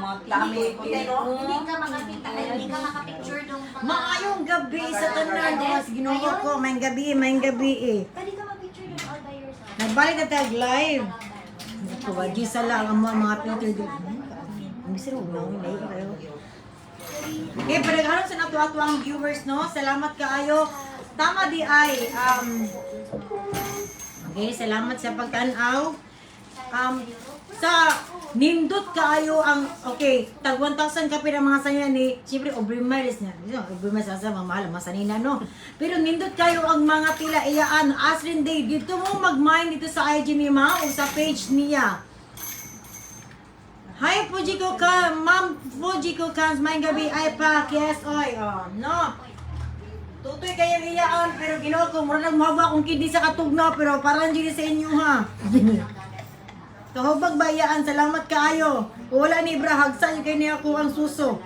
mga dami. Hindi ka makakita, hindi ka makapicture nung mga... Maayong gabi sa tanan mas ginoo ko, may gabi eh. Pwede ka mag-picture nung all by yourself. Nagbalik na tag live. Ito, wadi sa lang ang mga picture dito. Ang bisir mo na kayo. Okay, parang sa nato ang viewers, no? Salamat kaayo. Tama di ay okay, salamat sa pagtanaw. Sa nindot kaayo ang okay, tag 1,000 ka pira mga sanya ni siyempre obrimaris na. Obrimaris sa mahal masanina no. Pero nindot kayo ang mga pila iyaan Asrin Day dito mo mag-mine dito sa IG ni Ma o sa page niya. Hi Fuji ko ka, Ma'am Fuji ko kans may gabi ay pa yes oy no. Tutoy kayo iyaan pero Ginoo ko mura nang mawa kung kindi sa katugna pero parang dili sa inyo ha. Kahubag bayaan, salamat kaayo. Kung wala ni Ibra, hagsan kayo niya ako ang suso.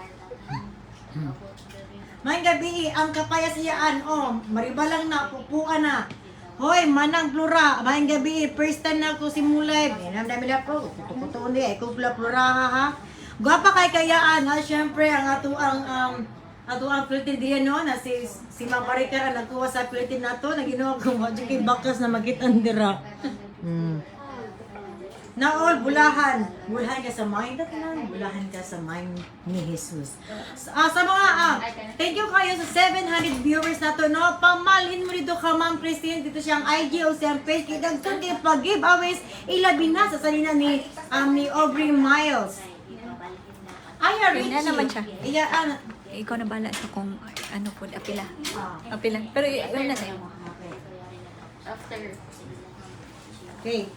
May gabi, ang kapayas iyaan, maribalang na, pupuan na. Hoy, manang plura, may gabi, first time na ako simulay. Dami na po, kutukutuon di, ikaw plura ha. Gwapa kay kayaan, ha, syempre, ang ato ang Philippine diyan no, na si Ma'am Maricar ang nagkuha sa Philippine na to, naginawa ko, kay bakas na magitandira. Na all bulahan ka sa mind bulahan ka sa mind ni Jesus. Sa mga thank you kayo sa 700 viewers na to no. Pamalhin mo dito ka Ma'am Christine dito siyang IG o siyang page kay dagsun kay pag giveaways ilabi na sa salina ni Aubrey Miles. Ay Richie. Na naman siya. Iya Ikaw na bala sa kung ano po, apila. Apila. Pero yun na sa'yo mo. After. Okay.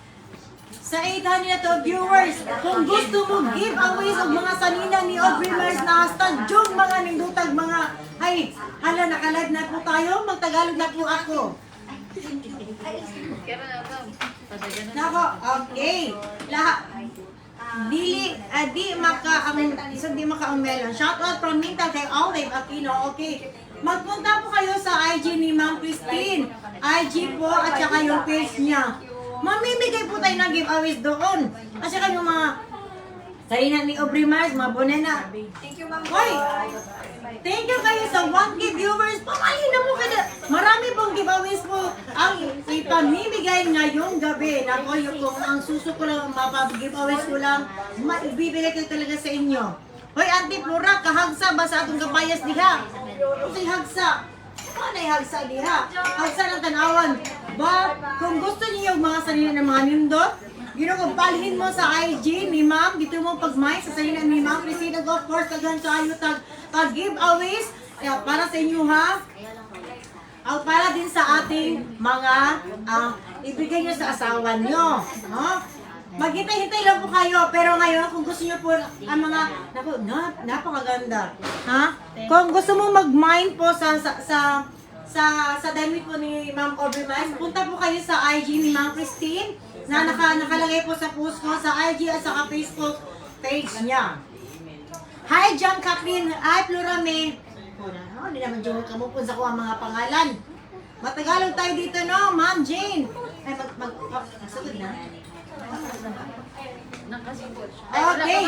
Sa 800 na to viewers, kung gusto mo giveaways og mga sanina ni Aubrey Miles na hashtag yung mga nindutag mga ay hala naka-live na po tayo, magtagalog na po ako. Nako, okay. Lahat di maka-umelan. Shout out from Minta kay Olive Aquino. Okay. Magpunta po kayo sa IG ni Ma'am Christine. IG po at saka yung page niya. Mamimigay po tayo ng giveaways doon. Kasi kayo mga sarina ni Aubrey Miles, mga bonena. Thank you, Ma'am. Hoy! Thank you kayo sa 1K viewers. Pamali na mo kada. Marami pong giveaways po ang ipamimigay ngayong gabi. Nako, yung kung ang suso ko lang, mapag-giveaways ko lang, maibibigay ko talaga sa inyo. Hoy, Auntie Flora, kahagsa ba sa atong kabayas diha? Kasi hagsa. Ano ay hagsa diha? Hagsa ng tanawan. Ba, kung gusto niyo yung mga sanina ng mga nindot, palhin mo sa IG ni Ma'am, dito mo pag-may sa sanina ni Ma'am Christina, of course, kaghan sa ayo tag-giveaways para sa inyo ha. Para din sa ating mga ibigay nyo sa asawa nyo. Maghintay-hintay lang po kayo, pero ngayon kung gusto niyo po ang mga napakaganda. Ha? Kung gusto mo mag-mine po sa damit po ni Ma'am Aubrey Miles, punta po kayo sa IG ni Ma'am Christine na nakalagay po sa post ko sa IG at sa Facebook page niya. Hi, John Kathleen. Hi, Florame. Hindi naman dyan ka mo po sa kuha mga pangalan. Matagalog tayo dito, no? Ma'am Jane. Ay, magsagod na. Okay.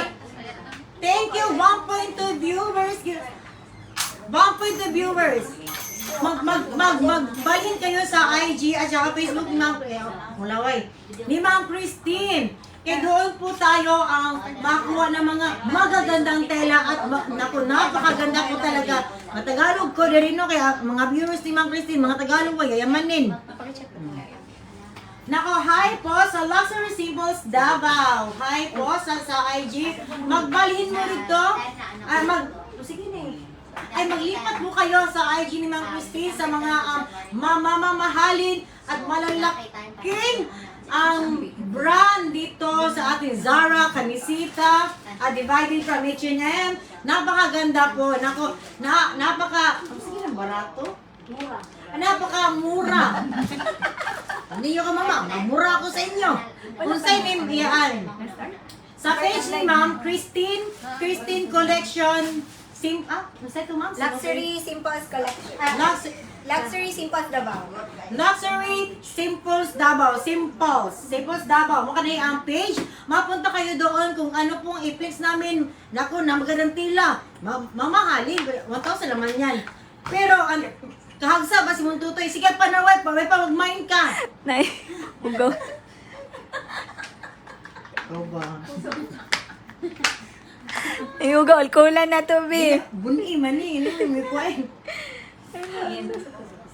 Thank you, 1.2 viewers. 1.2 viewers. Magbalhin kayo sa IG at saka Facebook ni Ma'am ni Ma'am Christine. Kaya doon po tayo ang makuha ng mga magagandang tela at napakaganda po talaga. Matagalog ko rin no, kaya mga viewers ni Ma'am Christine, mga Tagalog ko, yayamanin. Nako, hi po sa Luxury Symbols Davao. Hi po sa IG. Magbalhin mo rito. Sige na ay maglipat po kayo sa IG ni Ma'am Christine sa mga mamamahalin at malalaking ang brand dito sa ating Zara, Camisita, divided from H&M. Napakaganda po. Nako, sige lang, barato? Mura. Napakamura. Hindi nyo ka mama, mamura ako sa inyo. Kung sa'yo name, iyaan. Sa page ni Ma'am Christine Collection Masay ko, ma'am? Luxury Simples Collection. Luxury Simples Davao. Luxury Simples Davao. Simples Davao. Mukha na ang page. Mapunta kayo doon kung ano pong i-fix namin. Naku, na magandang tila. Mamahalin. 1,000 naman yan. Pero, kahagsa ba si Muntutoy? Sige, panaway pa. May pa mag-mind ka. Nay, ugaw. Ikaw ba? Ay, ugaw. Alkoholan na to, be. Buni, mani. May point.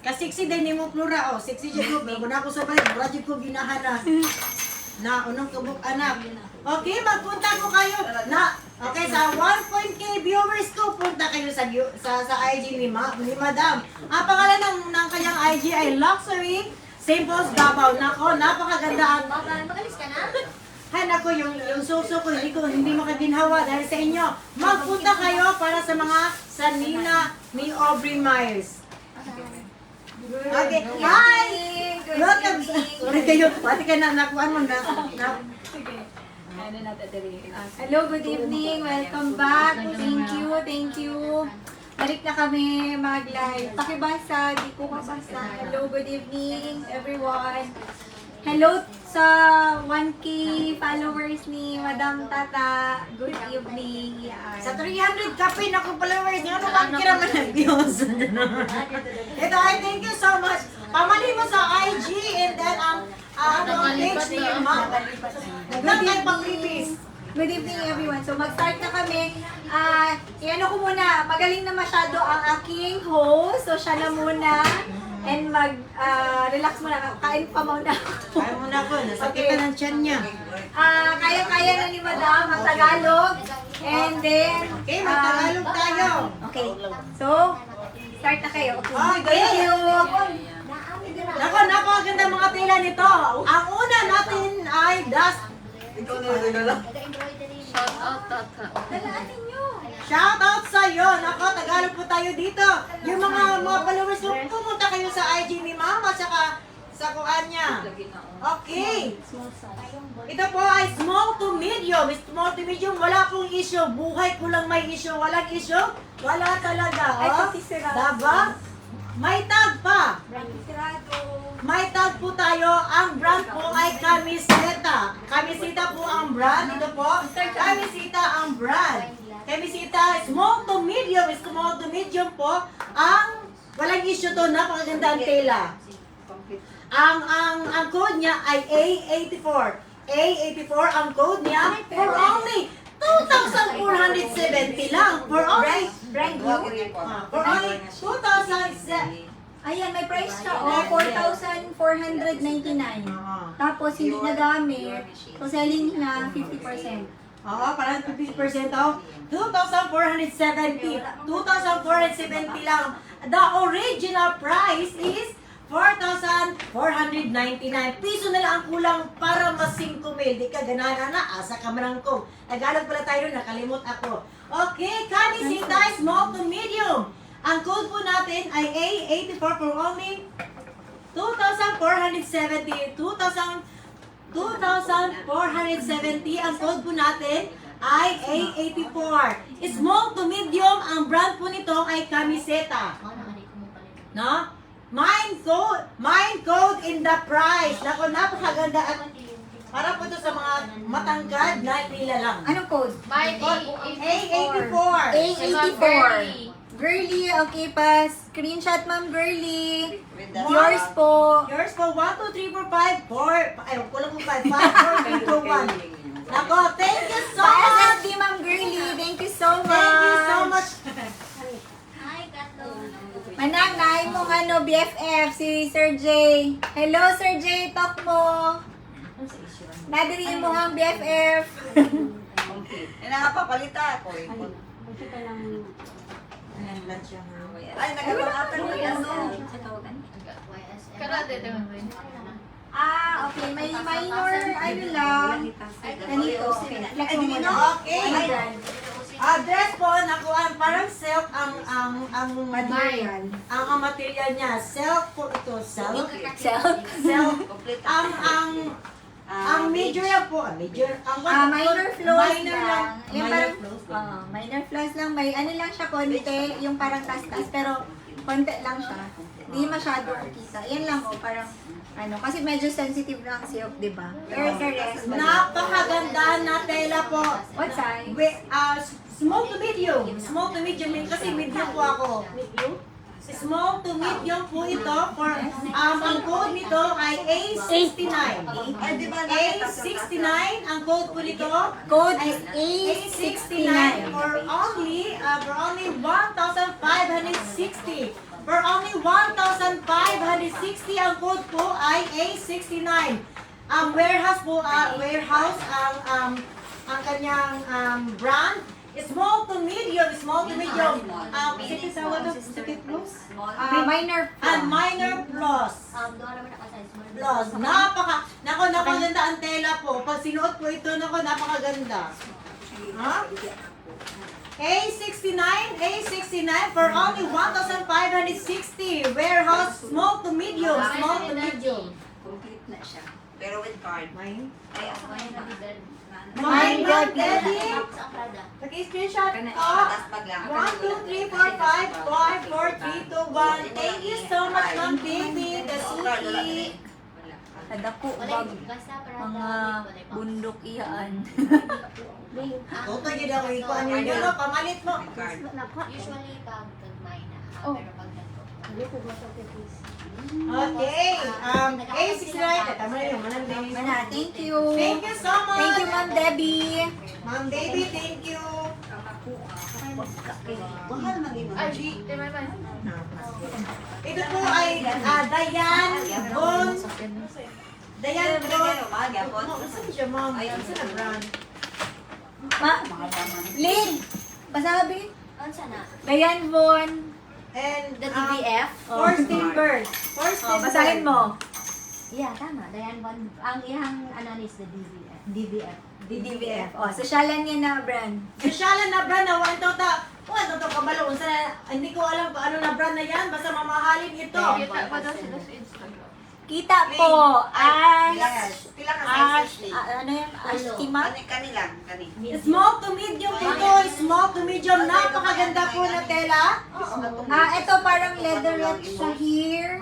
Kasiksi din ni mo plura, oh. Siksi siya ko. Bago na ako sabay. Project ko ginahana. Na, unang kabuk anak. Okay, magpunta ko kayo. Okay, sa 1.k viewers ko, punta kayo sa IG ni Madam. Ang pangalan ng kanyang IG ay Luxury Simples Davao. Nako, napakaganda. Magalis ka na? Hay nako, yung suso ko, hindi makaginhawa dahil sa inyo. Magpunta kayo para sa mga sanina ni Aubrey Myers. Okay, hi! Welcome! Sorry kayo, pati ka na nakuhaan mo na. Hello, good evening. Welcome back. Thank you. Balik na kami mag-live. Pakibasa, di ko mabasa. Hello, good evening everyone. Hello sa 1K followers ni Madam Tata. Good evening. Sa 300 kape na ko followers, nga naman kiraman ng views. Ito, I thank you so much. Pamali mo sa IG and then ang page ni Ma'am. Nagtangay pang release. Good evening everyone. So mag-start na kami. Iano ko muna, magaling na masyado ang aking host. So siya na muna. And mag-relax muna. Kain pa muna. Kaya mo na ko, nasakit ka ng tiyan niya. Kaya-kaya na ni Madam ang Tagalog. And then... Okay, mag-Tagalog tayo. Okay. So, start na kayo. Okay. Thank you. Nako, napakaganda mga tela nito. Ang una natin ay dust. Dalaan ninyo. Shout out sa iyo. Nako, Tagalog po tayo dito. Yung mga followers ko, pumunta kayo sa IG ni Mama saka sa kuan niya. Okay. Ito po ay small to medium. Small to medium, wala pong issue. Buhay ko lang may issue. Walang issue. Wala talaga. Ay, Oh. pati sira. Diba? May tag pa. Sirado. May tag po tayo. Ang brand po ay Camiseta. Camiseta po ang brand. Ito po. Camiseta ang brand. Camiseta, small to medium. Small to medium po. Ang walang issue to. Napakaganda ang tela. Ang code niya ay A84. A84 ang code niya for only 2,470 lang. For only Brand new. for only 2,007. Ayan, may price siya. 4,499. Tapos hindi nagamit. So selling na 50%. Oo, parang 50% off. 2,470. 2,470 lang. The original price is 4,499. Piso na lang ang kulang para mas 5,000. Di ka ganahan na, asa ka marangkong. Tagalog pala tayo, nakalimot ako. Okay, Camiseta, small to medium. Ang code po natin ay A84 for only 2,470. 2,470. Ang code po natin ay A84. Small to medium, ang brand po nito ay Camiseta. No? Mind code in the price. Nako, napakaganda at para po ito sa mga matangkad na nila lang. Anong code? A84. A84. Girly, okay pa. Screenshot, Ma'am Girly. Yours po. Yours po, 1, 2, 3, 4, 5, 4. Ay, kulang mo 5, 5, 4, 3, 2, 1. Nako, thank you so much. SSD, Ma'am Girly. Thank you so much. Thank you so much. Hi, Kato. Manang, naay mong BFF, si Sir J. Hello, Sir J. Talk mo. Nadiriin mo ang BFF. Nakapapalita ako eh. Ay, nagkakatan mo yan. Okay. May minor, ano lang. Ganito. Flex mo muna. Okay. Ayan. Dress po, nakuha, parang silk ang Material. ang material niya. Silk po ito, silk. Self. Silk. Ang major lang po, major. Ang Minor flaws minor lang. Yung Minor parang, flaws. minor flaws lang. May ano lang siya, konti. Yung parang tas-tas, pero konti lang siya. Hindi masyado kita. Yan lang oh, parang ano, kasi medyo sensitive lang ang siyok, di ba? Pero the rest, Napakaganda na tela po. what size? Small to medium. Small to medium. Kasi medium po ako. Small to medium po ito. For, ang code nito ay A69. Ay, di ba A69. Ang code po nito. Code is A69 A69. for only 1,560. For only 1,560 ang code po ay A69. Ang warehouse po, warehouse ang kanyang brand, small to medium, sige sa wala, sige plus. Minor And minor plus. Doon naman nakasize mo. Plus, napakaganda ang tela po. Pag sinuot po ito, napakaganda. Ha? A69 for only 1,560. Warehouse, small to medium, Complete na siya. Pero with card. Mine? Ay, ako May nabibel. Mine, God, Daddy. Sa Prada. Nag-screenshot Tapos ka. pag lang. 1, 2, 3, 4, 5, 4, 3, 2, 1. Thank you so much, Ma'am Baby. The suki. Kadako, Wala bag, basta Prada. mga bundok iyaan. Ito yun ako iko. Ano yun? No? Pamalit mo. With card. Usually pag nagmay na. Pero pag Okay. A69. Tama na yung manang Baby. Mana, thank you. Thank you so much. Thank you, Ma'am Debbie. Ma'am Baby, thank you. Mahal maging Ito po ay Dayan Bon. Dayan Bon. Mahal yapon. Saan siya, ma'am? Ay, saan na brand? Lynn, pasabi. Ano sana? Dayan Von. And The DBF? Forstenberg. Basahin mo. Yeah, tama. Dayan Bon. Ang iyang ano is the DBF. DBF. DDBF. Sosyalan niya na brand. Sosyalan na brand na 1,000 kabalo. Hindi ko alam kung ano na brand na yan. Basta mamahalin ito. Kita po. Yes. Pila ka sizes ni? Ano yan? Ashtima? Kanila. Small to medium po ito. Small to medium. Napakaganda po na tela. Ito parang leatherette siya here.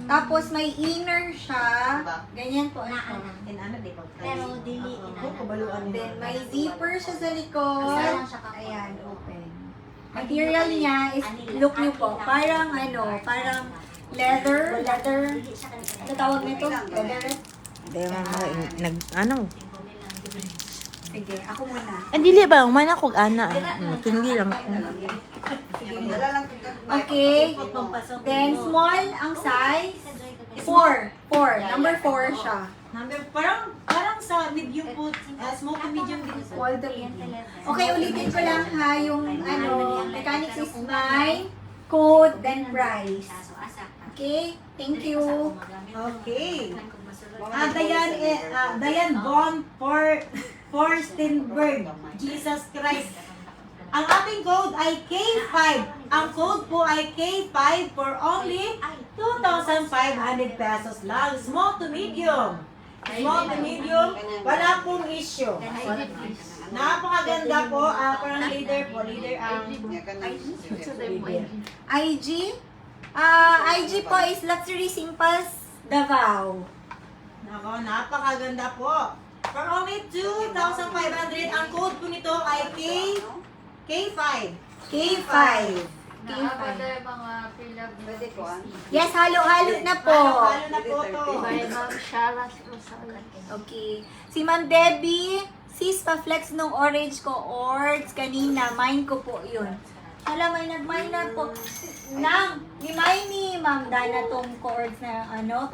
Tapos may inner siya. Ganyan po. Pero dili inana. Then may zipper siya sa likod. Isa lang siya Ayan, open. Material niya is, look niyo po, parang parang leather. Ano tawag nito? Leatherette? Sige, ako muna. Dili ba? Umana kog ana. Hindi lang. Dala lang. Okay. Then small ang size. 4. Number 4 siya. Parang sa medium po. Small to medium din. Small to medium. Okay, ulitin ko lang ha, yung mechanics is 9, code, then price. Okay, thank you. Okay. Dayan Bon Forstenberg. Jesus Christ. Ang ating code ay K5. Ang code po ay K5 for only 2,500 pesos lang. Small to medium. Small to medium, wala pong issue. Napakaganda po. Parang leader po. Leader ang IG? IG po is Luxury Simples Davao. Nako, napakaganda po. For only 2,500, ang code po nito ay K5. K5. mga pilag Yes, halo-halo na po. Halo na po to. Okay. Si Ma'am Debbie, sis pa-flex nung orange ko ords kanina. Mine ko po yun. Hala, may nag-mine na po. Ni-mine ni Ma'am Dana tong cords na ano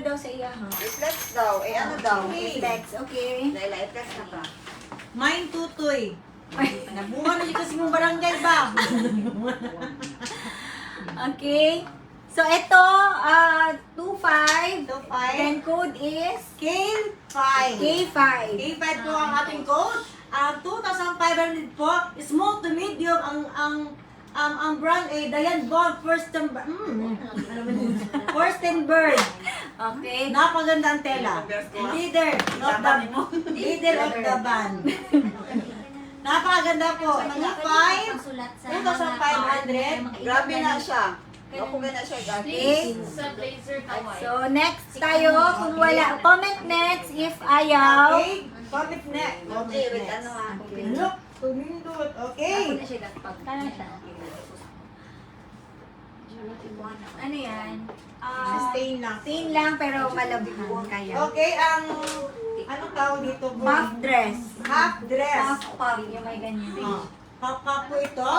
daw sa iya ha? Reflex daw. Ano daw? Flex, okay. Dahil reflex na pa. Mine tutoy. Nabuha na dito si mong barangay ba? Okay. So, ito, 2.5. 2,500. Then code is K5. K5. K5 po ang ating code. 2,500 po. Small to medium. Ang brand ay Dayan Bon Forstenberg. Forstenberg. Okay. Napaganda ang tela. Leader of the band. Napakaganda po. Mga 2,500. Grabe na siya. Ako na siya, grabe. Okay. Sa blazer kawaii. So, next tayo. Kung wala, comment next if ayaw. Okay? Comment next. Comment Okay, with next. ano ha? Look, tumindot. Okay. Ano yan? Sustain lang. Stain lang pero malabhan kaya. Okay, anong tawag dito po? Half dress. Half dress. Half pop. Yung may ganyan. Papa po ito.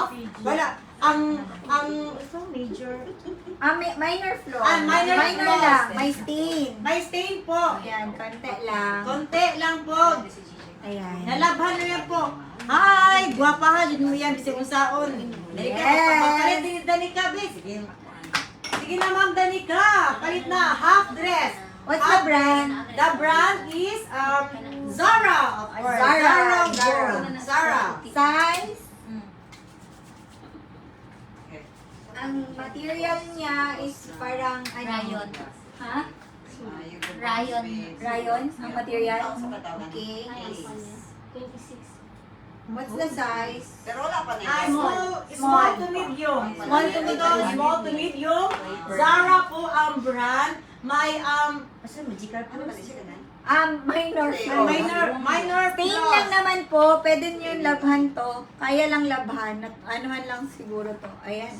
Wala. Ito major. Minor flaw. Minor flaws. lang. May stain. May stain po. Ayan, konti lang. Konti lang po. Ayan. Nalabhan na yan po. Hi! Guwapahan. Yun mo yan. Bisig saon. Danica, Yes. papalit din Danica, bis. Sige na, ma'am Danica. Palit na. Half dress. What's the brand? The brand is Zara. Of course. Zara. Gold. Zara. Size? Ang material niya is parang ano? Rayon. Ha? Rayon. Rayon? Ang material? Okay. 26. What's the size? Pero wala pa na Small to medium. Small to medium. Small to medium. Zara po ang brand. May magical Ano ba siya ganun? Minor flaw. minor Stain flaws. lang naman po. Pwede nyo yung labhan to. Kaya lang labhan. Anuhan lang siguro to. Ayan.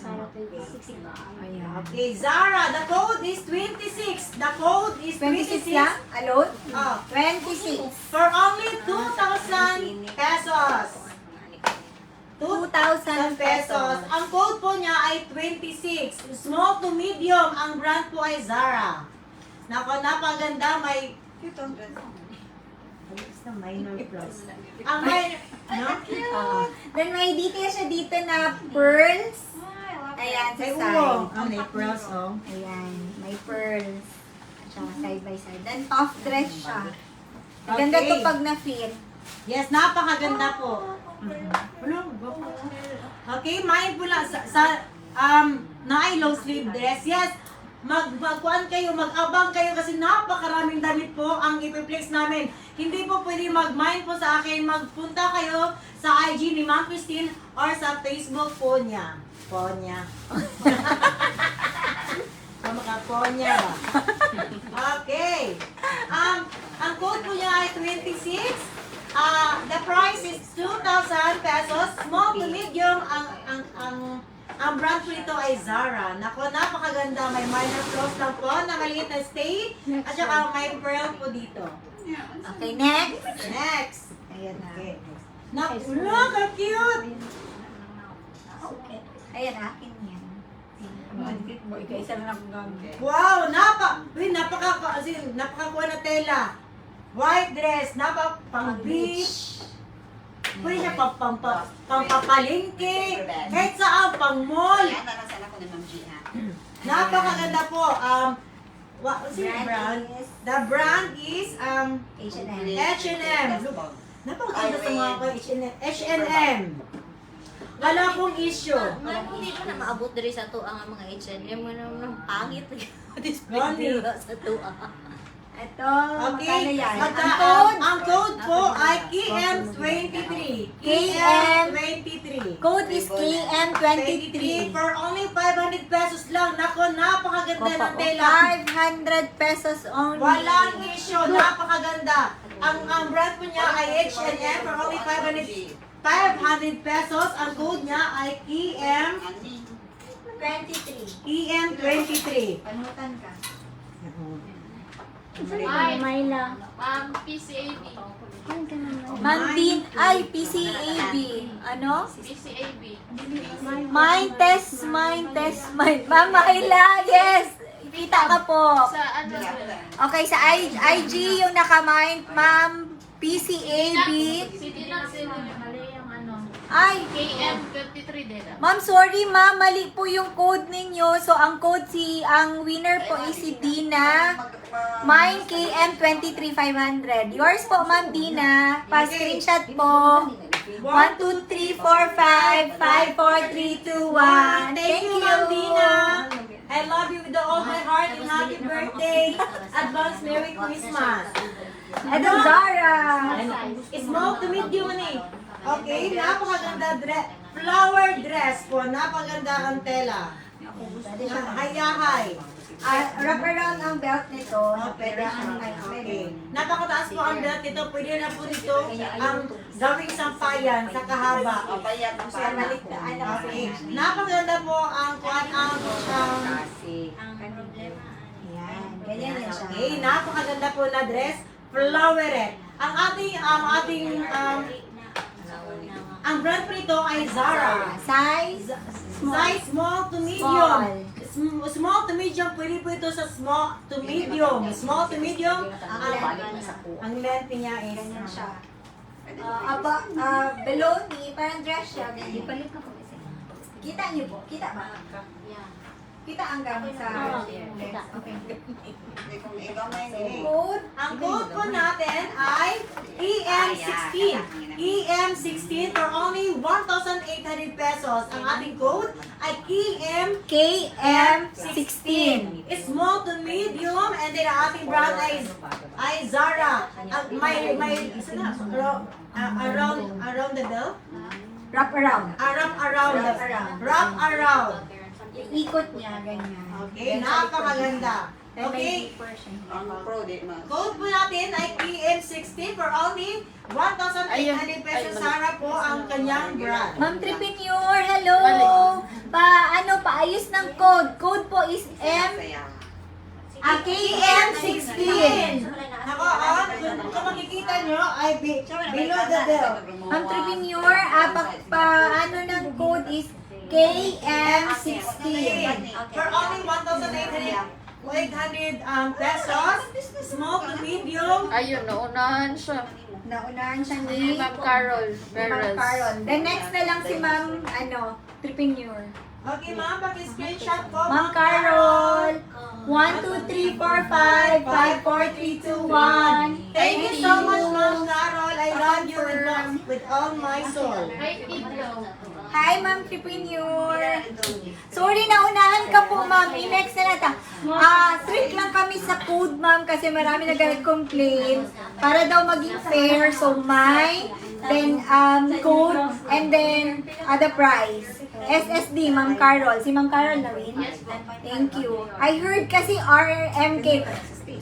Ayan. Okay, Zara, the code is 26. The code is 26 26. lang? Alone? Oh, 26. for only 2,000 pesos. 2,000 pesos. Ang code po niya ay 26. Small to medium. Ang brand po ay Zara. Nako, napaganda. May Ito, minor plus. Ang minor, no? Then may detail siya dito na pearls. Ayan, sa May side. uwo. May pearls, oh. Ayan, may pearls. At saka side by side. Then top dress siya. Maganda Okay. to pag na-fit. Yes, napakaganda po. Okay, mind po lang na ay low sleeve dress. Yes, magkuan kayo, mag-abang kayo kasi napakaraming damit po ang ipiplex namin. Hindi po pwede mag-mind po sa akin. Magpunta kayo sa IG ni Ma'am Christine or sa Facebook po niya. Po niya. Tama ka, po niya ba? Okay. Ang code po niya ay 26. The price is 2,000 pesos. Small to medium. Ang brand po nito ay Zara. Nako, napakaganda. May minor flaws lang po na maliit na stain. At saka may pearl po dito. Okay, next. Next. Ayan na. Okay. Look, how cute! Okay. Ayan, akin yan. Isa lang akong gamit. Wow, napakakuha na tela. White dress, pang beach. Pwede siya pampapalingke. Kahit saan, pang mall. Ayan, nalasan ako ni Ma'am G ha. Napakaganda po. What's your brand? The brand is H&M. H&M. Napakaganda sa mga ko, H&M. Wala pong issue. Hindi ko na maabot diri sa to ang mga H&M mo nang pangit. Display Ronnie. dito sa to. Ito, Okay, magkano yan? ang code po ay KM23. KM23. Code is KM23. For only 500 pesos lang. Nako, napakaganda ng tela. 500 pesos only. Walang issue, napakaganda. Ang brand po niya ay H&M for only 500 pesos. Ang code niya ay KM23. Panutan ka. Ay, PCAB. Ma'am Din, ay, PCAB. Ano? PCAB. Mind test. Ma'am Mahila, yes. Kita ka po. Sa ano? Okay, sa IG yung naka-mind, ma'am, PCAB. Sige lang sila. Mali yung ano. Ay, KM23 din. ma'am, sorry ma'am, mali po yung code ninyo. So, ang code ang winner po is si Dina. Mine KM23500. Yours po, ma'am Dina. Pa-screenshot po. 1, 2, 3, 4, 5, 5, 4, 3, 2, 1. Thank you, Ma'am Dina. I love you with all my heart and happy birthday. Advance Merry Christmas. Ito, Zara. Small to medium eh. Okay, napakaganda dress. Flower dress po. Napakaganda ang tela. Hayahay. Wrap around ang belt nito. Okay. Napakataas po ang belt nito. Pwede na po nito ang gawing sampayan sa kahaba. Okay. Napakaganda po ang Ayan, ganyan yan siya. okay, napakaganda po na dress. Flowerette. Ang brand po nito ay Zara. Size? Size small to medium. Small to medium, pwede po ito sa small to medium. Small to medium, ang length niya is Ganyan siya. Below knee, parang dress siya. Ganyan. Kita niyo po? Kita ba? Kita ang gamit sa legs. Okay. Code? ang code po natin ay EM16. EM16 for only 1,800 pesos. Ang ating code ay KM16. Small to medium, and then ang ating brand ay Zara. Around the belt? Wrap around. Wrap around. Ikot niya, ganyan. Okay, napakaganda. Okay, code po natin ay PM16 for only 1,800 pesos. Zara po ang kanyang brand. Ma'am Tripreneur, hello! Paayos ng code. Code po is KM16. Ako, kung makikita nyo, ay below the belt. Ma'am Tripreneur, paano ng code is KM16. For only 1,800 pesos, small to medium. Ayun, naunahan siya. Naunahan siya ni Ma'am Carol Ma'am Perez. Carol. The next na lang si Ma'am, Tripreneur. Okay, ma'am, pag-screenshot po. Ma'am Carol, 1, 2, 3, 4, 5, 5, 4, 3, 2, 1. Thank you so much, Ma'am Carol. I love you with all my soul. Hi, Ma'am Tripreneur. Sorry, naunahan ka po, Ma'am. I-next na natin. Strict lang kami sa code, Ma'am, kasi marami nag-complain. Para daw maging fair, so may, then code, and then the price. SSD, Ma'am Carol. Si Ma'am Carol na rin. Thank you. I heard kasi RMK.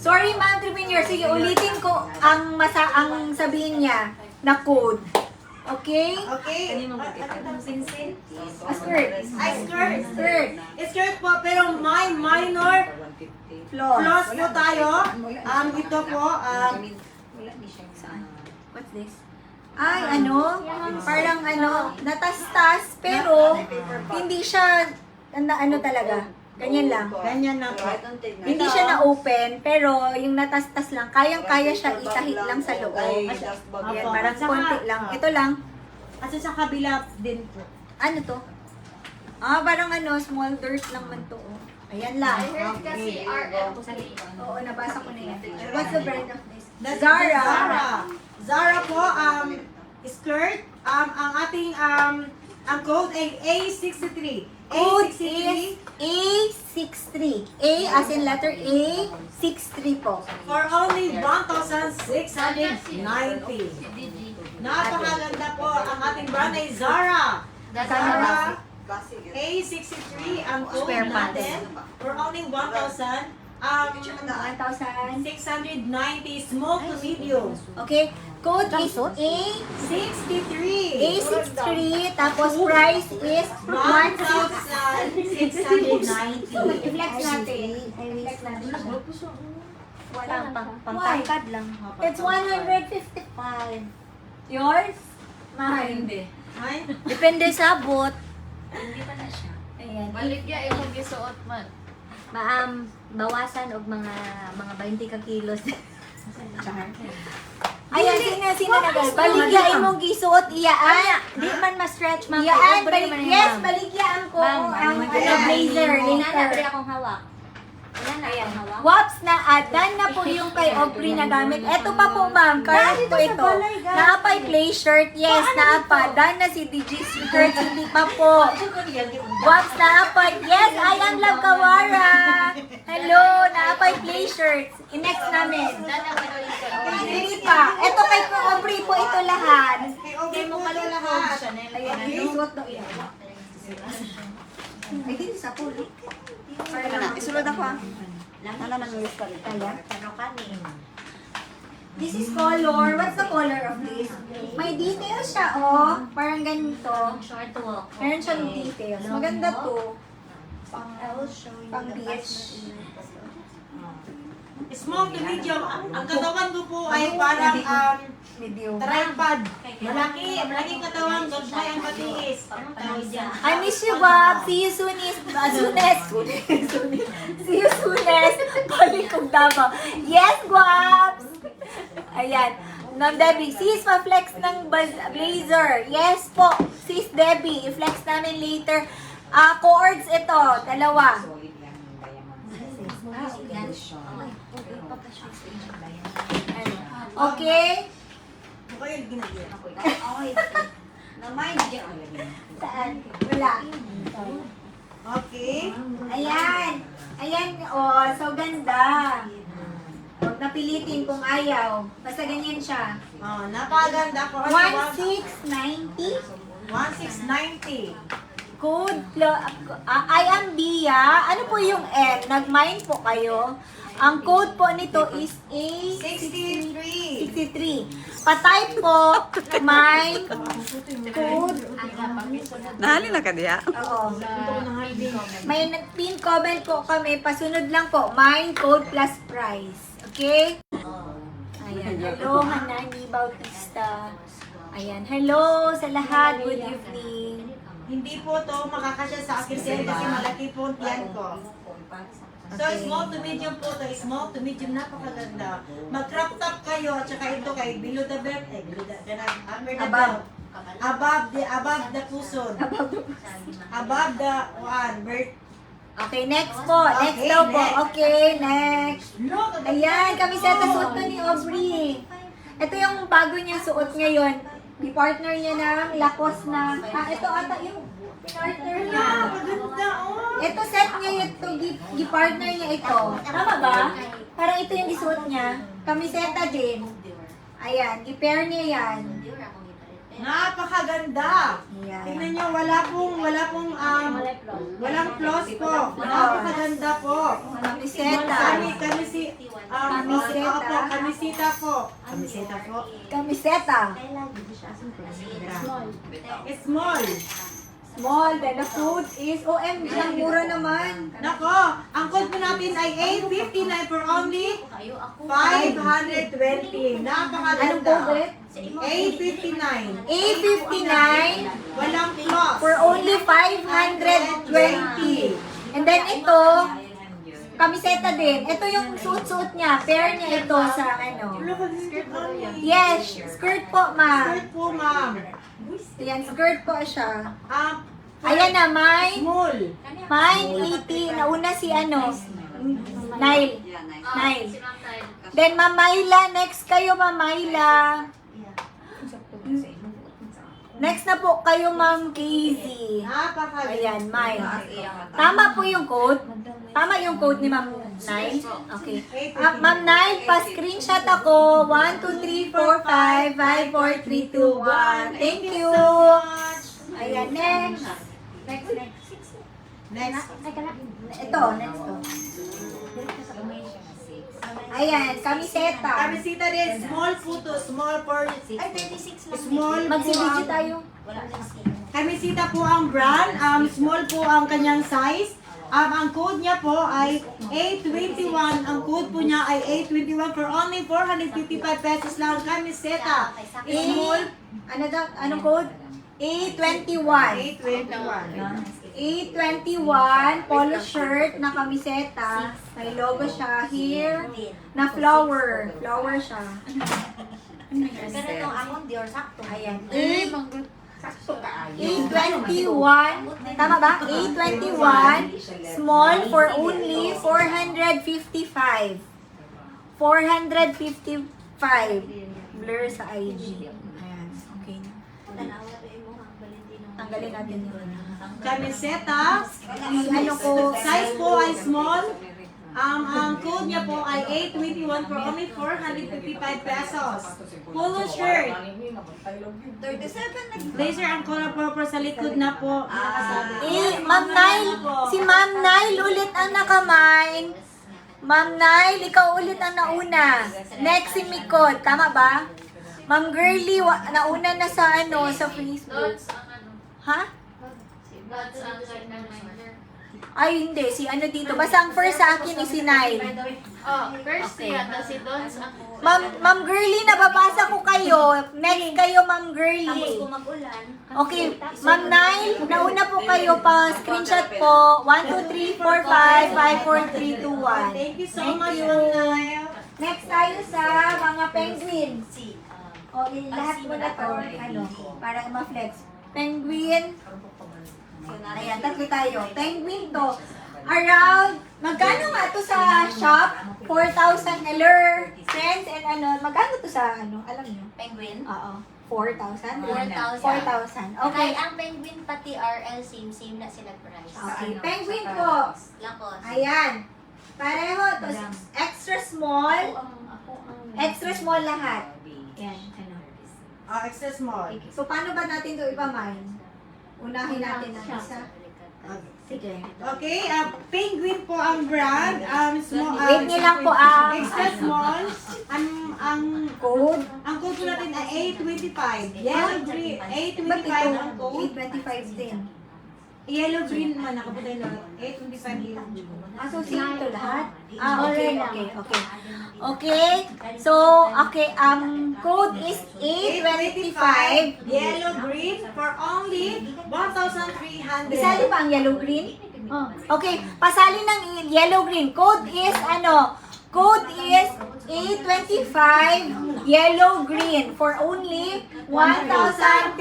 Sorry, Ma'am Tripreneur. Sige, ulitin ko ang sabihin niya na code. Okay? Okay? Skirt. Ay, skirt. Skirt. Skirt po, pero may minor flaws po tayo. Ito po, What's this? Ay, parang natastas, pero hindi siya, talaga. Ganyan lang. ganyan na po. Hindi siya na-open, pero yung natastas lang, kayang-kaya siya itahit lang sa loob. Ayan, parang konti lang. Ito lang. Kasi sa kabila din po. Ano to? Parang small dirt lang man to. Ayan lang. Okay. Oo, nabasa ko na yan. What's the brand of this? Zara. Zara po, skirt. Ang ating, ang code ay A63. Code is A63. A as in letter A, 63 po. For only 1,690. Napakaganda po. Ang ating brand ay Zara. Zara A63 ang code Spare parts. natin. For only 1,690 small to medium. Okay? Code is A63. A63, tapos price is 1,690. I-flex natin. I-flex natin siya. Pangtangkad lang. It's 155. Yours? Mine. Ay, Depende sa abot. Ayan. Maligya, imong gisuot man. Bawasan og mga 20 ka kilos. Ayan, sino na guys? Baligya imong gisuot, iyaan. Di man ma-stretch, ma'am. Iyaan, Libre man yan, yes, ma'am. baligyan ko Ma'am, ang blazer. blazer Hindi na later. akong hawak. Ayan. Waps na adan na po yung kay Aubrey na gamit. Ito pa po ma'am, current po ito. Naapay play shirt, yes, naapa. Dan na si DJ Secret, hindi pa po. Waps naapay, yes, I am Love Kawara. Hello, naapay play shirts. I-next namin. Hindi pa. Ito kay Aubrey po ito lahat. Okay mo pala lahat. Ayan, isuot daw yan. Ay, din sa pulo. Isulod ako ah. Nala nang list ka rin. This is color. What's the color of this? May details siya, oh. Parang ganito. Short walk. Meron siyang details. Maganda to. Pang beach. Small to medium. Ang katawan ko po ay parang Medium. tripod. Malaking katawan, gagmay ang patiis. I miss you, Bob. See you soon. See you soonest. Balik kong Davao. Yes, Bob. Ayan. Ma'am Debbie, sis, pa-flex ng blazer. Yes po. Sis Debbie, i-flex namin later. Cords ito, dalawa. Okay? Saan? Wala. Okay. Ayan. Ayan, oh, so ganda. Huwag napilitin kung ayaw. Basta ganyan siya. Oh, napakaganda ko. 1690. 1690. Code, I am Bia. Ano po yung N? Nag-mine po kayo. Ang code po nito is63. A63. Pa-type po, mine, code. Nahali na ka diya? Oo. May pin comment po kami. Pasunod lang po. Mine, code plus price. Okay? Ayan. Hello, Hanani Bautista. Ayan. Hello sa lahat. Good evening. Hindi po to makakasya sa akin sir kasi malaki po ang tiyan ko. So, small to medium po to. Small to medium, napakaganda. Mag-crop top kayo at saka ito kay below the belt. Below the upper the belt. Above the puson. Above the belt. Okay, next po. Next Okay, daw po. next. Okay, next. Ayan, kamiseta suot na ni Aubrey. Ito yung bago niyang suot ngayon. Di-partner niya ng Lacoste na... ito ata yung partner niya. Maganda, oh. Ito set niya ito, gi-partner niya ito. Tama ba? Parang ito yung isuot niya. Kamiseta din. Ayan, gi-pair niya yan. Napakaganda. Ayan. Tingnan nyo, walang flaws po. Napakaganda po. Kamiseta. Kamisita po. Kamiseta. Small. Small, then the food is OMG, ang mura naman. Nako, ang code po natin ay 859 for only 520. Anong Napakaganda. code ulit? 859. A59 Walang flaws. for only 520. And then ito, kamiseta din. Ito yung suot-suot niya. Pair niya ito sa ano. Yes, skirt po, ma'am. Skirt po, ma'am. Ayan, skirt po siya. Um, Ayan na, mine. Small. Mine 80. Nauna si ano. Nile. Nile. Then, Ma'am Myla. Next kayo, Ma'am Myla. Next na po kayo, Ma'am Casey. Napakaganda. Ayan, mine. Tama po yung code. Tama yung code ni Ma'am Nile. Okay. Ma'am Nile, pa-screenshot ako. 1, 2, 3, 4, 5, 5, 4, 3, 2, 1. Thank you. Ayan, next. Next. Ito, next to. Ayan, kamiseta. Kamisita din. Small po to. Small for... Ay, 36 lang. Small po Magsibidyo ang... tayo. Kamisita po ang brand. Small po ang kanyang size. Ang code niya po ay 821. Ang code po niya ay 821 for only 455 pesos lang. Kamiseta. Small. Ano daw? Anong code? A21. 821. 821 polo shirt na kamiseta. May logo siya here na flower. Flower siya. Pero itong akong Dior sakto. Ayan. Eh, manggut. A21, tama ba? A21, small for only 455. 455. Blur sa IG. Ayan, okay na. Tanggalin natin yun. Camiseta. Ano ko, Size po ay small. Ang code niya po ay 821 for only 455 pesos. Polo shirt. 37 Blazer ang color purple sa likod na po. Ma'am Nile, si Ma'am Nile ulit ang nakamine. Ma'am Nile, ikaw ulit ang nauna. Next si Mikot, tama ba? Ma'am Girly, nauna na sa sa Facebook. Dots ang ano. Ha? Dots ang kanyang minor. Ay, hindi. Si dito. Basta ang first sa akin is si Nile. Oh, first yan. Tapos si Dots ang... Ma'am Girly, nababasa ko kayo. Next kayo, Ma'am Girly. Kung mag-ulan. Okay, Ma'am Nile, nauna po kayo pa. Screenshot po. 1, 2, 3, 4, 5, 5, 4, 3, 2, 1. Thank you so much, Ma'am Nile. Next tayo sa mga penguin. O, lahat mo na to. Para ma-flex. Penguin. Ayan, tatlo tayo. Penguin to. Around, magkano nga to sa shop? 4,000 alert, friends, and magkano to sa alam nyo? Penguin. Oo. 4,000? 4,000. 4,000. Okay, Okay. ang penguin pati RL same na sila price. Okay. Penguin po. Lakos. Ayan. Pareho to. Extra small. Extra small lahat. Ayan. Extra small. So, paano ba natin to ipa-mine? Unahin natin ang isa. Sige. Okay, Penguin po ang brand. Small, Wait niyo lang po extra small. Ang code. ang code po natin ay 825. Yellow green. Ba't 825 ito? ang code. 825 din. Yellow green man nakaputay lahat. 825 yellow. So, same to lahat? Okay. Okay. So, okay, code is 825. Yellow green for only 1,300. Isali pa ang yellow green? Okay, pasali ng yellow green. Code is Code is 825 yellow green for only 1,300.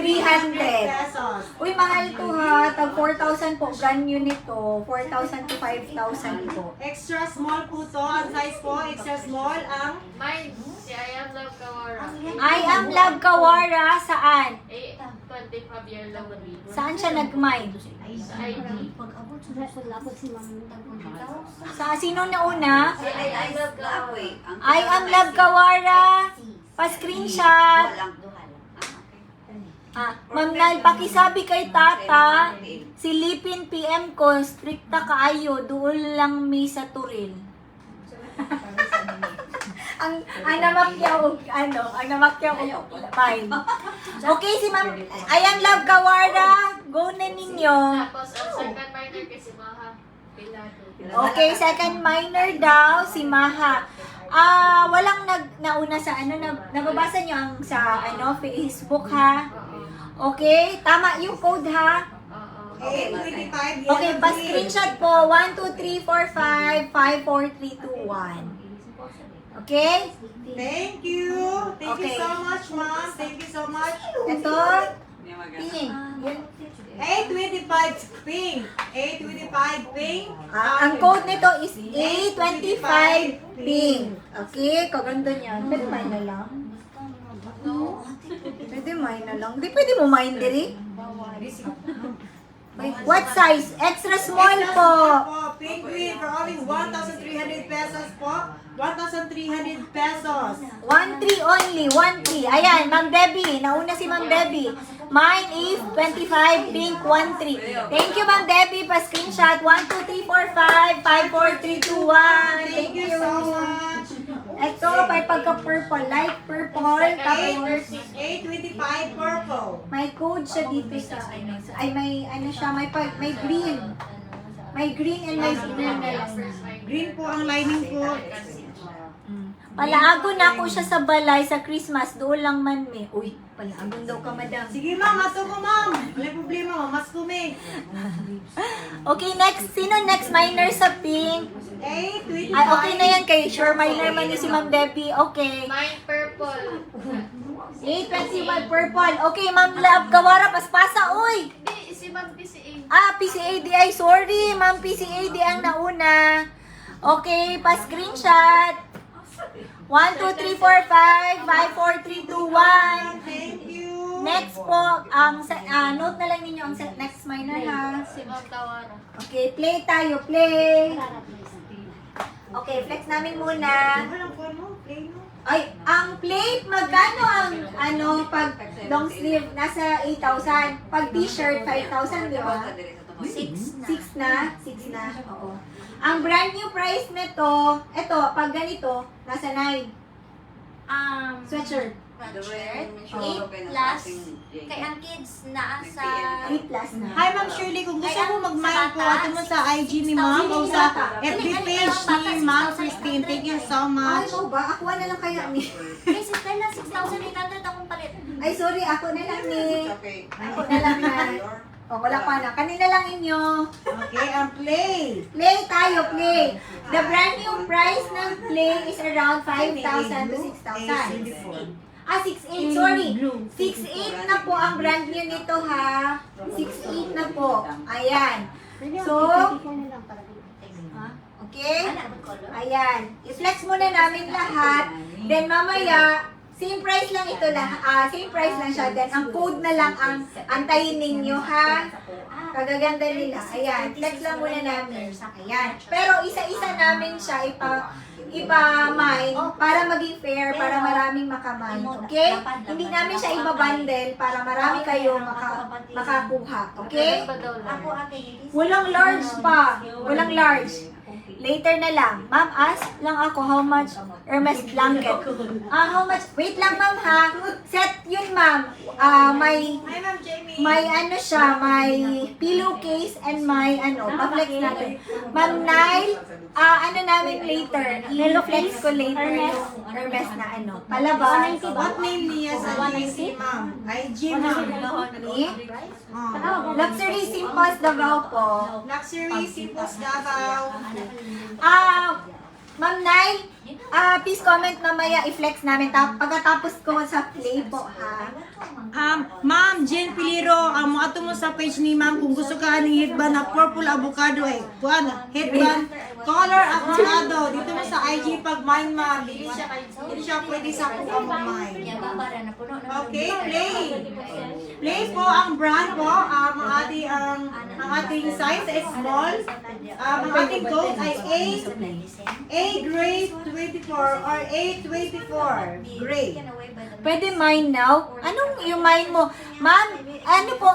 pesos. Uy, mahal to ha. Tag 4,000 po. Brand new nito. 4,000 to 5,000 po. Extra small po to. Ang size po, extra small ang Mine, si I Am Love Kawara. I am Love Kawara. Saan? 25 year long lead. Saan siya nag-mine? Sa ID. Sa sino na una? I love ako eh. I am Love Kawara. Pa-screenshot. Ma'am Nal, pakisabi kay tata, silipin PM ko, strikta kaayo, doon lang mi sa Turil. ang namakyaw, fine. Okay, si Ma'am, I am Love Kawara, go na ninyo. Tapos ang second minor kasi Maha Pilato. Okay, second minor daw, si Maha. Walang nauna sa nababasa nyo ang sa Facebook ha? Okay, tama yung code ha? Okay, 25 Okay, pa-screenshot po. 1, 2, 3, 4, 5, 5, 4, 3, 2, 1. Okay? Thank you. Thank you Okay. so much, ma'am. Thank you so much. Ito, pink. 825 pink. 825 pink. Ang code nito is 825 pink. Okay, kaganda niyan. Pwede mine na lang. Pwede mine na lang. Di pwede mo mine diri? What size? Extra small po. Penguin for only 1,300 pesos po. 1,300 pesos. 1-3 only. 1-3. Ayan, Ma'am Debbie. Nauna si Ma'am Debbie. Mine is 25 pink 1-3. Thank you, Ma'am Debbie. Pa-screenshot. 1, 2, 3, 4, 5, 5, 4, 3, 2, 1. Thank you so much. Ito, may pagka-purple. Light purple. Tapos, 825 purple. may code siya dito sa ay may siya, may green. May green and may blue na lang. Green po ang lining po. Palaago na ako siya sa balay sa Christmas. Doon lang man me. Uy, palaagon daw ka, madam. Sige ma'am, mato ko ma'am. Wala problema, mas kumi. Okay, next. Sino next minor sa pink? 825. Ay, okay na yan kay sure minor man yun si Ma'am Debbie. Okay. Mine purple. 821 purple. Okay, Ma'am Love Kawara, paspasa, uy! Hindi, si Ma'am PCA. PCAD ay sorry, Ma'am PCAD ang nauna. Okay, pa-screenshot. 1, 2, 3, 4, 5, 5, 4, 3, 2, 1. Thank you. Next po, note na lang ninyo ang next minor ha. Si Ma'am Kawara. Okay, play tayo, play. Okay, flex namin muna. Walang ano, play mo. Ay, ang plate, magkano ang pag long sleeve, nasa 8,000. Pag t-shirt, 5,000, di ba? 6 na. Oo. Ang brand new price nito, eto, pag ganito, nasa 9. Sweatshirt. Shirt, 8 plus. Kay ang kids na sa... 8 plus na. Hi, Ma'am Shirley. Kung gusto mo mag-mine po, ato mo sa IG ni Ma'am o sa FB page ni Ma'am Christine. Thank you so Ay, much. ikaw ba? Ako na lang kaya ni. Kasi Stella, 6,800 akong palit. Ay, sorry, ako na lang ni. Ako na lang na. O, wala pa na. Kanina lang inyo. Okay, ang play. Play tayo, play. The brand new price ng play is around 5,000 to 6,000. 6,800, sorry. 6,800 na po ang brand new nito ha. 6,800 na po. Ayan. So, okay? Ayan. I-flex muna namin lahat. Then mamaya, same price lang ito same price lang siya. Then ang code na lang ang antayin ninyo ha. Kagaganda nila. Ayan. Flex lang muna namin. Ayan. Pero isa-isa namin siya ipa-mine para maging fair, para maraming makamine. Okay? Hindi namin siya iba-bundle para marami kayo makakuha. Okay? Walang large pa. Walang large. Later na lang. Ma'am, ask lang ako how much Hermes blanket. How much? Wait lang, ma'am, ha? Set yun, ma'am. May Hi, Ma'am Jamie. may siya, may pillowcase and may pa-flex natin. Ma'am Nile, namin later. I-flex ko later yung Hermes na palabas. What name niya sa IG, Ma'am? IG, Ma'am. Ni? Luxury Simples Davao po. Luxury Simples Davao. Ma'am Nile, please comment mamaya i-flex namin. Pagkatapos ko sa play po, ha? Ma'am Jen Piliro, ato mo sa page ni Ma'am kung gusto ka ng headband na purple avocado headband color avocado. Dito mo sa IG pag mine, Ma'am. Hindi siya pwede sa kung ang mine. Okay, play. Play po ang brand po. Ang ating size is small. Ang ating code ay A grade 24 or A24 grade. Pwede mine now? Anong yung mine mo? Ma'am,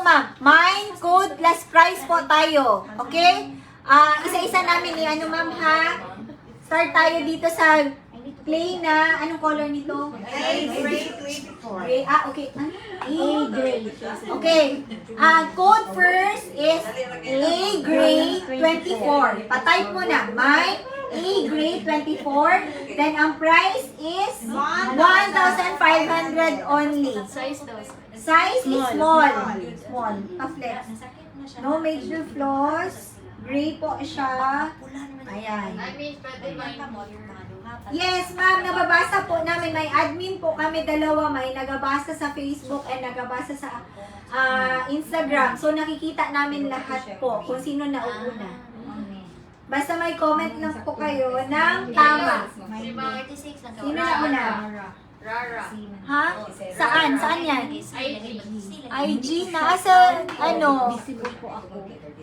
ma'am? Mine, code, plus price po tayo. Okay? Isa-isa namin ma'am, ha? Start tayo dito sa play na, anong color nito? A grade 24. Gray. Okay. A grade. Okay. Code first is A grade 24. Pa-type mo na. Mine, A grade 24. Then ang price is 1,500 only. Size daw. Size is small. Small. Pa-flex. No major flaws. Gray po siya. Ayan. I mean, pwede ba Yes, ma'am. Nababasa po namin. May admin po kami dalawa. May nagabasa sa Facebook and nagabasa sa Instagram. So, nakikita namin lahat po kung sino nauuna. Basta may comment lang po kayo ng tama. Sino nauna? Rara. Ha? Saan? Saan yan? IG? Nasa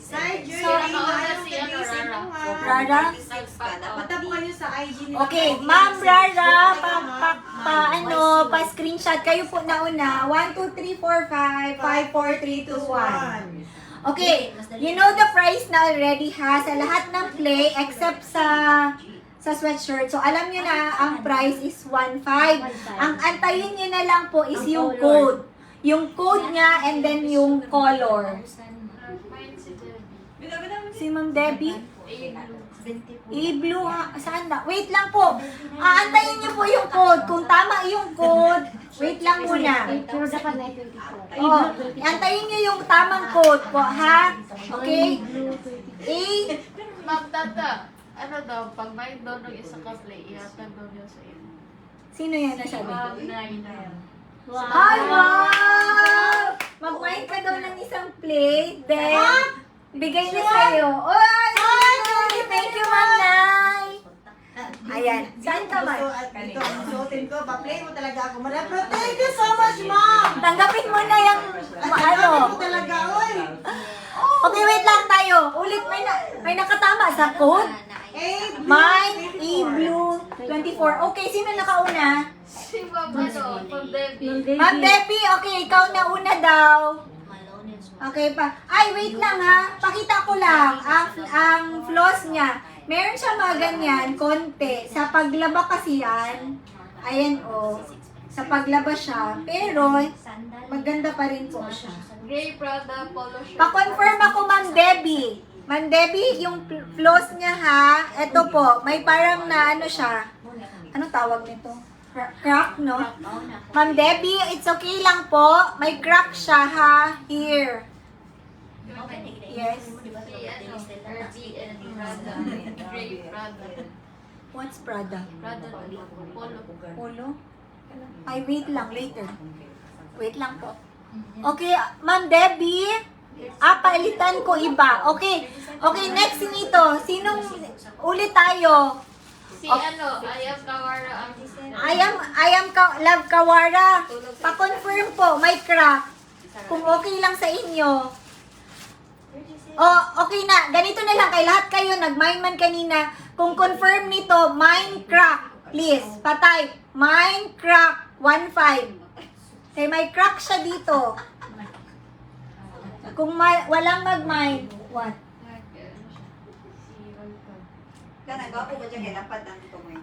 Side So, journey. nakauna si Rara? Matap kayo sa IG ni Okay, Ma'am Rara, pa-screenshot. Kayo po nauna. 1, 2, 3, 4, 5, 5, 4, 3, 2, 1. Okay, you know the price na already ha, sa lahat ng play except sa sweatshirt. So, alam nyo na, ang price is 1,500. Ang antayin nyo na lang po is yung code. Yung code niya and then yung color. Si Ma'am Debbie? I-blue ha. Saan na? Wait lang po. Antayin niyo po yung code. Kung tama yung code, wait lang muna. Antayin niyo yung tamang code po, ha? Okay? Ma'am Tata, pag may doon ng isa ka play, ihatag daw niya sa iyo. Sino yan nasabi? Ma'am Nine. Hi, Mom! Mag-wine ka daw ng isang plate. Then, bigay niya sa'yo. Oy! Thank you, Ma'am Nay! Ayan. Saan ka, Ma'am? Dito, suotin ko. Pa-play mo talaga ako. Pero thank you so much, Mom! Tanggapin mo na yung ano. Mo talaga, oy! Okay, wait lang tayo. Ulit, may nakatama sa code. Mine, E-Blue, 24. Okay, sino nakauna? Si Mama from Debbie. Ma'am Debbie, okay, ikaw na una daw. Okay pa. Ay, wait lang ha. Pakita ko lang ang flaws niya. Meron siya mga ganyan, konti. Sa paglaba kasi yan. Ayan o. Sa paglaba siya. Pero, maganda pa rin po siya. Gray Prada polo shirt. Pa-confirm ako, Ma'am Debbie. Ma'am Debbie, yung flaws niya ha. Ito po, may parang na ano siya. Anong tawag nito? Crack, no? Ma'am Debbie, it's okay lang po. May crack siya ha. Here. Yes. Si ano, Herbie and Prada. Gray Prada. What's Prada? Prada polo. Polo? Ay, wait lang. Later. Wait lang po. Okay, Ma'am Debbie. Palitan ko iba. Okay. Okay, next nito. Sinong ulit tayo? Si ano, Ayam Kawara ang Love Kawara. Pa-confirm po, may crack. Kung okay lang sa inyo. Oh, okay na. Ganito na lang kay lahat kayo. Nag-mine man kanina. Kung confirm nito, mine crack. Please, patay. Mine crack. 1-5. Kaya may crack siya dito. Kung walang mag-mine, what? Kana gwapo ba dyan? Dapat nandito mo yun.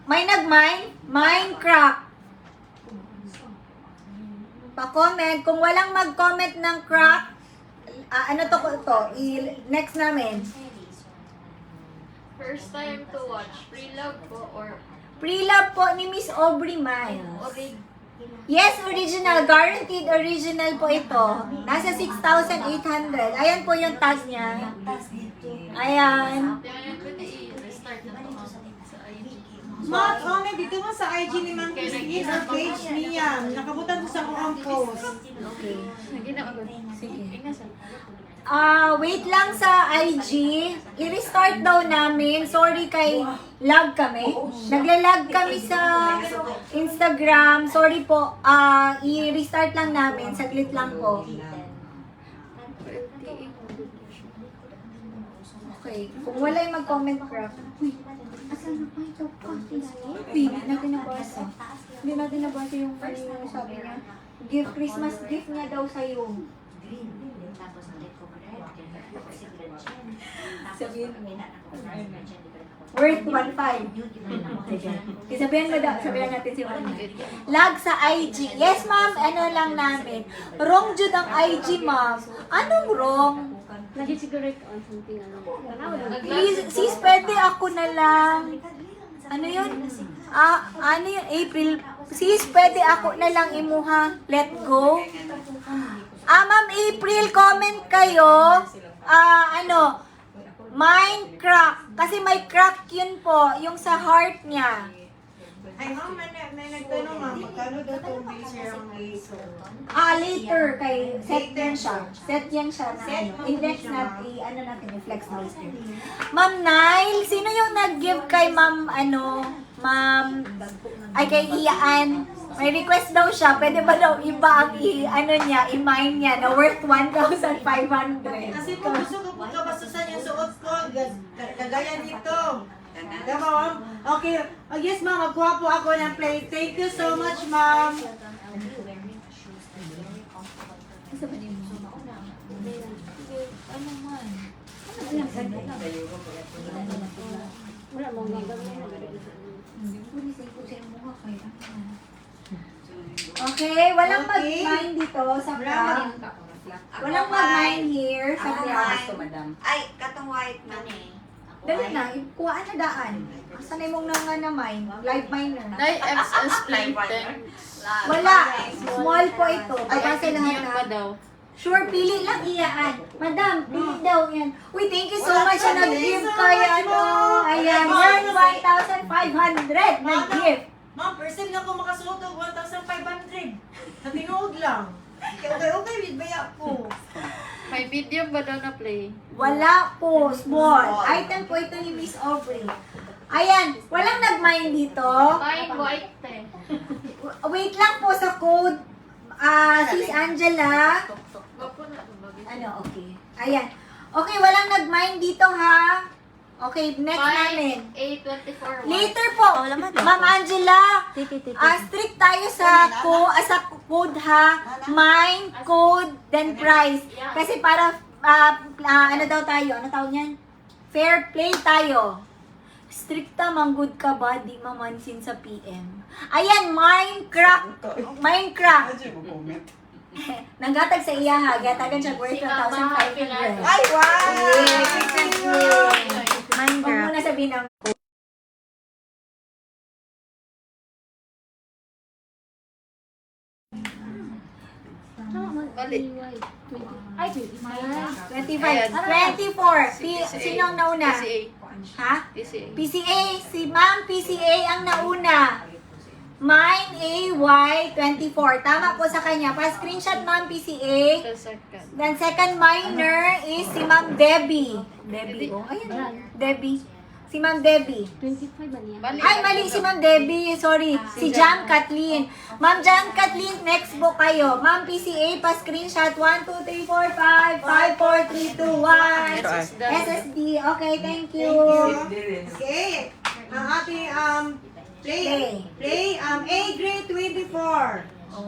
May nag-mine? Mine crack. Pa-comment. Kung walang mag-comment ng crack, ano to? Next namin. first time to watch. Pre-love po or Pre-love po ni Miss Aubrey Miles. orig. Yes, original. Guaranteed original po ito. Nasa 6,800. Ayan po yung tag niya. Ayan. Kaya pwede i-restart na to sa IG. Ma'am, may dito mo sa IG ni Ma'am Christine or page niya. Nakabutan ko sa akong post. Okay. Sige. Ingasan. Wait lang sa IG. I-restart daw namin. Sorry kay lag kami. Naglalag kami sa Instagram. Sorry po. I-restart lang namin. Saglit lang po. Okay. Kung wala yung mag-comment craft. Uy, asan na pa ito? Hindi natin nabasa. Hindi natin nabasa yung sabi niya. Christmas gift niya daw sa'yo. Sabihin mo. Worth 1.5. Sabihan mo daw, sabihan natin si Juan. Lag sa IG. Yes, ma'am, ano lang namin. Wrong jud ang IG, ma'am. Anong wrong? Lagi siguro ito on something Please, sis, pwede ako na lang. Ano yun? Ano yun? April. Sis, pwede ako na lang imuha. Let go. Ma'am April, comment kayo. Mine crack. Kasi may crack yun po, yung sa heart niya. Ay, ma'am, may nagtanong, ma'am. Magkano daw itong blazer ang laser? Later kay set yan siya. Set yan siya na ano. Index natin, ano natin, yung flex later. Ma'am Nile, sino yung nag-give kay ma'am, kay Iyaan? May request daw siya, pwede ba daw iba ang i-mine niya na worth 1,500? Kasi kung gusto ko po kabastusan yung suot ko, kagaya nito. Diba, ma'am? Okay. Oh, yes, ma'am. Magkuha po ako ng plate. Thank you so much, ma'am. Wala mong gagawin na. Okay, walang mag-mine dito sa prank. Walang mag-mine here sa prank. Ay, katong white man. Dali na, kuhaan na daan. Asan na mong nga na mine? Live miner. Nay, XS Plankton. Wala. Small po ito. Babasa lahat Yan pa na. daw. Sure, pili lang iyaan. Madam, pili daw yan. Uy, thank you so much na nag-give kay ano. Ayan, worth 1,500 nag-give. Ma'am, person nga ako makasuot og 1,500. Sa tinuod lang. Okay, bidbaya po. May video ba daw na play? Wala po, small. Item po ito ni Miss Aubrey. Ayan, walang nag-mind dito. Fine white eh. Wait lang po sa code. Sis Angela. Ano, okay. Ayan. Okay, walang nag-mind dito ha. Okay, next namin. Fine A24 white. Later po, Ma'am Angela, strict tayo sa code ha. Mine, code, then price. Kasi para, ano daw tayo? Ano tawag niyan? Fair play tayo. Stricta, manggod ka ba? Di mamansin sa PM. Ayan, Minecraft. Nanggatag sa iya ha. Gatagan siya worth Si Mama 1,500. Ay, wow! Huwag mo na sabihin ang Bali. Ay, 25. 25. 24. Sino ang nauna? PCA. Ha? PCA. PCA. Si Ma'am PCA ang nauna. Mine AY 24. Tama po sa kanya. Pa-screenshot Ma'am PCA. The second. Then second minor is si Ma'am Debbie. Debbie. Oh, ayan. Debbie. Si Ma'am Debbie. 25 ba niya? Bali. Ay, mali si Ma'am Debbie. Sorry. Si Jam Kathleen. Ma'am Jam Kathleen, next book kayo. Ma'am PCA, pa-screenshot. 1, 2, 3, 4, 5, 5, 4, 3, 2, 1. SSD. Okay, thank you. Okay. Ang ating play A grade 24.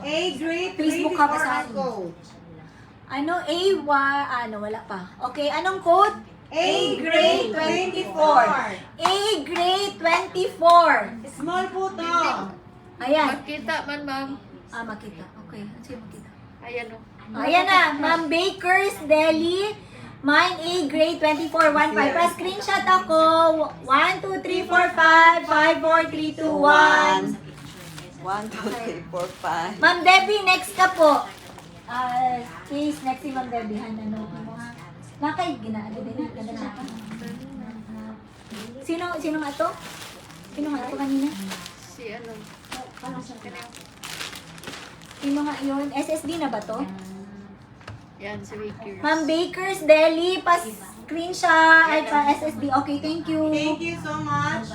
A grade 24 Facebook ka pa sa ang code. Ano? Ano? Wala pa. Okay, anong code? A grade 24. A grade 24. Small po to. Ayan. Magkita man, ma'am. Makita. Okay. Ano siya makita? Ayan o. Ayan na. Ma'am Baker's Deli. Mine A grade 24, 1, 5. Pa-screenshot ako. 1, 2, 3, 4, 5, 5, 4, 3, 2, 1. 1, 2, 3, 4, 5. Ma'am Debbie, next ka po. Please, next si Ma'am Debbie. Ano mo ha? Nakay, ginaano din na. Ganda na. Sino nga to? Sino nga to kanina? Si ano. Sino nga yun? SSD na ba to? Yan, si Wakers. Ma'am Baker's Deli, pa-screenshot at pa-SSD. Okay, thank you. Thank you so much.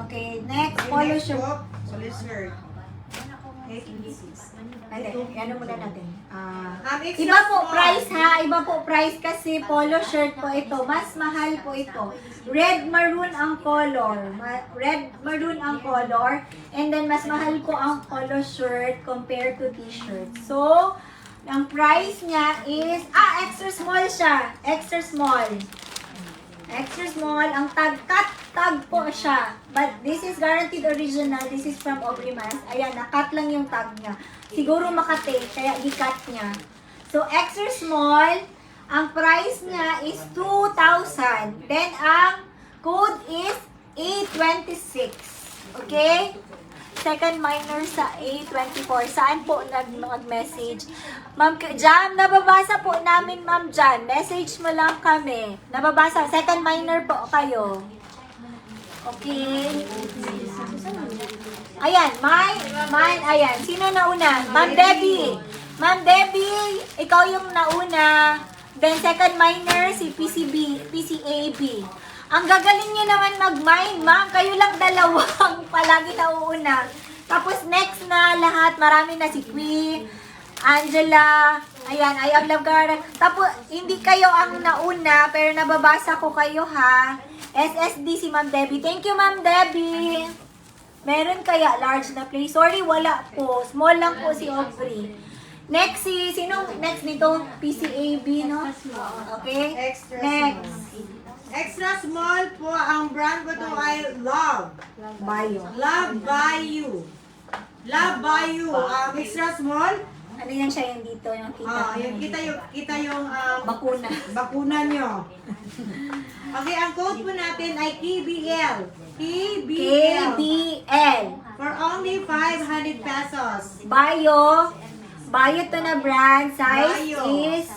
Okay, next, polo shirt. Polo shirt. Ano muna natin? Extra Iba po small. price ha, iba po price kasi polo shirt po ito. Mas mahal po ito. Red maroon ang color. Red maroon ang color. And then mas mahal po ang polo shirt compared to t-shirt. So, ang price niya is, extra small siya. Extra small. Extra small. Ang tag po siya. But this is guaranteed original. This is from Aubrey Mas. Ayan, nakat lang yung tag niya. Siguro makate, kaya i-cut niya. So, extra small. Ang price niya is 2,000. Then, ang code is A26. Okay? Second minor sa A24. Saan po nag-message? Ma'am Jan, nababasa po namin, Ma'am Jan. Message mo lang kami. Nababasa. Second minor po kayo. Okay. Ayan, mine, ayan. Sino nauna? Ma'am Debbie. Ma'am Debbie, ikaw yung nauna. Then second minor, si PCAB. Ang gagaling nyo naman mag-mine, ma'am. Kayo lang dalawang palagi nauuna. Tapos next na lahat, marami na si Queen, Angela, ayan, I am Love Garden. Tapos, hindi kayo ang nauna, pero nababasa ko kayo ha. SSD si Ma'am Debbie. Thank you, Ma'am Debbie. Meron kaya large na play? Sorry, wala po. Small lang po si Aubrey. Next, sino next nito? PCAB, no? Okay? Extra Next. Extra small po ang brand ko to ay Love. Bio. Love by you. Love by you. Extra small. Ano yan siya yung dito? Yung kita. Yan, kita yung Bakuna. bakuna nyo. Okay, ang code po natin ay KBL. KBL. For only 500 pesos. Bio. Bio to na brand. Size Bio. is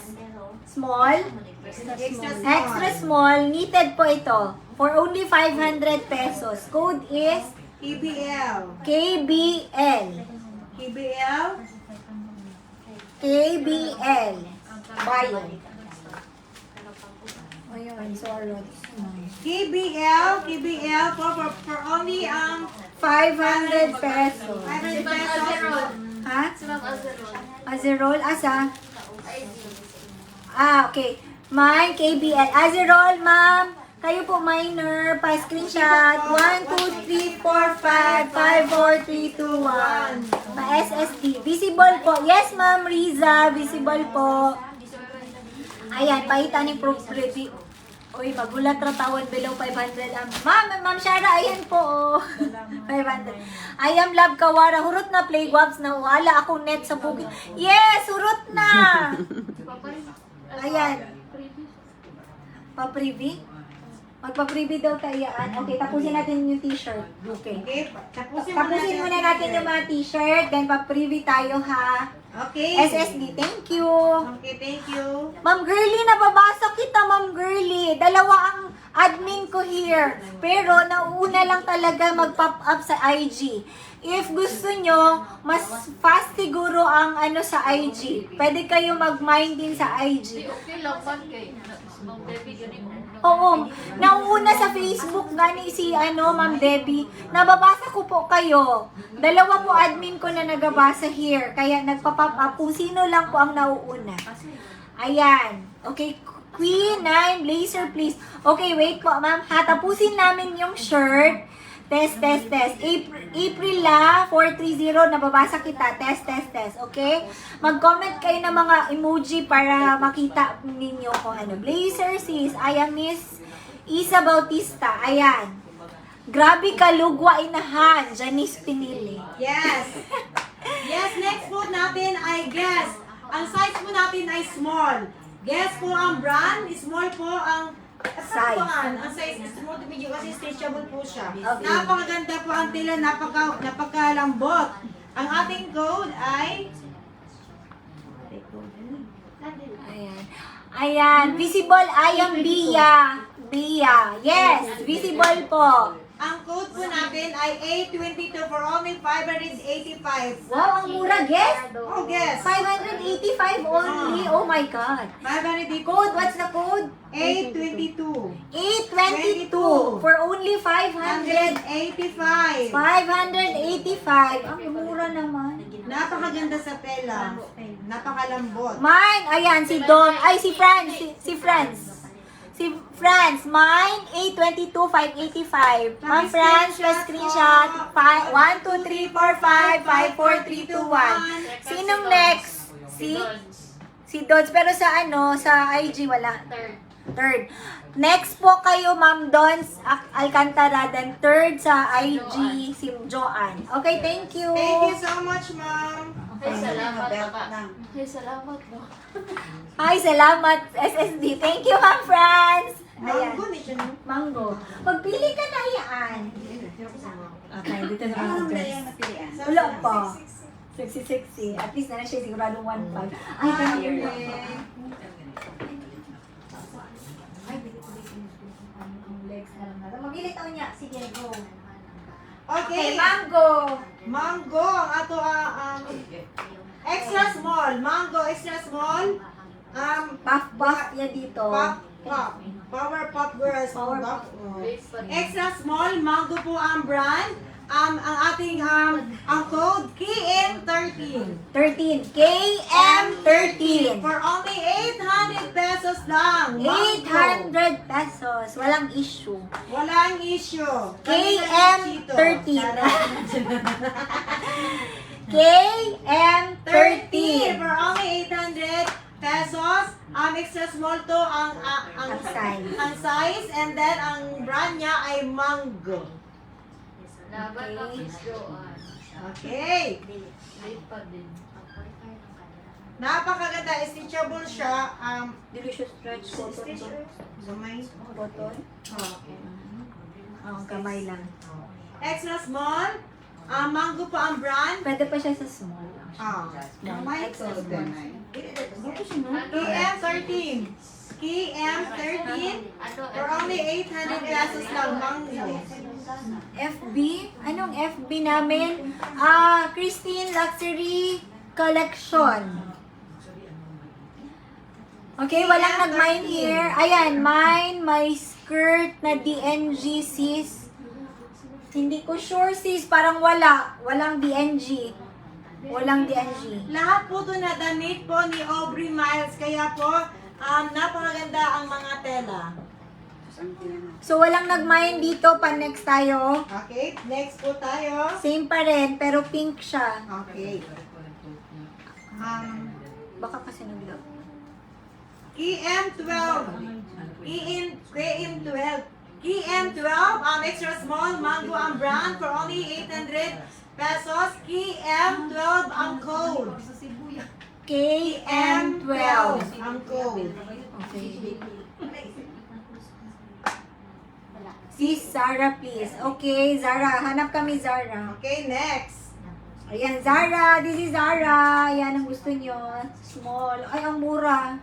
small. Extra small. Extra small. Knitted po ito. For only 500 pesos. Code is KBL. KBL. KBL. KBL. Bio. Ayun, sorry. KBL for only 500 pesos. 500 pesos. Ha? Si Ma'am Azerol. Azerol, asa? ID. Okay. Mine, KBL. Azerol, ma'am. Kayo po, minor. Pa-screenshot. 1, 2, 3, 4, 5, 5, 4, 3, 2, 1. Pa-SSD. Visible po. Yes, ma'am Riza. Visible po. Ayan, paita ni proof review. Uy, magulat ra tawon below 500. Ma'am Shara, ayan po. 500. I am love kawara. Hurot na play guaps na wala akong net sa bukid. Yes, hurot na. Ayan. Pa-privy? Magpa-privy daw tayaan. Okay, tapusin natin yung t-shirt. Okay. Okay, tapusin Tapusin muna natin yung mga t-shirt, then pa-privy tayo ha. Okay. SSD, thank you. Okay, thank you. Ma'am Girly, nababasa kita, Ma'am Girly. Dalawa ang admin ko here. Pero nauuna lang talaga mag-pop up sa IG. If gusto nyo, mas fast siguro ang sa IG. Pwede kayo mag-mine din sa IG. Okay lang man kay Ma'am Debbie ganun mo. Oo, nauuna sa Facebook gani si Ma'am Debbie. Nababasa ko po kayo. Dalawa po admin ko na nagabasa here. Kaya nagpa-pop up kung sino lang po ang nauuna. Ayan. Okay, Queen 9, blazer please. Okay, wait po ma'am. Tapusin namin yung shirt. Test. April 430, nababasa kita. Test. Okay? Mag-comment kayo ng mga emoji para makita ninyo kung ano. Blazer sis. Ayan, Miss Isa Bautista. Ayan. Grabe ka, lugwa inahan. Janice Pinili. Yes. Yes, next po natin ay guess. Ang size po natin ay small. Guess po ang brand, small po ang Size. Ang size is small to medium kasi stretchable po siya. Napakaganda po ang tela, napakalambot. Ang ating code ay Ayan. Visible, I am Bia. Yes, visible po. ang code po natin ay A22 for only 585. Wow, ang mura, guess? Oh, guess. 585 only. Oh my God. 585. Code, what's the code? A22. 822 for only 500. 585. 585. Ang mura naman. Napakaganda sa tela. Napakalambot. Mine, ayan, si Don. Ay, si Franz. Si Franz. Si Franz, mine, 822, 585. Ma'am Franz, plus screenshot. 1, 2, 3, 4, 5, 5, 4, 3, 2, 1. Sinong next? Si Dodge. Pero sa sa IG wala. Third. Next po kayo, Ma'am Dons Alcantara. Then third sa IG, si Joanne. Okay, thank you. Thank you so much, ma'am. Ay, salamat na. Ay, salamat no. Ay, salamat, SSD. Thank you, Ma'am Franz. Ayan. Mango ni siya, no? Mango. Magpili ka na yan. Okay, dito na Ano mga naman dress. yung napilian? Wala pa. Sexy. At least na siya siguradong 1.5. Ay, ganun na. Ay, ang legs na lang natin. Mamili tayo niya. Sige, go. Okay. Mango. Mango ang ato extra small. Mango extra small. Puff yan dito. Pop. Power Pop Girls. Power Pop. Pop. Extra small. Mango po ang brand. Ang ating ang code KM13. 13. KM13. For only 800 pesos lang. Mango. 800 pesos. Walang issue. Walang issue. KM13. KM13. For only 800 pesos. Extra small to ang size. ang size, and then ang brand niya ay Mango. Laban ng Miss Joanne. Okay. Late pa din. Napakaganda, stitchable siya. Delicious stretch cotton to. Gamay. Cotton? Okay. Kamay lang. Extra small. Mango pa ang brand. Pwede pa siya sa small lang. Gamay. Extra small. KM13. KM13 for only 800 pesos lang, mango. FB? Anong FB namin? Christine Luxury Collection. Okay, walang nag-mine here. Ayan, mine, my skirt na DNG, sis. Hindi ko sure, sis. Parang wala. Walang DNG. Walang DNG. Lahat po ito na damit po ni Aubrey Miles, kaya po, napakaganda ang mga tela. So, walang nag-mine dito. Pa-next tayo. Okay, next po tayo. Same pa rin, pero pink siya. Okay. Baka kasi nag-lock. KM12. KM12, extra small, mango ang brand for only 800 pesos. KM12 ang code. KM12. Ang code. Okay. Sis, Zara, please. Okay, Zara. Hanap kami, Zara. Okay, next. Ayan, Zara. This is Zara. Ayan, ang gusto nyo. Small. Ay, ang mura.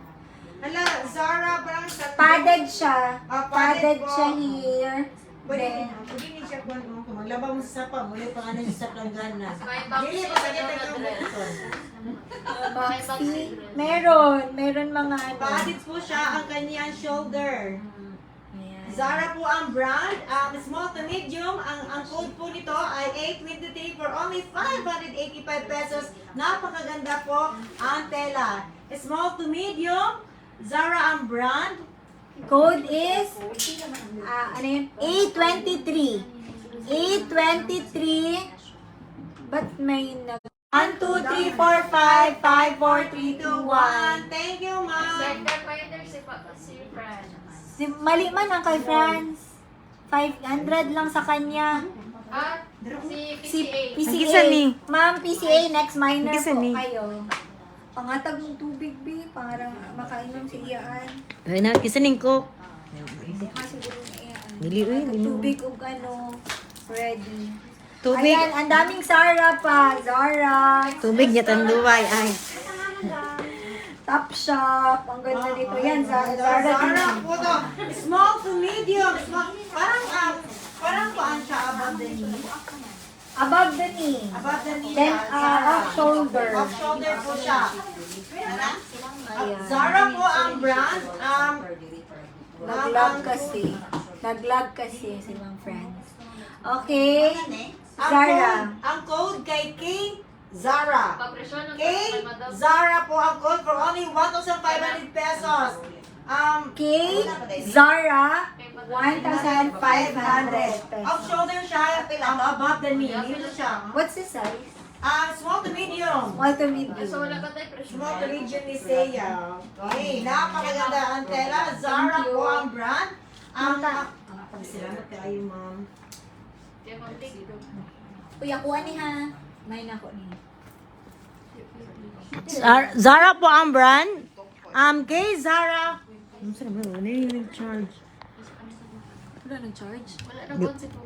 Hala, Zara, parang sa... Padded siya. Padded po. siya here. Pwede Then, niya siya kung ano, maglaba mo sa sapa, muli pa ano sa planggana. May box Dili siya pa sa na kita dress. Maxi. Meron mga ano. Padded po siya ang kanyang shoulder. Ayan. Zara po ang brand, small to medium. Ang code po nito ay 823 for only 585 pesos. Napakaganda po ang tela. Small to medium, Zara ang brand. Code is, ano yun? 823. 823. Ba't may nag... 1, 2, 3, 4, 5, 5, 4, 3, 2, 1. Thank you, ma'am. Second finder si Fran. Mali man ang kay Franz. 500 lang sa kanya. At si PCA. PCA. Ma'am, PCA, next minor po kayo. Pangatag ng tubig, B. Para makainom si iyaan. Ay na, kisaning ko. Siguro na iyaan. Dili, Tubig o ano. Ready. Tubig. Ayan, ang daming Zara pa. Zara. Tubig niya tanduay, ay. Top shop. Ang ganda dito. Yan, Zara. Zara po to. Small to medium. Parang paan siya above the knee. Above the knee. Above the knee. Then, off shoulder. Off shoulder po siya. Ayan. Zara po ang brand. Nag-lag kasi si Mang Friends. Okay. Zara. Ang code kay K. Zara. Pagpresyon ng K. Zara po ang code for only 1,500 pesos. K. Zara. 1,500 pesos. Off shoulder siya. Above the knee. Dito siya. What's the size? Small to medium. Small to medium. So wala ka tayo presyon. Small to medium ni Seiya. Okay, napakaganda ang tela. Zara po ang brand. Salamat kayo, ma'am. Kaya mag-take. Kuya, kuha ni ha. May nako ni. Zara po ang brand. Kay Zara. Wala yung charge. Wala nang charge? Wala na concept po.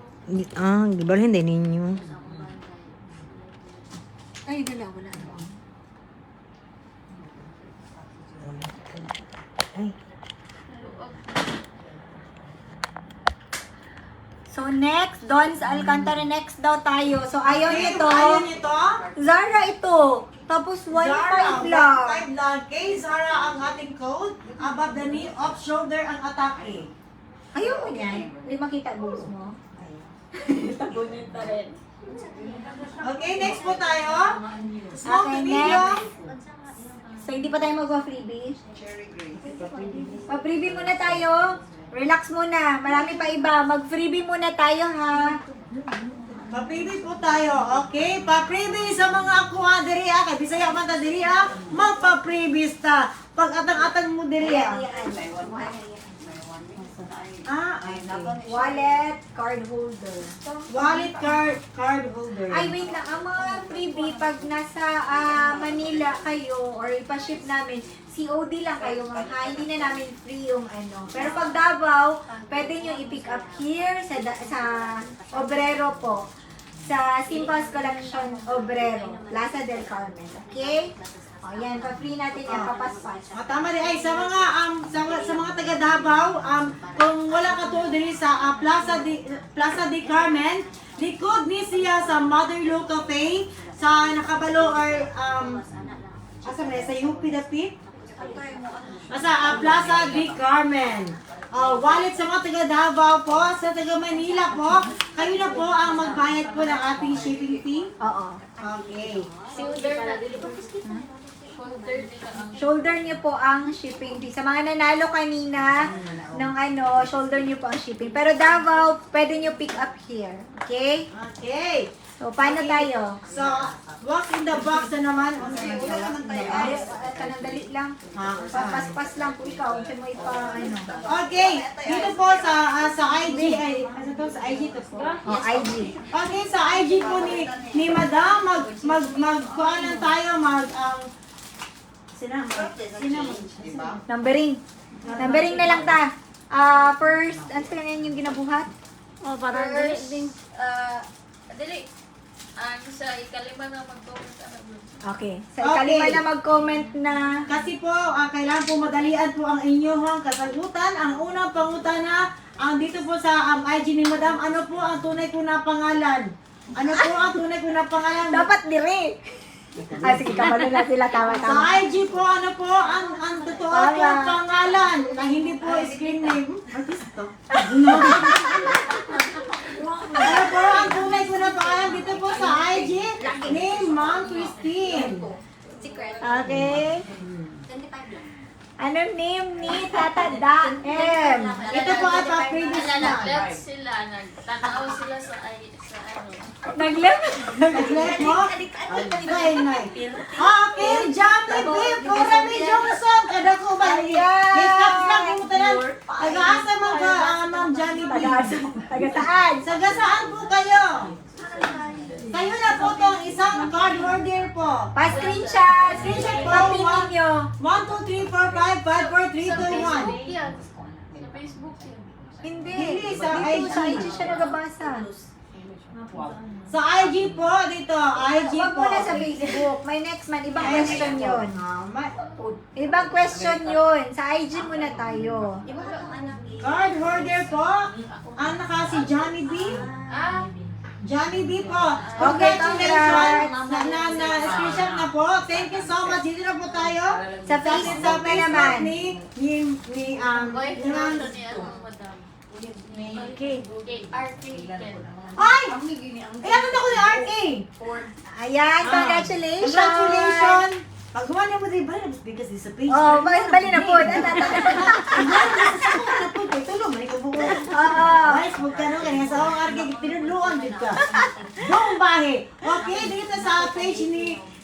Gibalhin din ninyo. Ay, wala na. Ay. So next, doon sa Alcantara next daw tayo. So ayaw nito. Ayaw nito? Zara ito. Tapos 1.5 lang. 1.5 lang. Kay Zara ang ating code. Above the knee, off shoulder ang atake. Ayaw mo yan. Hindi makita boobs mo. Tabunin pa rin. Okay, next po tayo. Small to Okay, medium. So hindi pa tayo magpa-freebie. Pa-freebie muna tayo. Relax muna. Marami pa iba. Mag-freebie muna tayo ha. Pa-freebie po tayo. Okay, pa-freebie sa mga kuha diriya. Kay Bisaya man ta diriya, magpa-freebie ta. Pag atang-atang mo diriya. Wallet, card holder. Wallet, card holder. Ay, wait lang. Ang mga freebie, pag nasa Manila kayo or ipaship namin, COD lang kayo mga ha. Hindi na namin free yung ano. Pero pag Davao, pwede nyo i-pick up here sa Obrero po. Sa Simple's Collection Obrero, Plaza del Carmen. Okay? O, O, yan. Pa-free natin yan. Papaspas. Tama rin ay sa mga sa mga taga Davao, kung wala ka to diri sa Plaza de Carmen, likod ni siya sa Mother Lou Cafe sa nakabalo or asa man sa UP Dapit. Sa Plaza de Carmen. Wallet sa mga taga Davao po, sa taga Manila po, kayo na po ang magbayad po ng ating shipping fee. Oo. Okay. Shoulder na. Shoulder nila ang Shoulder niyo po ang shipping fee. Sa mga nanalo kanina ng shoulder niyo po ang shipping. Pero Davao, pwede niyo pick up here. Okay? Okay. So, paano tayo? So, walk in the box na naman. Wala naman tayo. Ayos, kanang dali lang. Paspas lang po ikaw. Kasi mo Okay, dito po sa IG, ano to, sa IG to po. IG. Okay, sa IG po ni Madam, magkuhanan tayo, Numbering na lang ta. First, ano pa yan yung ginabuhat? first, dili. Sa ikalima na mag-comment ka na. Okay. Sa ikalima na mag-comment na. Kasi po, kailangan po madalian po ang inyong kasagutan. Ang unang pangutana, dito po sa IG ni Madam, ano po ang tunay ko na pangalan? Ano po ang tunay ko na pangalan? Dapat dire. Sige, kamalo na sila. Tama. Sa IG po, ano po ang totoo pong pangalan na hindi po screen name? Artista. Ano po ang tunay ko na pangalan dito po sa IG ni Ma'am Christine. Secret. Okay. 25 lang. Anong name ni Tata Da M? Ito po ay pa-previous na. Nag-left sila, nagtataw sila sa ano. Nag-left? Nag-left mo? Ay, nay. Okay, Johnny B. Purami Johnson. Kada ko ba? Hiccups lang yung tanan. Taga-asa mo ka, Ma'am Johnny B. Taga saan? Saga saan po kayo? Kayo na po itong isang card holder po. Pa-screenshot. Screenshot po. Pa-pinin nyo. 1, 2, 3, 4, 5, 5, 4, 3, 2, 1. Yan. Sa Facebook yan. Hindi. Hindi, sa Dito, IG. Sa IG siya nagabasa. Sa IG po, dito. IG Huwag po. mo na sa Facebook. May next man. Ibang question yun. Ma- Ibang question yun. Sa IG muna tayo. Di ba ang anak Card holder po. Ang naka si Johnny B. Johnny B po. Okay, Congratulations. congrats. Na-screenshot na po. Thank you so much. Dito na po tayo. Sa Facebook na naman. ni Boyfriend to ni ano, madam. Okay. RT Ken. Ay! Ayan na ako ni RK. Ayan, congratulations. Congratulations. Paggawa niya mo din, bali na because this is a page. Oh, bali na po. Tulong, may kabuo. Oo. Guys, magkano ka nga sa akong RK, tinuluan din ka. Doon bahe. Okay, dito sa page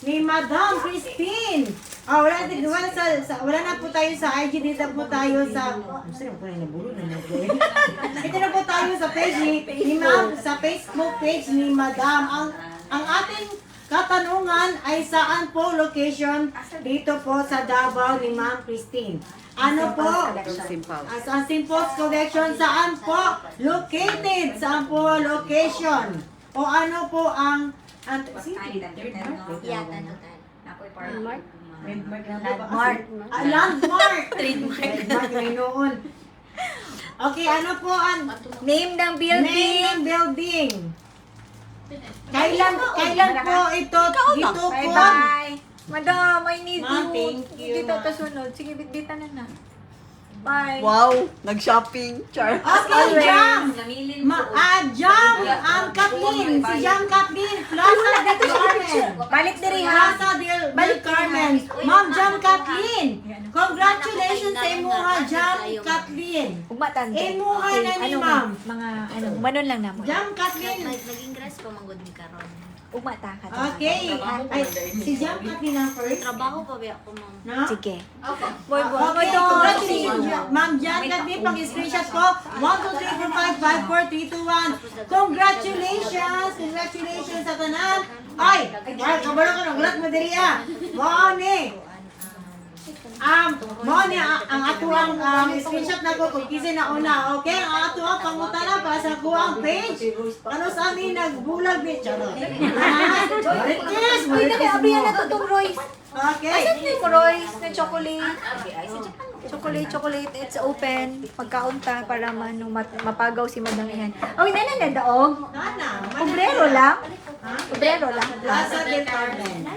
ni Madam Christine. Wala na po tayo sa IG, dito po tayo sa ito na po tayo sa page ni Ma'am, sa Facebook page ni Madam. Ang ating katanungan ay saan po location dito po sa Davao ni Ma'am Christine. Ano po? Sa Simples Collection, saan po located? Saan po location? O ano po ang Landmark. Landmark. Trademark may noon. Okay, ano po ang Name ng building. name ng building? Kailan po ito dito po? Bye-bye. Madam, I need Ma'am, you. thank you, Dito ma'am. to sunod. Sige, bitbitan na. Bye. Wow, nag-shopping. Char. Okay, Jam. Jam, Kathleen. Si Jam Kathleen. Plaza del Carmen. Balik diri ha. Plaza del Carmen. Ma'am Jam Kathleen. Congratulations sa imuha, Jam Kathleen. Ugmatan. Imuha na ni Ano, ma'am. Mga manon lang namo. Jam Kathleen. Naging grass pa manggod ni karon. Ugmata ka. Okay. Ay, si Jam Kathleen ang first. Trabaho pa ba ako, ma'am? No? Sige. Okay. Boy, Okay, congratulations, Ma'am Jan Kathleen. Pang-screenshot ko. 1, 2, 3, 4, 5, 5, 4, 3, 2, 1. Congratulations! Congratulations sa tanan. Ay, kabalo ka ng ulat mo diri ah. Wow, ni. Mo ni ang ato ang screenshot na ko kung kasi na una, okay? Ang ato ang pangutana para sa kuang page. Ano sa amin nagbulag ni Charo. Marites, Uy, dali, abrihan na to itong Royce. Okay. Asan na yung Royce na chocolate? Chocolate, it's open. Pagkaunta para mapagaw si Madam Ian. Oh, hindi na daog. Nana, Obrero lang. Obrero lang. Plaza del Carmen.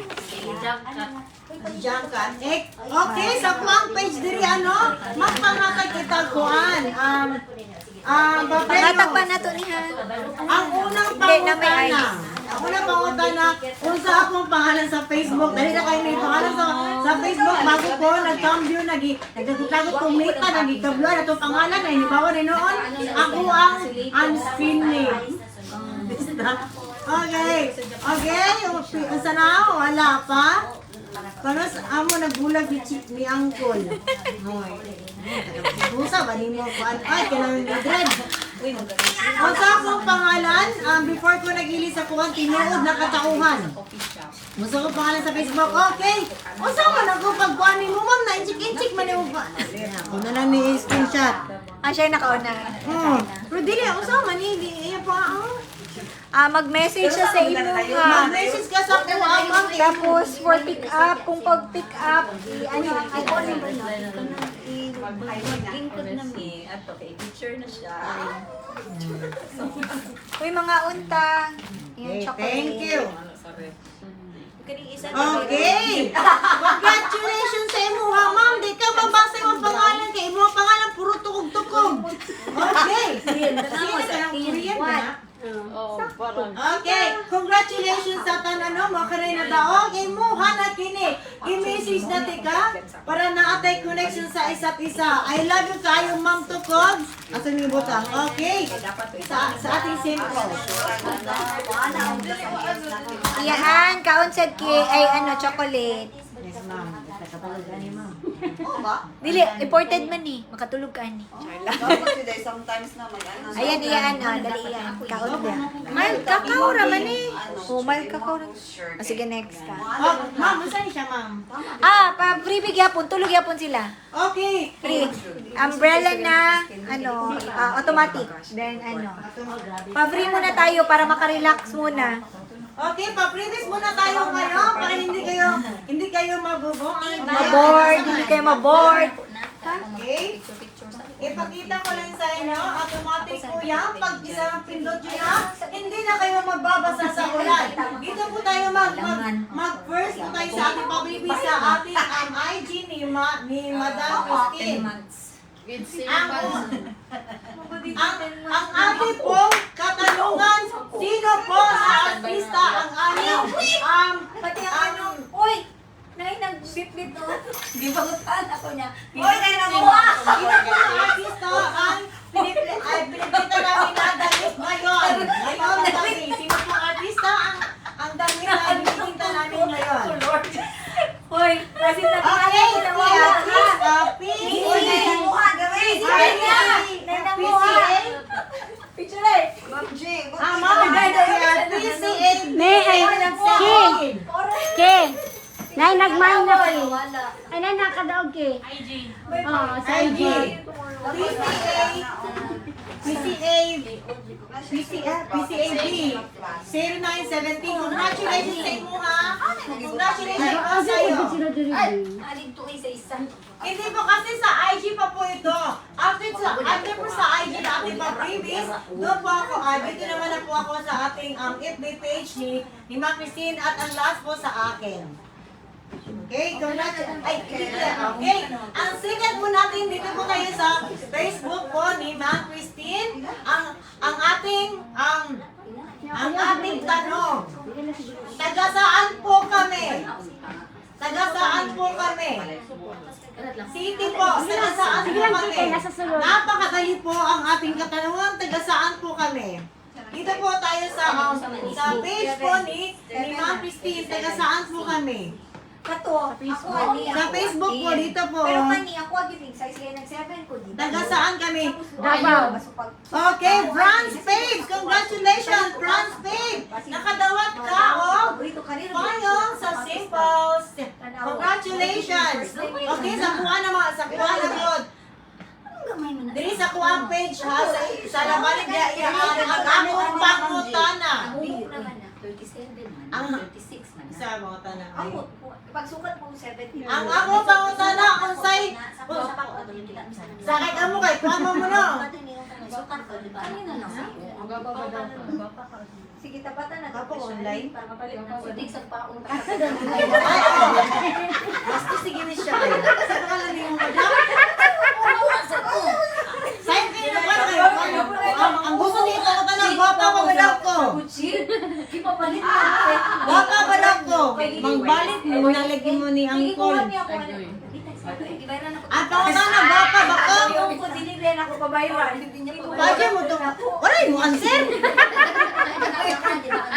Jangkat. Okay, sa kuang page diri ano, magpangatag kita kuan. Pangatag pa na to niya. Ang unang Hindi, na may pangutana. ice. Ang unang pangutana, kung sa akong pangalan sa Facebook, dahil na kayo may pangalan sa Facebook, bago ko, nag-cambio, nagtatagot kumita, nagikabluan, na itong pangalan, na hinibawa na noon, ako ang unscreen name. Okay. Okay, yung sana, wala pa. Pero amo nagbulag ni Uncle. Hoy. Busa ba ni mo kuan? Ay, kailangan ni Dread. Ang sa akong pangalan, before ko nag-ili sa kuan, tinuod na katauhan. Gusto ko pangalan sa Facebook, okay. O sa man ako pagkuan ni mo, ma'am, na inchik-inchik man yung pa. Ako na lang ni screenshot. Siya yung nakauna. Pero dili, o sa man, hindi. Iya pa, Mag-message siya sa imo ha. mag-message ka sa kuan, ma'am. Tapos for pick up, kung pag-pick up, i-ano number na. Lingkod na mi. Ato kay picture na siya. Uy, mga unta. Yung chocolate. Thank you. Kaning isa Okay! Congratulations sa imo ha, ma'am. Di ka mabasa yung pangalan kay imo ang pangalan puro tukog-tukog. Okay. Sige na kanang Korean ba na? Okay. Congratulations sa tanan mo kanay na daog. Kay mo na kini. I-message na ka para naatay connection sa isa't isa. I love you kayo, ma'am tukog. Asa ni butang? Okay. Sa ating simple. Iyaan, kaon sad ki ay ano, chocolate. Yes, ma'am. Katulog ani, ma'am. Oo ba? Dili, imported man ni. Makatulog ka ni. Dapat sila sometimes na may ano. Ayan, iyaan, dali iyaan. Kaon ba? Mild kakao raman eh. Oh, mild kakao raman. Sige, next ka. Oh, ma'am, saan siya, ma'am? Pa-freebie gyapon, tulog gyapon sila. Okay. Free. Umbrella na, ano, automatic. Then, ano. Pa-free muna tayo para makarelax muna. Okay, pa-previous muna tayo ngayon para hindi kayo maboboard. Maboard, hindi kayo maboard. Okay? Ipakita ko lang sa inyo, automatic po yan. Pag isang pindot nyo na, hindi na kayo magbabasa sa ulan. Dito po tayo mag-first po tayo sa ating pabibi sa ating IG ni Madam Christine. Ang ating pong katanungan, sino po sa artista ang aming Pati ang ano, uy! Nay, nag-bip-bip to. gibagutan ako niya. Hoy, nainabuha! Sino po sa artista ang pinipita namin na damit ngayon? Ngayon kasi, sino po artista ang damit na pinipita namin ngayon? Uy, kasi Okay, si artista, Picture eh. Ke. Nay nagmahal na ko. Wala. Ay nay nakadaog ke. IG. Oh, sa IG. IG. PCAB 0917. Congratulations sa imo ha. Congratulations po sa iyo. Alig to isa-isa. Hindi po kasi sa IG pa po ito. After po sa IG na ating pa-previous, doon po ako. Dito naman na po ako sa ating FB page ni Ma Christine at ang last po sa akin. Okay, congratulations. Okay. Ang second po natin, dito po tayo sa Facebook po ni Ma Christine. Ang ating tanong. Taga saan po kami? Taga saan po kami? City po. Taga saan po kami? Napakadali po ang ating katanungan. Taga saan po kami? Dito po tayo sa page po ni Ma Christine. Taga saan po kami? Kato, ako ani. Sa Facebook po, dito po. Pero kani ako giving size kaya nag-7 ko di. Taga saan kami? Davao. Okay, France Babes! Congratulations, France Babes! Nakadawat ka, oh! Payong sa Simples! Congratulations! Okay, sa kuha na mga, sa kuha na yun. Dili sa kuha ang page ha, sa labalik niya iyaan ang among pangutana. Ang buhok naman na 37 man, 36 man. Sa pangutana. Ako, pagsukat mo 70. Ang among pangutana, unsay... Sakit ka mo kay, kuha mo mo no. Sukat ko, di ba? Kanina lang ako. Sige, tapatan na. Ako online. Para mapalit na. Sudig sa paong. Basta sige ni siya. Sa pangalan niyo madam. Sa'yo kayo na pala kayo. Ang gusto niyo ito ko ng gwapa ko madam ko. Di pa palit na. Gwapa madam ko. Magbalik mo, nalagyan mo ni Angkol. At pangutana, gwapa ba ko? Yung ko deliver ako pabayran. Bagay mo ito. Wala mo answer.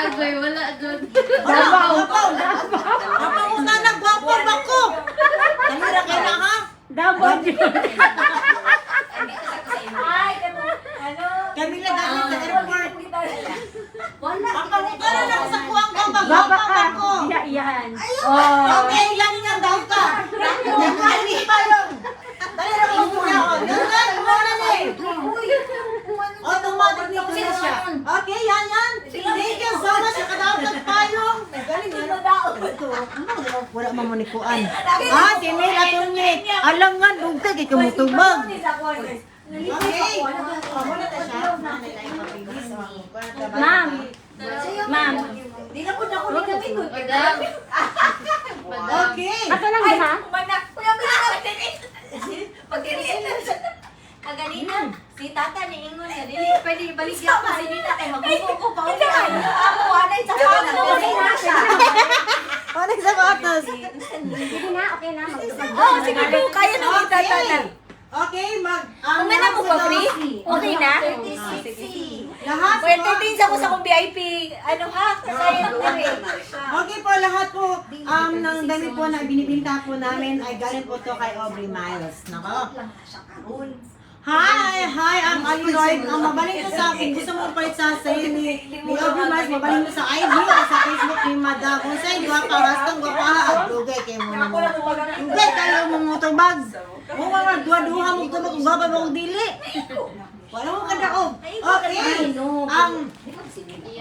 Agoy, wala doon. Gwapa. Ang pangutana, gwapa ba ko? Talira kayo na ha? Davao. Ay, ano? Kami nagalit sa airport. Wala. Ang pangutana lang sa kuwang gwapa. Baba Gwapa ka. ba ko? Iyaan. Oh. Okay, lang nga daw ka. Nagkali pa yun. Talira ko muna ako. Ganun, muna na eh. Automatic ni Kuya siya. Okay, yan. Thank you so much. Nakadaot ng payong. Galing yan. Wala mamunikuan. Ah, si Mel Atunye. Alam nga, dugtag. Ikaw mo tubag. Okay. Muna na siya. Ma'am. Ma'am. Di na po na ko nagkabinod. Madam. Okay. Ato lang ha? Kaganina, si tata ni Ingon nga dili pwede baligyan pa si Nina kay magbubo ko pa uli. Ako, anay sa Ano sa batas? Sige na, okay na. Magtupad. Oh, sige po, kaya na kita tatan. Okay, Kumana mo ba, free? Okay na? Lahat po. Well, 13 sa ko sa kong VIP. Ano ha? Kasaya ko rin. Okay po, lahat po ng dami po na binibinta po namin ay galing po to kay Aubrey Miles. Nako. Hi, I'm Alinoid. Ang mabalik na sa akin, gusto mo palit sa sa'yo ni Aubrey Miles, mabalik na sa IG o sa Facebook ni Madam. Kung sa'yo, gwapa, hastong gwapa, aglugay kayo mo mo. Hindi, kayo mo mo tubag. Kung mga duwa-duha mo tubag, kung gwapa mo dili. Wala mo kadaog. Okay.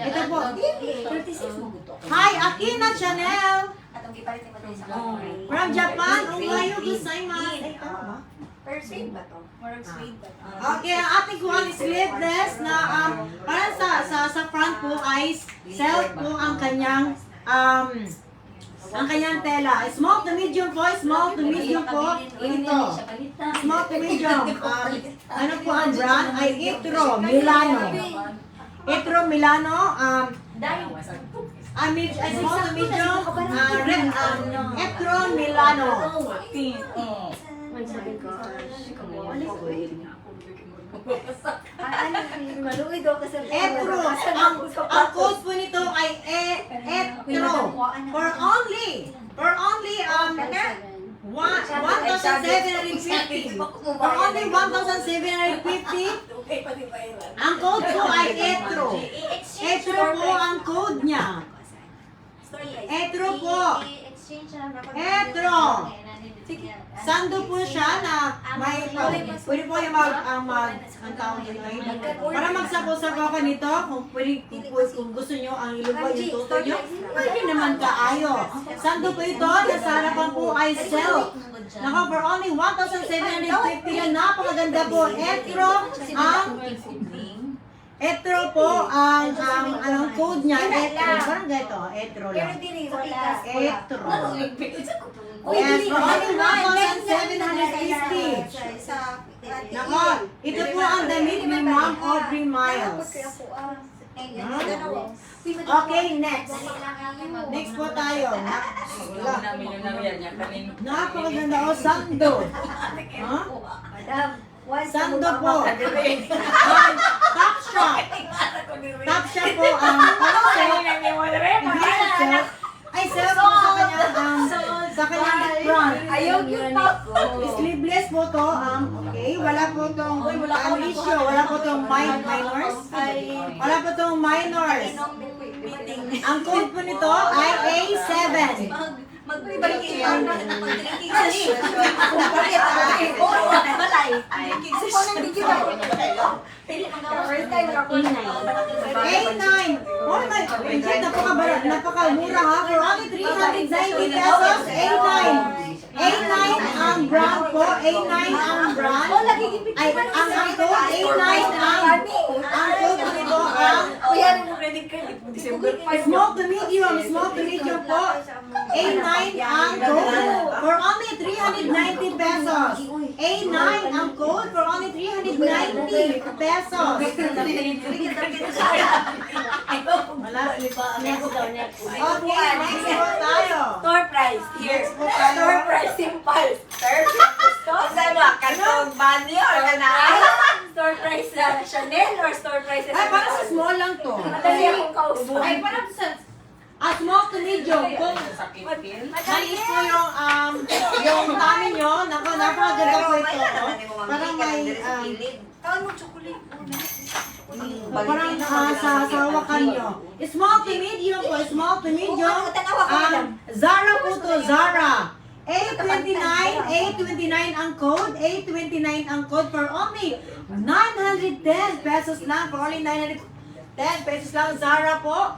Ito po. 36 mo gusto. Hi, Akina Chanel. Atong gipalit ni Matay sa ako. From Japan. Ohayo gozaimasu. Ay, tama ba? Per suede ba to? Morang suede ba to? Okay, ang ating kuha is sleeveless na parang sa front po ay self po ang kanyang tela. Small to medium po, small to medium po. Ito. Small to medium. Ano po ang brand? Ay Etro Milano. Etro Milano. Small to medium. Etro Milano. Maluwi daw kasi. Etro. Ang code po nito ay Etro. For only 1,750. For only 1,750. Ang code po ay Etro. Etro po ang code niya. Etro po. Etro. Sando po siya na may pwede po yung ang tawag dito para magsapo-sapo ka nito kung kung gusto nyo ang ilugay yung tuto nyo pwede naman kaayo. Sando po ito nasa harapan po ay self. Nako, for only 1,750 na napakaganda po. Etro po ang anong code niya. Etro. Parang ganito. Etro lang. Etro. Yes, for only 1,750. Nako, ito po ang damit ni Ma'am Aubrey Miles. Okay, next. Next po tayo. Napakaganda o, sando. Sando po. Top shop. Top shop po ang ay self po sa Sleeveless po to. Okay, wala po tong issue. Wala po tong minors. Wala po tong minors. Ang code po nito ay A7. Magbalik kayo. Drinking session. Bakit? Balay. Drinking session. A9. Oh my God, napakamura ha. For only 390 pesos, A9. A9 ang brand po. A9 ang brand. Ay, ang code A9 ang code po nito ang small to medium po. A9 ang code for only 390 pesos. A9 ang code for only 390 pesos. Wala. Okay, next po tayo. Store price. Here. Next po tayo. Store price. Simple. Ano? Kantong banyo or kanaan? Store price na Chanel or store price Ay, parang sa small lang to. Madali akong kausap. Ay, parang sa... Small to medium. Kung maliit po yung tummy nyo, napakaganda po ito. Parang may, Kaan mo chocolate. parang sa hawakan nyo. Small to medium po, small to medium. Zara po to, Zara. A29 ang code, A29 ang code for only 910 pesos lang, for only 910 pesos lang, Zara po.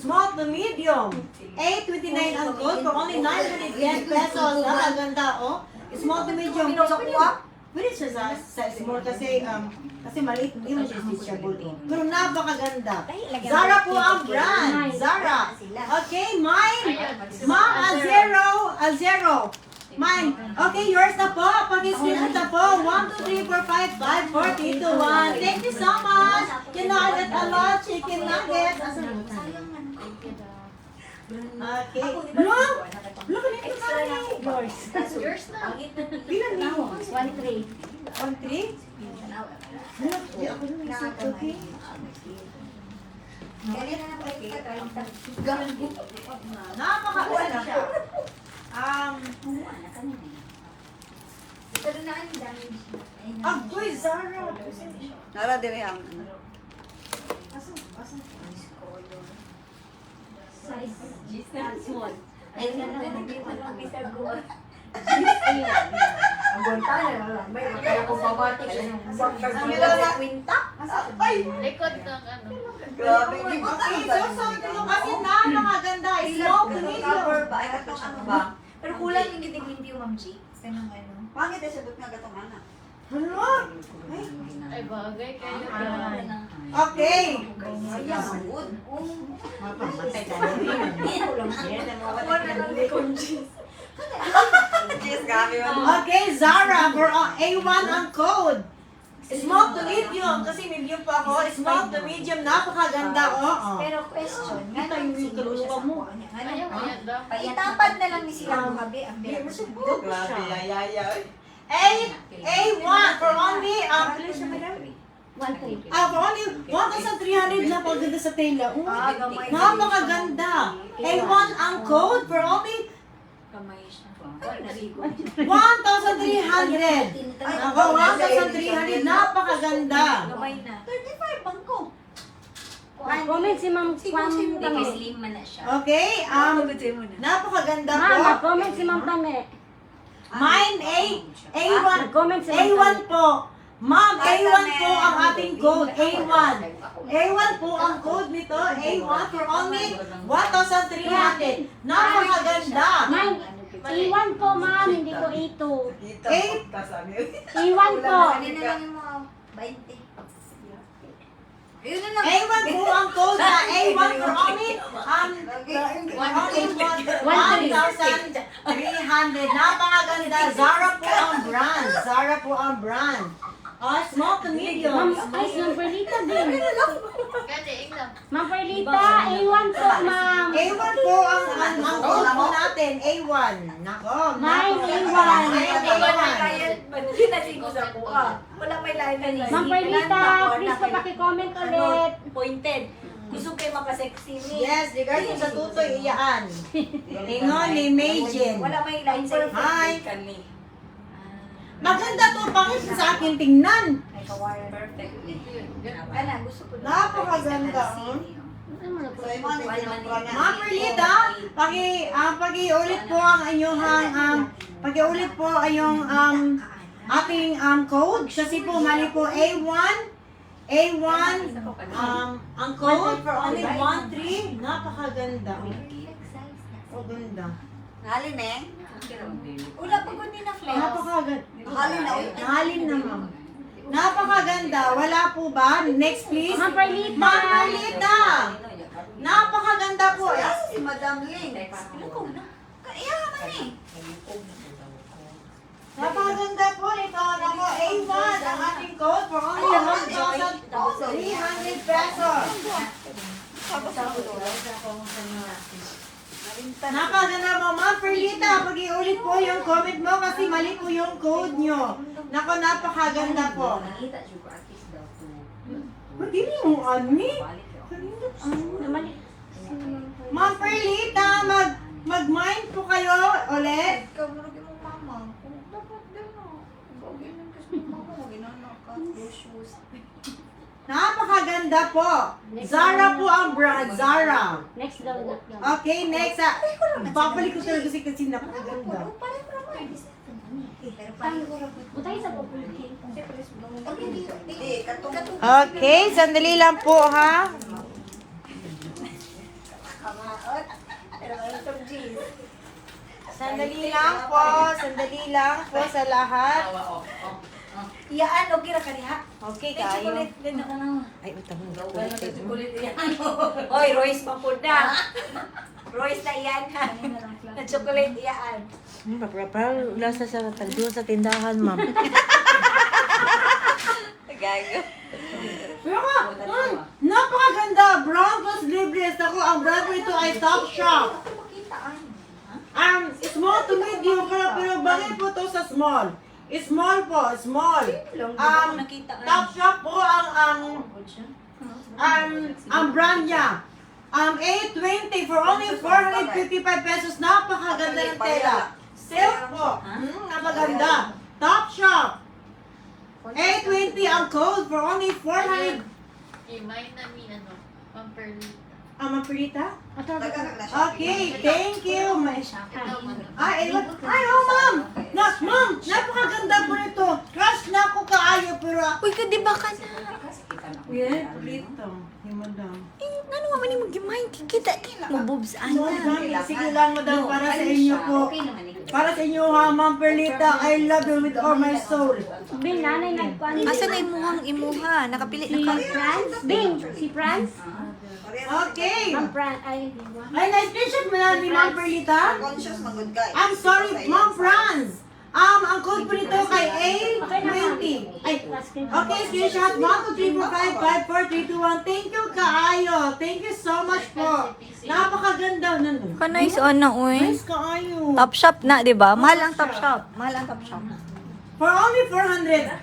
Small to medium. A29 ang code for only 910 pesos. Napaganda, oh. Small to medium. Pwede siya sa small kasi maliit, hindi mo siya stitchable. Pero napakaganda. Zara po ang brand. Zara. Okay, mine. Ma'am, a zero. Mine. Okay, yours na po. Pag-screenshot na po. 1, 2, 3, 4, 5, 5, 4, 3, 2, 1. Thank you so much. You know, I get a lot chicken nuggets. Okay. Look! Look at it. Yours. Yours na. Pila niyo? 1-3. 1-3? Look, di ako naman sa okay. Napakaganda siya. Agoy, Zara. Nara dire ang Small. Likod ng ano. grabe. Okay, so sabi ko kasi napakaganda. Small to medium. Pero kulang yung gitig-hindi yung Ma'am G. Ganun ano. Pangit ay sabot nga gatong anak. Hello? Ay, bagay kayo. Okay. Cheers, grabe man. Okay, Zara, for A1 ang code. Small to medium, kasi medium pa ako. Small to medium, napakaganda, oh. Pero question, Kita yung kaluluwa mo. Ayaw ko yan daw. Itapad na lang ni sila mga be. Ang be. Grabe, yayayay. A1 for only, 1-3. for only 1,300 na paganda sa tela. Napakaganda. A1 ang code for only 1,300. Ako, 1,300. Napakaganda. Gamay na. 35 bangko. Comment si Ma'am Pam Tame. Slim man na siya. Okay, napakaganda po. Ma'am, comment si Ma'am Tame. Mine, A1. Comment si Ma'am A1 Tame. po. Ma'am, A1 po ang ating code. A1. A1 po ang code nito. A1 for only 1,300. Napakaganda. Ma'am, A1 po ma'am, hindi po A2. Dito, Eh? kasabi. A1 po. Kanina lang yung mga 20. Ayun na lang. A1 po ang code na A1 for only 1,300. Napakaganda. Zara po ang brand. Zara po ang brand. Small to Ma'am, medium. ay, Ma'am Perlita din. Gani, ingnan. Ma'am Perlita, A1 po ma'am. A1 po ang code po natin. A1. Nako. Mine, A1. Hindi na sigo sa kuha. Wala may line na Ma'am Perlita, please po paki-comment ulit. Pointed. Gusto kayo makasexy ni. Yes, regarding sa tutoy, iyaan. Ingon ni Meijin. Wala may line sa Hi. kami. Maganda to, pangit sa akin tingnan. Ay, kawayan. Perfect. Kana, gusto ko. Napakaganda, oh. So, yung mga nagpinagpura na. Ma'am Perlita, paki-ulit po ang inyong paki-ulit po ang iyong ating code kasi po mali po A1 ang code for only 1-3. Napakaganda. Oh, ganda. Halin eh. Wala pa kundi na flex. Napakaganda. Halin na. Halin na, ma'am. Napakaganda. Wala po ba? Next please. Ma'am Perlita. Ma'am Perlita. Napakaganda po. Si Madam Ling. Kaya naman eh. Napakaganda po nito. Nako, A1 ang ating code for only 1,300 pesos. Napakaganda mo, Ma'am Perlita. Pag-iulit po yung comment mo kasi mali po yung code nyo. Nako, napakaganda po. Hindi mo, Ani? Ma'am Perlita, mag-mind po kayo ulit. Ikaw mo rin mo mama. Kung dapat din o. Bagay lang kasi mama. Ginana ka. Blue shoes. Napakaganda po. Zara po ang brand. Zara. Next daw na. Okay, next. Babalik ko talaga kasi napakaganda. Butay sa pupulki. Hindi, katong. Okay, sandali lang po ha. Sandali lang po sa lahat. Iyaan, okay ra kaniha. Okay, May kayo. chocolate din ako. Ay, utang mo. Chocolate iyaan. Oy, Royce pa po na. Royce na iyaan ha. Na chocolate iyaan. Parang lasa sa tagdo sa tindahan, ma'am. Gago. Pero ka, napakaganda. Brown plus libre. Ako, ang brand ko ito ay Top Shop. Small to medium, pero bagay po to sa small. Small po, small. Top Shop po ang brand niya. 820 for only 455 pesos. Napakaganda ng tela. Silk po. Napaganda. Top Shop. 820 ang code for only 400. Mine namin, Ma'am Perlita. Ma'am Perlita? Nagkakag na siya. Okay, thank you. Ito, Ay, oh, ma'am! Ma'am, napakaganda po nito. Crush na ako kaayo, pero... Uy, kadi ba ka na? Yeah, Perlita. Yung madam. Ano naman yung mag-mind? Kikita mo, boobs, Madam, sige lang, madam, para sa inyo po. Para sa inyo, ha, Ma'am Perlita. I love you with all my soul. Bing, nanay nagpan. Asa na imuha? Nakapili Si na ka. Franz? Bing, si Franz? Okay. Ma'am Franz, ay. Ay, na-screenshot mo na ni Ma'am Perlita? Conscious na good guy. I'm sorry, Ma'am Franz. Ang code po nito kay A20. Ay, okay, screenshot 1, 2, 3, 4, 5, 5, 4, 3, 2, 1. Thank you, kaayo. Thank you so much po. Napakaganda. Nice on na, uy. Nice kaayo. Top shop na, di ba? Mahal ang top shop. Mahal ang top shop. For only 400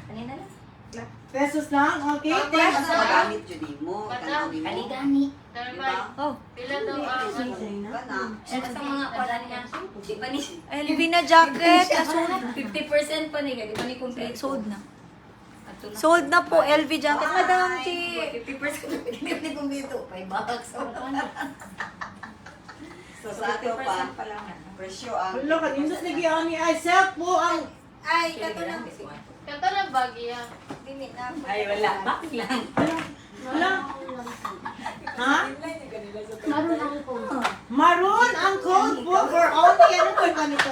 pesos lang. Okay, thank you. Magamit Judy mo. Kanang mo. Kaligani. Thermal. Oh, Pila daw ang Kana. Basta mga kwala niya. Di pa ni LV na jacket. Sold. 50% pa ni, di pa ni complete. Sold na. Sold na po, LV jacket. Madam Chi. 50% hindi ni kumito. 5 bucks. So sa ato pa, presyo ang... Hello, kanindot lagi ang ni ay self po ang... Ay, kato lang. Kanta lang bagya. Dili na. Ay, wala. Bakit lang? Wala. Ha? Maroon ang po. Maroon ang code po for only, ano po yung ganito?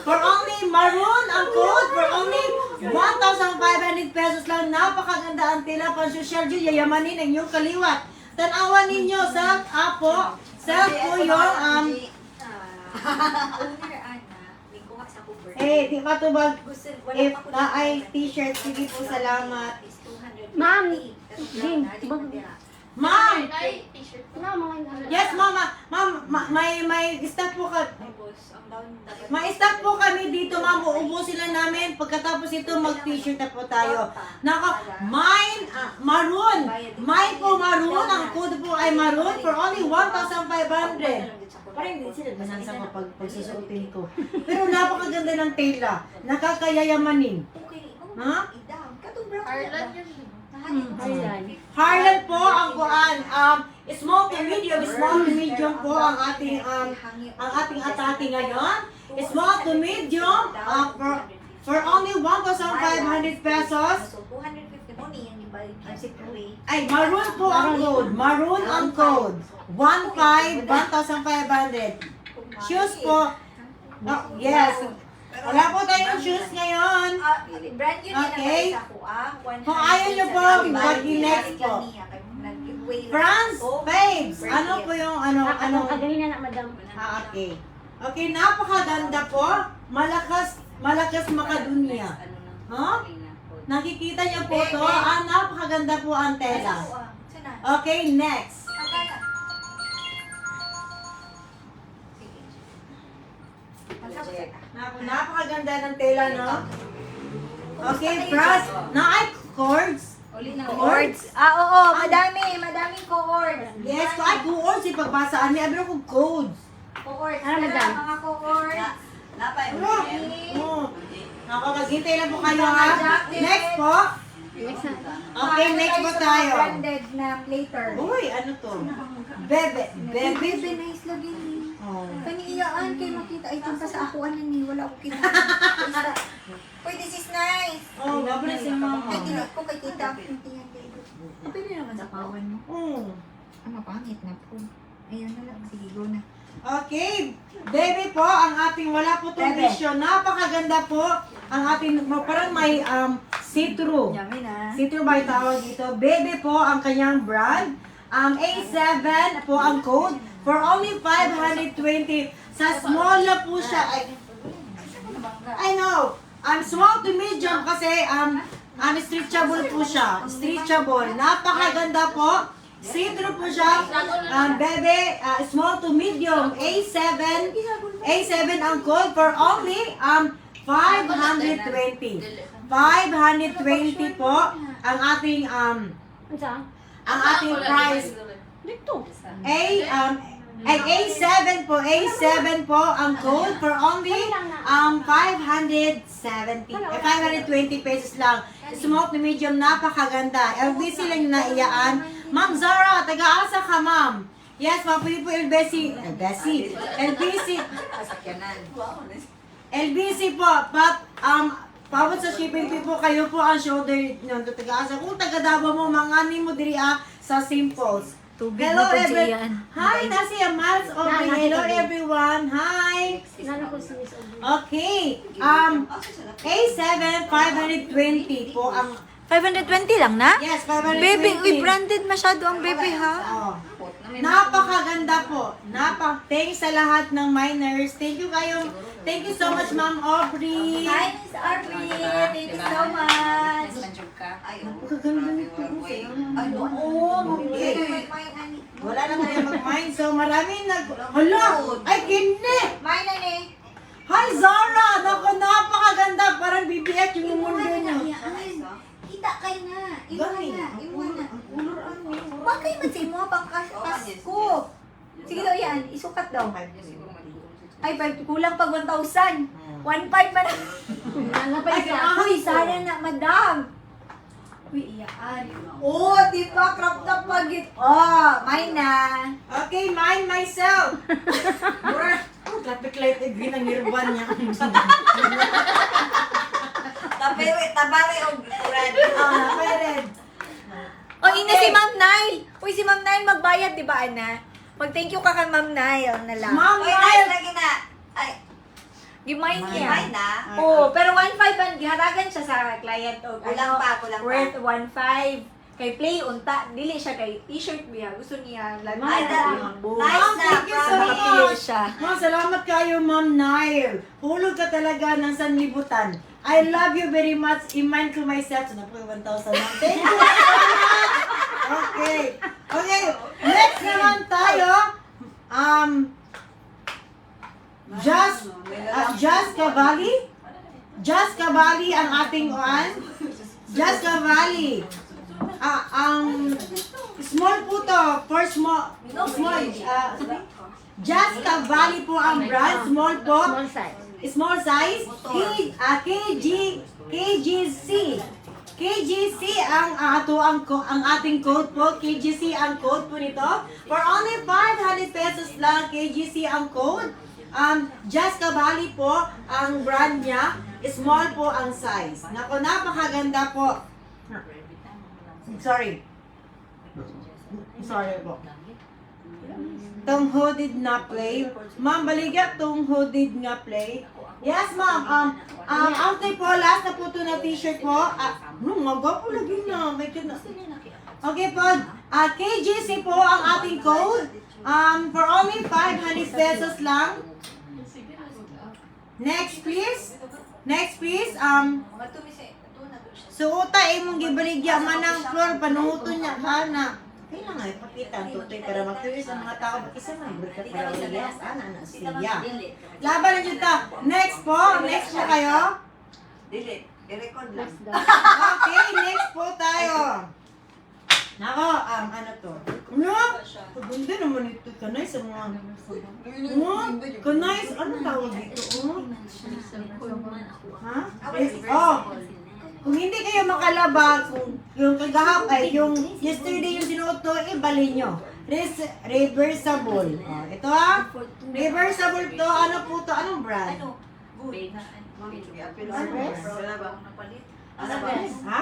For only, maroon ang code for only 1,500 pesos lang. Napakaganda ang tila pang social dyan. Yayamanin ang inyong kaliwat. Tanawan ninyo sa apo. Self po yung, Owner, ana. May kuha sa cover. di ba ito ba? Gusto, wala If pa ko na ay t-shirt, sige po, salamat. is 200. Ma'am, Bing, Ma'am! Ay, t-shirt. na mga ano. Yes, mama. Ma'am, may stock po ka. Boss, ang down dapat. May stock po kami dito, ma'am. Uubusin lang namin. Pagkatapos ito, mag-t-shirt na po tayo. Naka, maroon. Mine po maroon ang code po ay maroon for only 1,500. Parang hindi sila manansa ko pagsusuotin ko. Pero napakaganda ng tela. Nakakayayamanin. Ha? Ireland yun. Harlan po ang kuan. Small to medium po ang ating atake ngayon. Small to medium for only 1,500 pesos. So, 250 mo niyan, di ba? Ay, maroon po ang code. Maroon ang code. 1,500. Shoes po. Yes. Wala po tayong shoes ngayon. Brand yun Okay. sa kuha. Kung ayaw nyo po, mag-next po. France, babes. Ano po yung ano? Agahin na na, madam. Okay. Okay, napakaganda po. Malakas makadunya. Huh? Nakikita niyo po to. Napakaganda po ang tela. Okay, next. Napakaganda ng tela, no? Okay, France. Ay, cords. Cords? Oo, madaming cords. Yes, ay, cords. Ipagbasaan niya. Abiro kong codes. Cords. Ano, madam? Mga cords. Nakakagintay lang po kayo, ha? Next po. Okay, next po tayo. Branded na plater. Uy, ano to? Bebe. Bebe, nice lagi ni. Oh. Kaniiyaan kay makita ay tunta sa ako ano ni wala akong kita. Uy, this is nice. Oh, wala si mama. Ay, dili ko kay kita. Hindi yan kay Ibo. Pwede naman sa kawan mo. Oh. Mapangit na po. Ayan na lang. Sige, go na. Okay, baby po, ang ating wala po itong bisyo. Napakaganda po. Ang ating, parang may see-through. Yummy na. See-through ba yung tawag dito? Baby po ang kanyang brand. A7 po ang code for only 520. Sa small na po siya. I know. Small to medium kasi stretchable po siya. Stretchable. Napakaganda po. See-through po siya. Bebe, small to medium. A7 ang code for only 520. 520 po ang ating price. A7 po ang code for only 570. 520 pesos lang. Small to medium, napakaganda. LBC lang na iyaan. Ma'am Zara, taga-asa ka, ma'am. Yes, ma'am, pwede po LBC. LBC po, but pabot sa shipping fee po, kayo po ang shoulder nyo. Taga-asa. Kung taga-daba mo, mangani mo diri sa Simples. Hello everyone. Hi, nasi Miles over. Hello everyone. Hi. Okay. A7 520 po ang 520 lang na? yes, 520. Baby, uy, branded masyado ang baby ha. Oh. Napakaganda po. Thanks sa lahat ng miners. Thank you kayo. Thank you so much, Ma'am Aubrey. Hi, Miss Aubrey. Thank you so much. Napakaganda nito. Ay, Okay. Wala na tayo mag-mind. So, marami Hala! Ay, kini! Mine na ni. Hi, Zara! Naku, napakaganda. Parang BBH yung mundo niya. Kita kayo na. Iwan na. Bakit man sa imo pang Pasko? Sige daw yan. Isukat daw. Ay, kulang pag 1,000. 1,500 man. Uy, sana na, madam. Uy, iyaan. Oh, di ba? Crop top pagit. Oh, mine na. Okay, mind myself. Traffic light green ang nirban niya. Tabari o red. Red. Oh, ina si Ma'am Nile. Uy, si Ma'am Nile magbayad, di ba, Ana? Mag-thank you ka kay Ma'am Nile na lang. Ma'am, Uy, nice lagi na. Ay, Gimay niya. may na. Oo, pero 1,500 ang giharagan siya sa client. O, Kulang pa. Worth 1,500. Kay Play, unta. Dili siya kay t-shirt biya. Gusto niya Ay, lagyan that- ng buhok. nice Ma'am, na. thank you so Nakapili much. siya. Ma'am, salamat kayo, Ma'am Nile. Hulog ka talaga ng sanlibutan. I love you very much. Iman ko myself. So, napoy 1,000 lang. Thank you so much. Okay. Okay. Next naman tayo. Just Cavalli. Just Cavalli ang ating one. Just Cavalli. small po to. For small, Just Valley po ang brand. Small po. Small size. Small size. KGC. KGC ang ating code po. KGC ang code po nito. For only 500 pesos lang, KGC ang code. Just Valley po ang brand niya. Small po ang size. Nako, napakaganda po. Sorry po. Tong hooded na play. Ma'am, baligat tong hooded nga play. Yes, ma'am. After po, last na po ito na t-shirt po. Magapo lagi na. Okay po. KGC po ang ating code. For only 500 pesos lang. Next, please. Suota imong gibaligya man ang floor panuhuton niya kana. Kailangan ipakita ang tutoy para mag-curious ang mga tao mag-isa man berkat para yes ana siya. Laban na jud ta. Next po kayo. Delete. I-record lang. Okay, next po tayo. Nako, ano to? Ano? Paganda naman ito. Kanay sa mga... Kanay sa... Ano tawag dito? Ha? Kung hindi kayo makalaba, kung yung yung yesterday yung sinuot to, ibalik nyo. Reversible. Ito reversible to. Ano po to? Anong brand? Ha?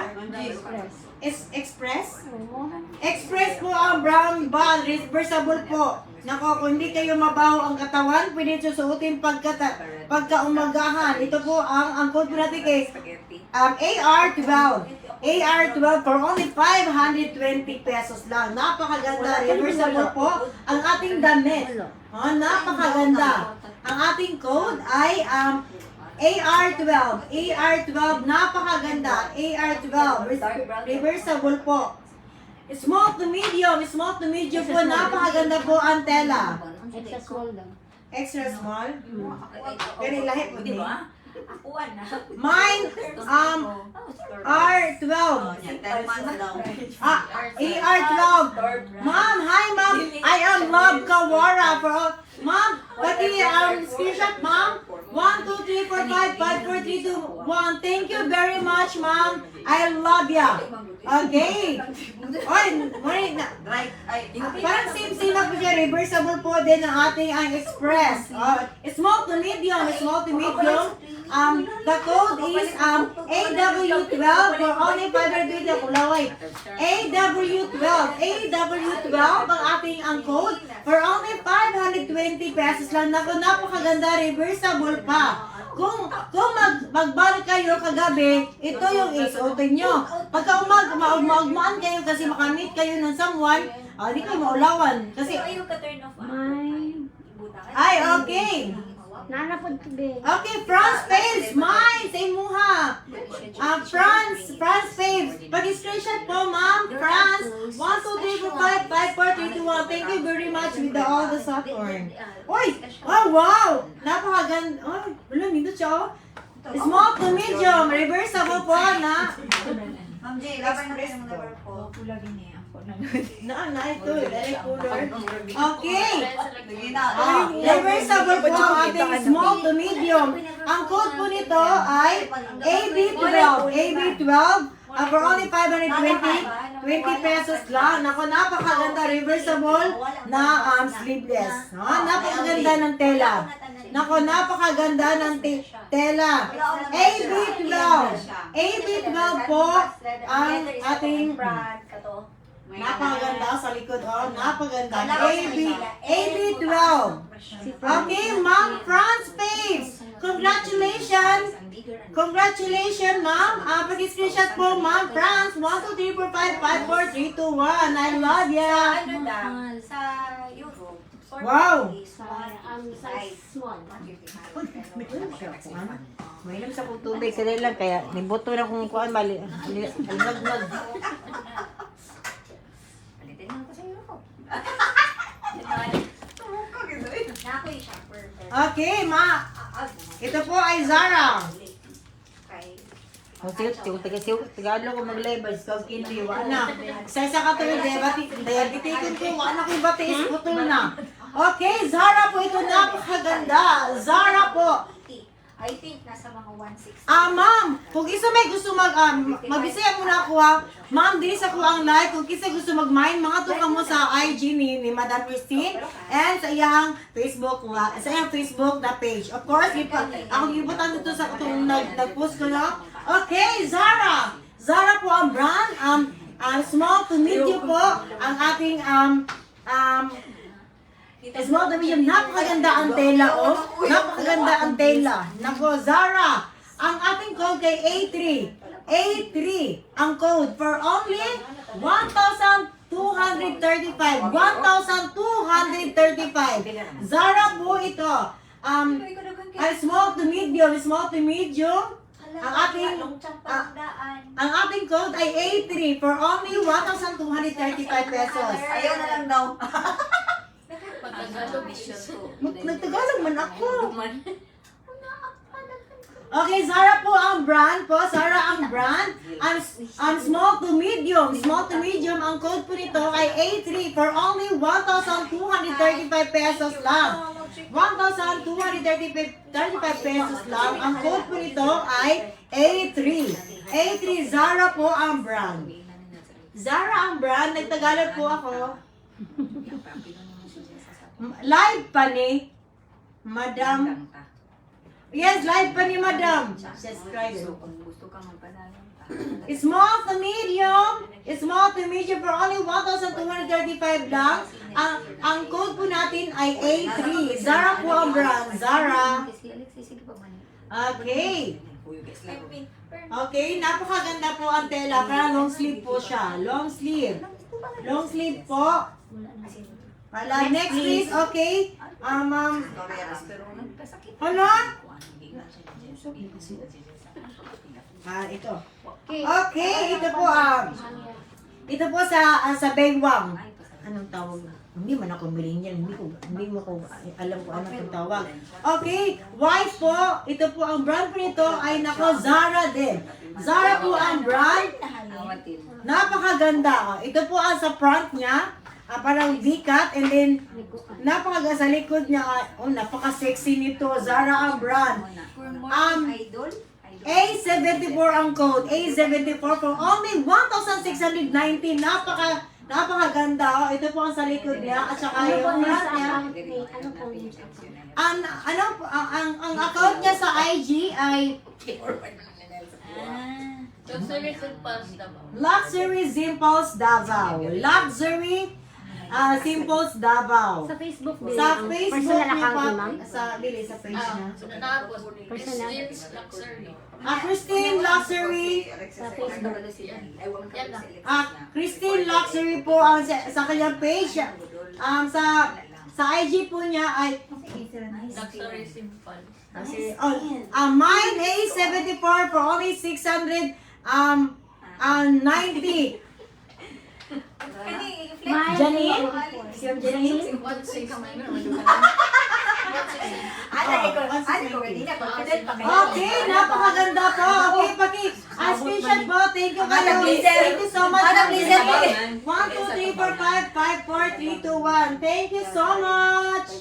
Express? Express po ang brown ball. Reversible po. Nako, kung hindi kayo mabaho ang katawan, pwede susuotin pagka-umagahan. Ito po ang code po natin kay AR12. AR12 for only 520 pesos lang. Napakaganda. Reversible po ang ating damit. Napakaganda. Ang ating code ay AR12. AR12. Napakaganda. AR12. Reversible po. Small to medium po. Napakaganda po ang tela. Extra small lang. Extra small? Pero lahi po din. Akuan na. Mine, R12. AR12. Ma'am, hi ma'am. I am Love Kawara. Ma'am, pati screenshot ma'am. 1, 2, 3, 4, 5, 5, 4, 3, 2, 1. Thank you very much ma'am. I love ya. Okay. Oy, parang same na po siya. Reversible po din ang ating Express. Small to medium. The code is AW12 for only 520 kulaway. AW12 ang ating code for only 520 pesos lang. Napakaganda, reversible pa. Kung magbalik kayo kagabi, ito yung isuotin nyo. Pagka maugmaan kayo kasi makamit kayo ng someone, di kayo maulawan. Kasi, ay, okay. Nanapod to be. Okay, France Faves, mine, sa imuha. France Faves. Pag-screenshot po, ma'am. France, 1, 2, 3, 4, 5, 5, 4, 3, 2, 1. Thank you very much with all the Saturn. Uy! Oh, wow! Napakaganda. Ay, wala, nito siya. Small to medium. Reversible po na. Ma'am J, laban na kayo ng level po. Na ito. Direct cooler. Okay. Reversible. Reversible po ang ating small to medium. Ang code po nito ay AB12. For only 520 pesos lang. Nako, napakaganda. Reversible na sleeveless. Napakaganda ng tela. Nako, napakaganda ng tela. AB12 po ang ating napakaganda sa likod. Napakaganda. AB12. Okay, Ma'am France Faves. Congratulations, ma'am. Pag-screenshot po, Ma'am France. 1, 2, 3, 4, 5, 5, 4, 3, 2, 1. I love ya. Sa Europe. Wow. Size small. May ilam sa kong tubig. Sila lang kaya nibuto na kung kuhaan. Alinag-nag. Palitin lang ko sa Europe. Nako yung shopper. Okay, ma. Ito po ay Zara. Tagalog ko mag-labels, kag hindi, wala. Isa-isa ka tuloy, diabetikon ko, wala ko yung batis, putol na. Okay, Zara po, ito napakaganda. Zara po. I think nasa mga 160. Ma'am, kung isa may gusto magbisaya muna ako ha. Ma'am, din sa ko ang like. Kung isa gusto mag-mine, mga tuka mo sa IG ni Madam Christine and sa iyang Facebook, sa iyang Facebook na page. Of course, ako gibutan dito sa itong nag-post ko na. Okay, Zara. Zara po ang brand. Small to medium po ang ating small to medium. Napakaganda ang tela, oh. Napakaganda ang tela. Nako, Zara. Ang ating code kay A3. A3 ang code for only 1,235. 1,235. Zara po ito. Small to medium. Small to medium. Ang ating code ay A3 for only 1,235 pesos. Ayaw na lang daw. Nagtagalog man ako. Okay, Zara po ang brand po. Zara ang brand. Ang small to medium. Small to medium. Ang code po nito ay A3 for only 1,235 pesos lang. 1,235 pesos lang. Ang code po nito ay A3. A3, Zara po ang brand. Zara ang brand. Nagtagalog po ako. Live pa ni Madam. Yes, live pa ni Madam. Subscribe. Small to medium. Small to medium for only 1,235 lang. Ang code po natin ay A3. Zara po ang brand. Zara. Okay. Okay, napakaganda po ang tela. Para long sleeve po siya. Long sleeve. Long sleeve po. Pala, next please, okay. Ano? Ito. Okay, ito po ito po sa Baywang. Anong tawag? Hindi man ako millennial, hindi mo ko alam kung anong tawag. Okay, white po. Ito po ang brand po nito ay nako Zara din. Zara po ang brand. Napakaganda. Ito po ang sa front niya. Parang V-cut and then napakaganda sa likod niya. Napaka-sexy nito. Zara ang brand. A74 ang code. A74 for only 1,619. Napakaganda. Ito po ang sa likod niya. At saka yung front niya. Ang account niya sa IG ay Luxury Simples Davao. Luxury Simples Davao. Luxury Simples Davao. Sa Facebook din. Sa Facebook Personal niya account pa. ni ma'am. Sa page niya. Tapos, Personal. Christine's Luxury. Christine Luxury. Sa Facebook. Yan lang. Christine Luxury po ang sa kanyang page. Sa IG po niya ay Luxury Simples. mine A74 for only 690. Janine? Siyam Janine? 1,600. Okay, napakaganda po. Okay, screenshot po. Thank you kayo. Thank you so much. 1, 2, 3, 4, 5, 5, 4, 3, 2, 1. Thank you so much.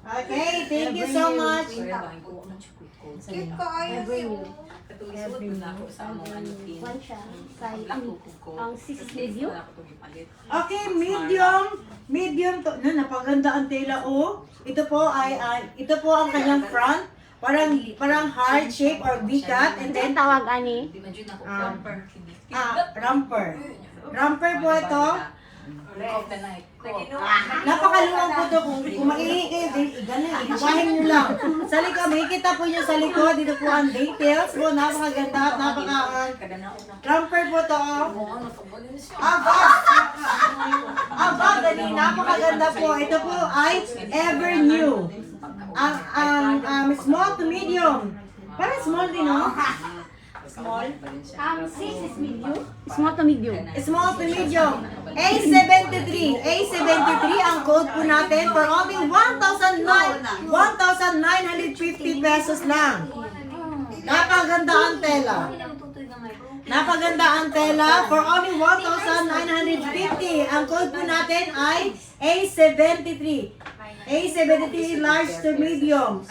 Okay, thank you so much. Cute ko ayos yung... One siya. Ang 6 video. Okay, medium to. Napaganda ang tela oh. Ito po ang kanyang front. Parang heart shape or V-cut and then Tawag ani. rumper. Rumper po ito. Napakaluwag po ito. Kung makihingi kayo, ibahin nyo lang. Sa likod, makikita po nyo sa likod. Dito po ang details po. Napakaganda at rumper po ito. Napakaganda po. Ito po ay ever new. Small to medium. Parang small din, no? Small. 6 is medium. Small to medium. Small to medium. A73. A73 ang code po natin for only 1,950 pesos lang. Napaganda ang tela. Napaganda ang tela for only 1,950. Ang code po natin ay A73. A73 large to medium.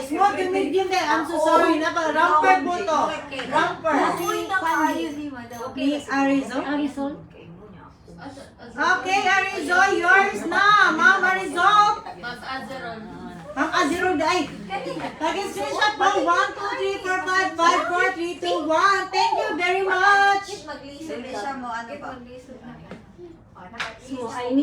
Small to medium din. I'm so sorry. Romper po to. Romper. Ni Arizona. Arisol. Okay, Arizona, yours na. Ma'am Arizona. Mas Azeron. Ma'am Azirol ay. Laging screenshot po. 1, 2, 3, 4, 5, 5, 4, 3, 2, 1. Thank you very much. Maglisod siya mo, ano ba? Small. Ay,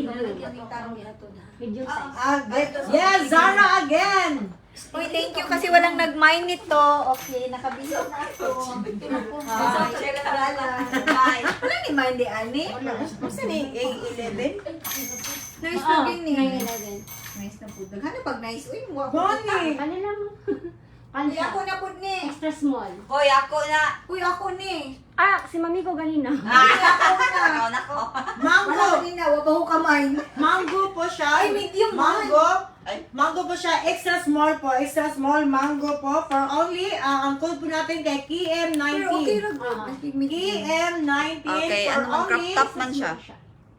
medium size. Yes, Zara again. Uy, thank you kasi walang nag-mine nito. Okay, nakabisa na ako. Wala ni mine di ani? Basta ni A11. Nice na din ni. 911. Nice na po. Ano pag nice? Uy, mo ako. Bonnie. Kanila mo. Uy, ako na po ni. Extra small. Hoy, ako na. Uy, ako ni. Ah, si mami ko ganina. Uy, ako na. Ako na ko. Wala Mango. din na. Wabaho ka mine. Mango po siya. Ay, medium Mango. Mango po siya. Extra small po. Extra small mango po. For only, ang code po natin kay KM19. Pero okay ra bro. KM19. Okay, for ano mang crop only, top man siya.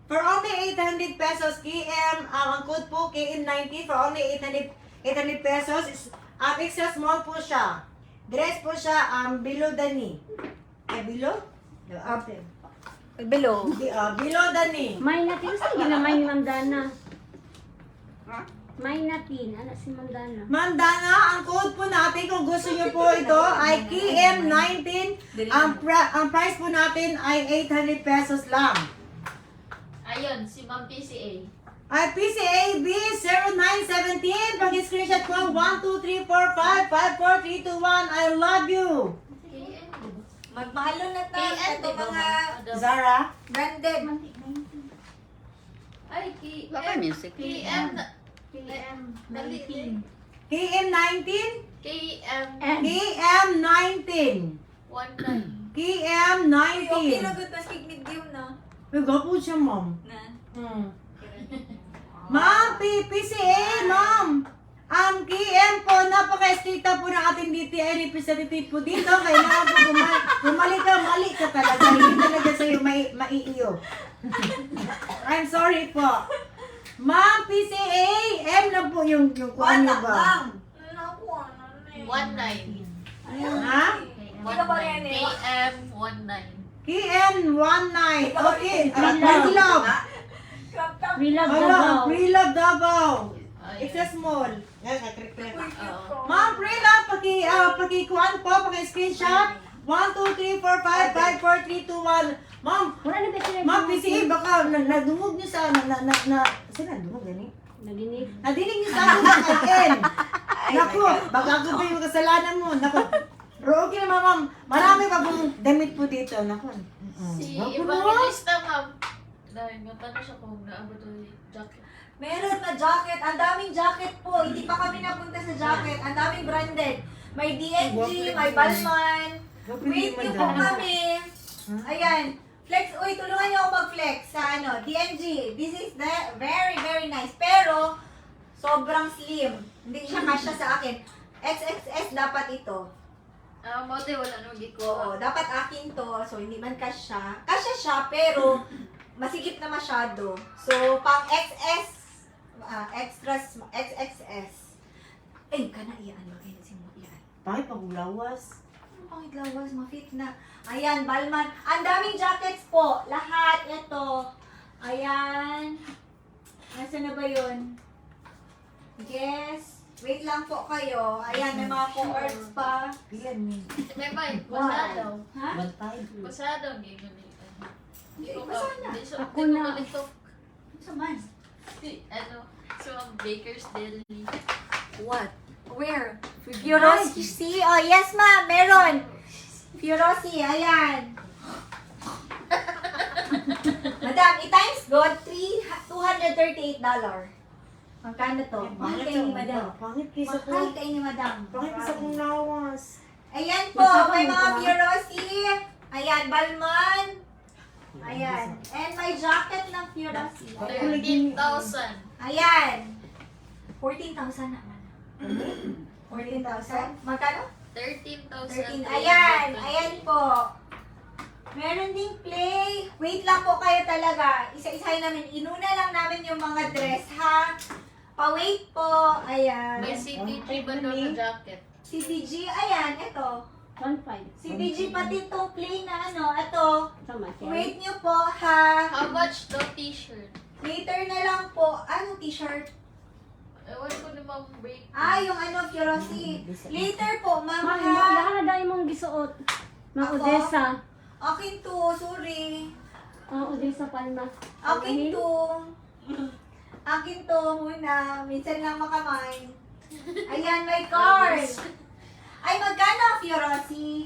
for only 800 pesos. KM, ang code po KM19 for only 800 pesos. Extra small po siya. Dress po siya, below the knee. Below? Below. Below the knee. May natin. Saan ginamay ni Ma'am Dana? May natin. Ano si Ma'am Dana? Ma'am Dana, ang code po natin kung gusto niyo po ito ay KM19. Ang price po natin ay 800 pesos lang. Ayun, si Ma'am PCA. Ay PCAB 0917. Pag-screenshot po 1, 2, 3, 4, 5, 5, 4, 3, 2, 1. I love you. Magmahalo na tayo. Ito mga Zara. branded. Ay, Wala ka music. KM. Mali. KM19. KM. KM19. 19. KM19. Okay na good. Mas medium na. Nagapo siya, ma'am. Na. Ma'am, PCA, ma'am. Ang KM po, napaka-estita po ng ating DTI representative po dito. Kailangan po bumalik ka, mali ka talaga. Hindi talaga sa'yo maiiyo. I'm sorry po. Ma'am, PCA, M na po yung kuha niyo ba? 19. Ha? KM 19. KM19. Okay. Pre-love. We love Hala, Davao. pre-love Davao. Ayun. Extra small. Ma'am, pre-love, paki-kuhan po, paki-screenshot. 1, 2, 3, 4, 5, 5, 4, 3, 2, 1. Ma'am, Wala na ba sila? Ma'am, PCA, baka nadungog niyo sa, sino nadungog gani? Nadinig. Nadinig niyo sa akin na kay Ken. Naku, baka ako pa yung kasalanan mo. Naku, pero okay naman, ma'am. Marami pa pong damit po dito. Naku. Si Naku, ma'am. Evangelista, ma'am. Dahil matanong siya kung naabot yung jacket. Meron na jacket. Ang daming jacket po. Hindi pa kami napunta sa jacket. Ang daming branded. May DNG, may Balmain. Wait niyo po kami. Ayan. Flex. Uy, tulungan niyo ako mag-flex sa DNG. This is very, very nice. Pero, sobrang slim. Hindi siya kasya sa akin. XXS dapat ito. Mote, wala nang Oo, giko. dapat akin to. So, hindi man kasya. Kasya siya, pero masigip na masyado. So, pang XS, XXS. Ay, kana iyaan. Bakit si mo iyaan? Bakit pagulawas? Ano pangit lawas? Ma-fit na. Ayan, Balman. Ang daming jackets po. Lahat. Ito. Ayan. Nasaan na ba yun? Yes. Wait lang po kayo. Ayan, may mga co-ords pa. Ilan ni? May bay, basa daw. Ha? Bantay. Basa daw, hindi ko nito. Basa na. Ako na. Saman. So, Baker's Deli. What? Where? Furossi? Oh, yes ma'am. Meron. Furossi. Ayan. Madam, i-times good, $238. Magkano to? Mahal kayo ni madam. Pangit kisa ko. Mahal kayo ni madam. Pangit kisa kong lawas. Ayan po, may mga Furossi. Ayan, Balman. Ayan. And may jacket ng Furossi. 13,000. Ayan. 14,000 naman. 14,000? Magkano? 13,000. 13. Ayan. Ayan po. Meron ding play. Wait lang po kayo talaga. Isa-isahin namin. Inuna lang namin yung mga dress, ha? Pa-wait po. Ayan. May CTG ba doon na jacket? CTG, ayan, ito. 1.5. CTG pati itong play na ano, ito. Tama, Wait nyo po, ha? How much the t-shirt? Later na lang po. Ano t-shirt? Ewan ko na mag-break. Ah, yung ano, Fiorosi. Later po, ma'am, Ma'am, ha? wala na dahil mong gisuot. Mga Ako? Odessa. Akin to, sorry. Odessa Palma. Akin to. Akin to muna. Minsan lang makamay. Ayan, my card. Ay, magkano, Fiorosi?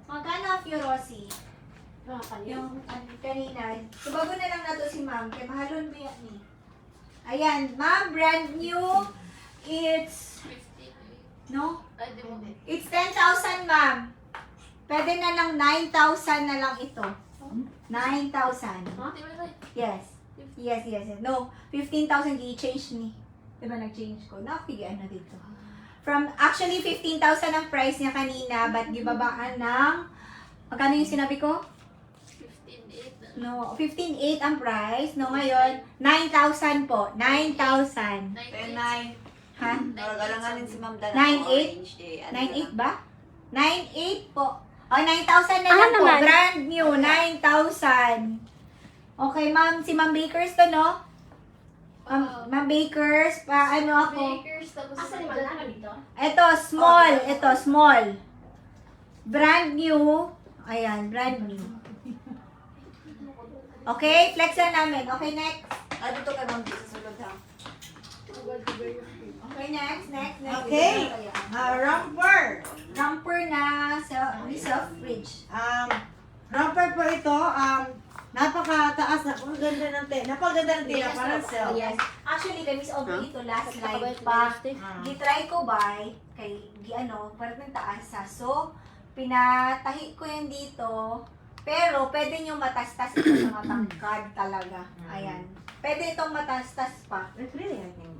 Magkano, Fiorosi? Yung kanina. So, bago na lang nato si ma'am. Kaya mahalon mo yan eh. Ayan, ma'am, brand new. It's, 58. no? Ay, di mo. It's 10,000, ma'am. Pwede na lang 9,000 na lang ito. 9,000. Di ba na? Yes. Yes, yes, yes. No, 15,000 i-change ni. Diba nag-change ko? Nakapigaan na dito. Actually, 15,000 ang price niya kanina, but gibabaan ng, magkano yung sinabi ko? 15.8 na. No, 15,800 ang price. No, ngayon, 9,000 po. 9,000. 98. Ha? Nagalanganin si Ma'am Dana. 9,800? Orange eh. 9,800 ba? 9,800 po. O, 9,000 na Ah, lang po. naman. Brand new, 9,000. Okay, ma'am. Si Ma'am Bakers to, no? Ma'am Bakers, ano ako? Bakers, tapos Asa naman na dito? Ito, small. Ito, small. Brand new. Ayan, brand new. Okay, flex na namin. Okay, next. Ah, dito ka Ma'am sa sulod ha. Okay, next. Okay. Romper. Romper na self-fridge. Romper po ito. Napakataas na. Ang ganda ng napakaganda ng tela. Parang self. Yes. Actually, kami sa over ito last live pa. Gitry ko ba kay parang ng taas sa. So, pinatahi ko yan dito. Pero, pwede nyo matastas ito sa matangkad talaga. Ayan. Pwede itong matastas pa. It's really, I think.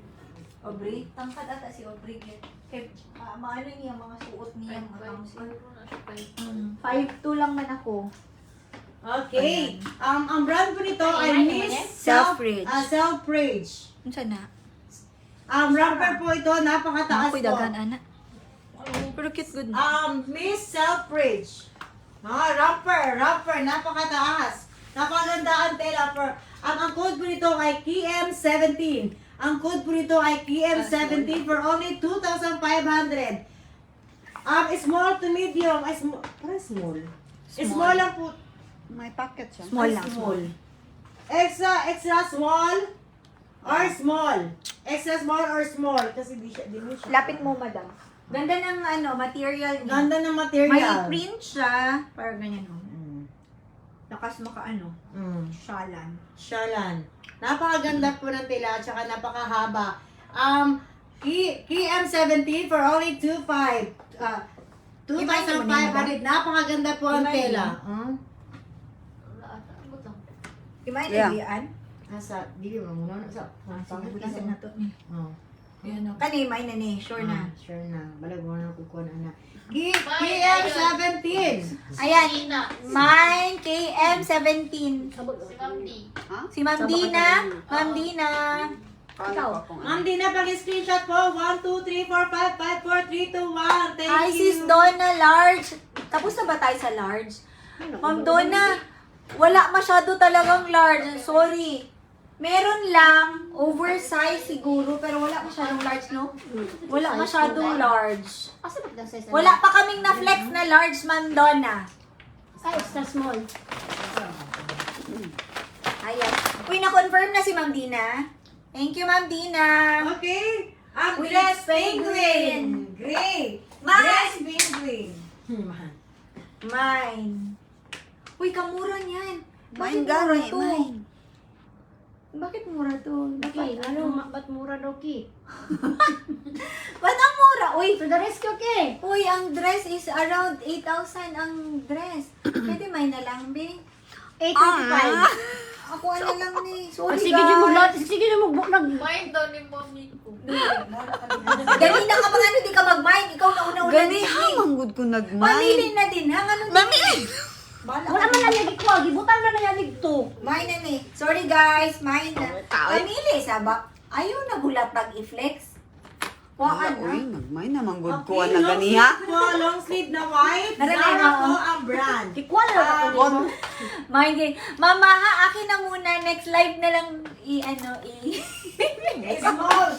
Aubrey? Tangkad ata si Aubrey. Kaya, maano niya, mga suot niya. Mga 5'2 lang man ako. Okay. Ang brand po nito ay Miss Selfridge. Selfridge. Ano siya na? Romper po ito. Napakataas po. anak. Pero cute good Miss Selfridge. Romper. Napakataas. Napakaganda ang tela. Ang code po nito ay KM17. Ang code po nito ay KM17 for only 2,500. Small to medium. Parang small. Small lang po. May pocket siya. Small lang. Small. Extra small or small. Extra small or small. Kasi di siya. Lapit mo, madam. Ganda ng material niya. Ganda ng May material. print siya. Parang ganyan, no? Lakas shalan. Shalan. Napakaganda po ng tela at saka napakahaba. KM17 for only 2,500. Napakaganda po ang tela. Imayin Yeah. na iyaan? Nasa, di ba muna sa Pagkakasin na to. Oh. Yan o. Kani, imayin na ni. Sure na. Sure na. Balag mo na kukuha na. Bye, KM17. Ayan. Gina. Mine, KM17. Si Ma'am D. Si Ma'am Dina. Ma'am Dina. Ikaw. Ma'am Dina, pag-screenshot po. 1, 2, 3, 4, 5, 5, 4, 3, 2, 1. Thank Hi, you. Sis Donna, large. Tapos na ba tayo sa large? Ma'am Donna, wala masyado talagang large. Sorry. Meron lang, oversize siguro, pero wala masyadong large, no? Wala masyadong large. Asa ba size? Wala pa kaming na-flex na large, Ma'am Donna. Extra small. Ayan. Uy, na-confirm na si Ma'am Dina. Thank you, Ma'am Dina. Okay. Ang With dress penguin. penguin. Great. Ma'am. Dress penguin. Mine. Uy, kamura niyan. Bakit Mine mura gani, to? mine. Bakit mura to? Okay, ba't mura daw ki? Ba't ang mura? Uy, To the rescue ki! uy, ang dress is around 8,000 ang dress. Pwede may na lang, be. 895. Ako ano lang ni. Sorry, Sige, di mo guys. sige di mo nag Mine daw ni Mommy ko. Dali na ka mga di ka mag-mine. Ikaw na una-una. Gani, hamang good ko nagmay. Mamili na din. Hang ano? Mamili! Bala. Wala man lang yung iko. Gibutan na na yung to. Mine na ni. Sorry guys, mine na. Pamili sa ba? Ayaw na bulat pag i-flex. Waan Uy, na. nagmay naman good Okay, ko na long ganiha. sleeve po, long sleeve na white. Naranay Zara mo. po ang brand. Kikwala na ako dito. Mine din. Mama ha, akin na muna. Next live na lang Small.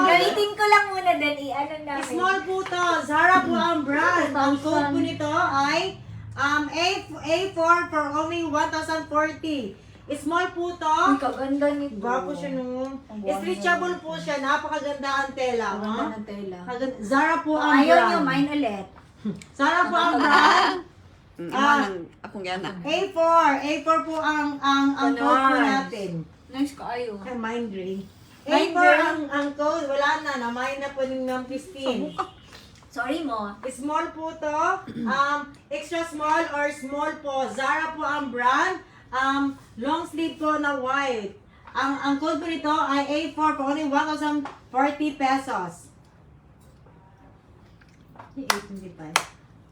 Gamitin ko lang muna din. Namin. Small po to. Zara po ang brand. Ang code po nito ay A4 for only 1,040. Small po to. Ang kaganda nito. Gwapo siya no. Ang gwapo. Stretchable po siya. Napakaganda ang tela. Ang ha? ganda ng tela. Zara po ang Ayaw brand. nyo, mine ulit. Zara po ang brand. Akong gana. A4 po ang code po Ganon. natin. Nice ka ayo. Ay, mind ring. Mind A4 ring. ang code. Wala na. Namayin na po ni Ma'am Christine. Sorry mo. Small po to. Extra small or small po. Zara po ang brand. Long sleeve po na white. Ang code po nito ay A4 for only 1,040 pesos.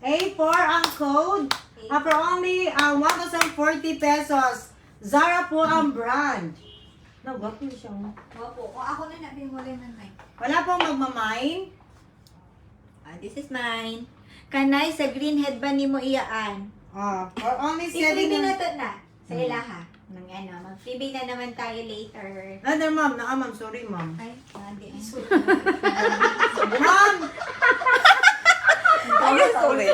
A4 ang code for only 1,040 pesos. Zara po ang brand. Nagwapo siya. Wapo. O ako na natin wala na mine. Wala pong magmamine. This is mine. Kanay sa green headband ni mo iyaan. For only I-freebie 7. na to na. Sa ilaha. Nang ano, mag-freebie na naman tayo later. Ano ma'am? Ma'am. Sorry ma'am. Ay, hindi. Ma'am! Ayun, sorry.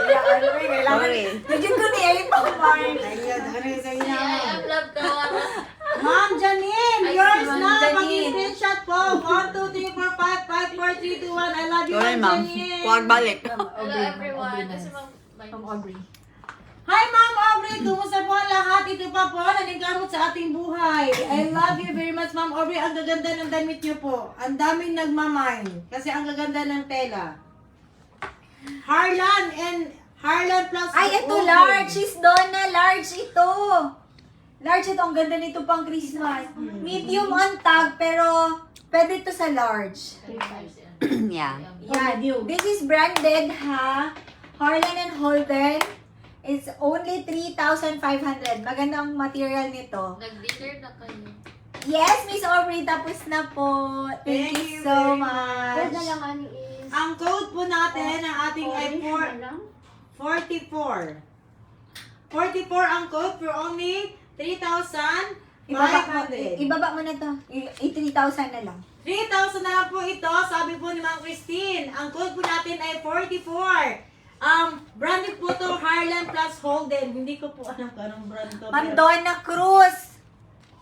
Sorry. Medyo ko niya yung pang-mark. Ayun, ano yung sa Si inyo? I am love Kawara. Ma'am Janine, Ay, yours si Ma'am na. Janine. Pag-screenshot po. 1, 2, 3, 4, 5, 5, 4, 3, 2, 1. I love you, Sorry, Ma'am ma'am. Janine. Huwag balik. Hello everyone. Kasi Ma'am Aubrey. Hi, Ma'am Aubrey. Kumusta po ang lahat? Ito pa po, naningkamot sa ating buhay. I love you very much, Ma'am Aubrey. Ang gaganda ng damit niyo po. Ang daming nagmamine. Kasi ang gaganda ng tela. Harlan plus Ay, ito Open. large. Sis Donna, large ito. Large ito. Ang ganda nito pang Christmas. Medium on tag, pero pwede ito sa large. Yeah. Yan. This is branded, ha? Harlan and Holden. It's only 3,500. Maganda ang material nito. Nag-dinner na kayo. Yes, Miss Aubrey, tapos na po. Thank you so Third much. na lang ani is. Ang code po natin, ang ating ay Orange na lang. 44. 44 ang code for only 3,500. Ibaba mo na to. 3,000 na lang. 3,000 na lang po ito, sabi po ni Ma'am Christine. Ang code po natin ay 44. Branded po to Harlan plus Holden. Hindi ko po alam kung anong brand to. Ma'am Donna Cruz.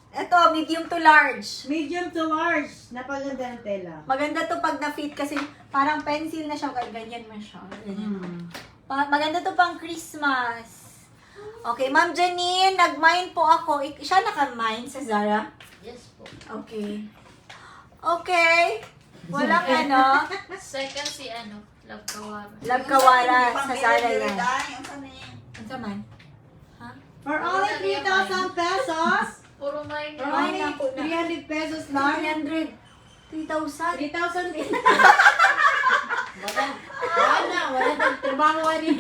Ito, medium to large. Medium to large. Napaganda ng tela. Maganda to pag na-fit kasi parang pencil na siya. Ganyan man siya. Maganda to pang Christmas. Okay, Ma'am Janine, nag-mine po ako. Siya naka-mine sa Zara? Yes po. Okay. Okay. Walang ano. Second si Love Kawara. Love Kawara sa Zara yan. Ano sa man? For only 3,000 pesos. Puro mine. For only 300 pesos lang. 300. 3,000. 3,000. Wala tayong trabaho ani.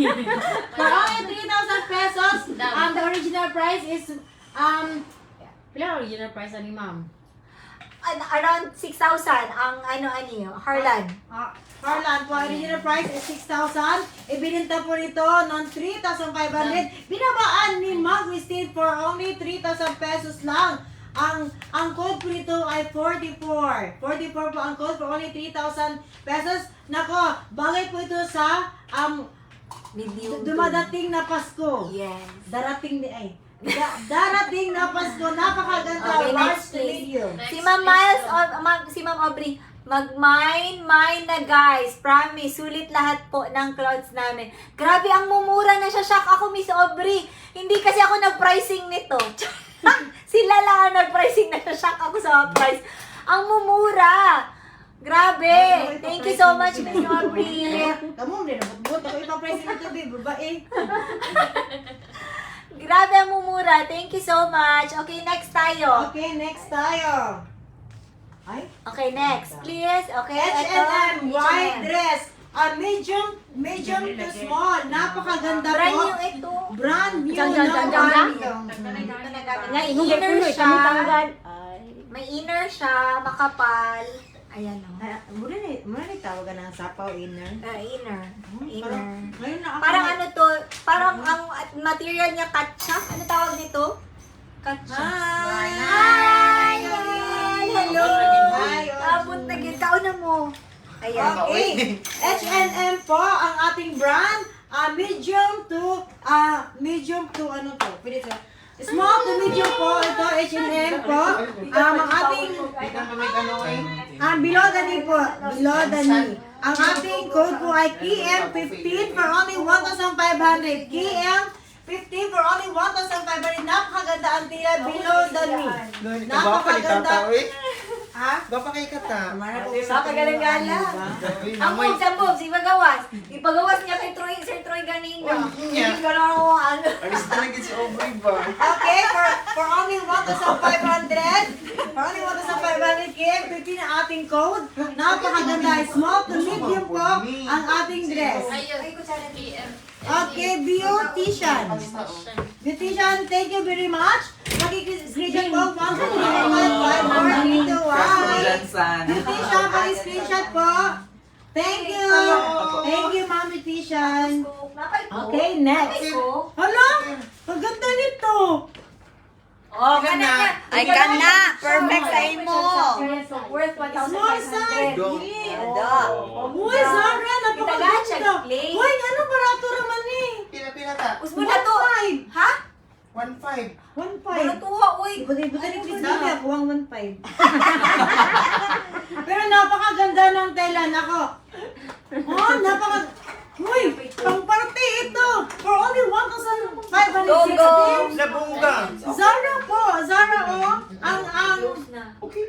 For only 3,000 pesos, the original price is, pila original price ani ma'am? Around 6,000 ang Harlan. Harlan po, original price is 6,000. Ibininta po nito ng 3,500. Binabaan ni Ma'am Christine for only 3,000 pesos lang. Ang code po nito ay 44. 44 po ang code for only 3,000 pesos. Nako, bagay po ito sa Medium. dumadating na Pasko. Yes. Darating na Pasko. Napakaganda. Okay, Large next to please. medium. Si Ma'am Miles, si Ma'am Aubrey, mine na guys. Promise, sulit lahat po ng clouds namin. Grabe, ang mumura na siya. Shock ako, Miss Aubrey. Hindi kasi ako nag-pricing nito. Sila lang ang nag-pricing na siya. Shock ako sa price. Ang mumura. Grabe. Thank you so much, Miss Aubrey. Kamu, hindi na butbut. Ako ibang price nito, babe. Babae. Grabe ang mumura. Thank you so much. Okay, next tayo. Okay, next tayo. Ay? Okay, next. Please. Okay, H&M white dress. medium to small. Napakaganda Brand po. new ito. Brand new. Jan. Nga, inong Inner puno, siya. kami tanggal. Ay. May inner siya, makapal. Ayan o. Muna ni tawagan ng sapaw inner. Inner. Ngayon na ako. Parang ano to, parang ang material niya katsa. Ano tawag nito? Katsa. Hi! Hello! Abot na gid na mo. Ayan. Okay. H&M po ang ating brand. Medium to ano to? Pwede to. Small to medium po. Ito H&M po. Ang ating below the knee po. Below the knee. Ang ating code po ay KM15 for only 1,500. KM15 for only 1,500. Napakaganda ang tila below the knee. Napakaganda. Ha? Bapa kay kata. Napakagala. Ang sambog, si Pagawas. Ipagawas niya kay Troy, Sir Troy ganina. Hindi ko na ako ano. Alis na lang si Aubrey ba? Okay, for only 1,500. For only 1,500 KM15 ang ating code. Napakaganda. Small to medium po ang ating dress. Ayun. PM. Okay, beautician. Beautician, thank you very much. Paki-screenshot po. 1, 2, 3, 4, 5, 4, 3, 2, 1. Beautician, paki-screenshot po. Thank you. Thank you, Ma'am Beautician. Okay, next. Hala, ang ganda nito. Oh, kana. Ay, kana. Perfect sa imo. Worth 1,500. Small size. Ada. Uy, Zara, napakaganda. Uy, ano barato naman eh. Pila ta. Usmo na to. Ha? 1.5. 1.5. Tuha, uy. Buti ni Chris Dami ako, 1.5. Pero napakaganda ng tela. Nako. Oh, Uy, pang party ito. For only 1,560. Nabungga. Zara po. Zara oh. Ang Okay.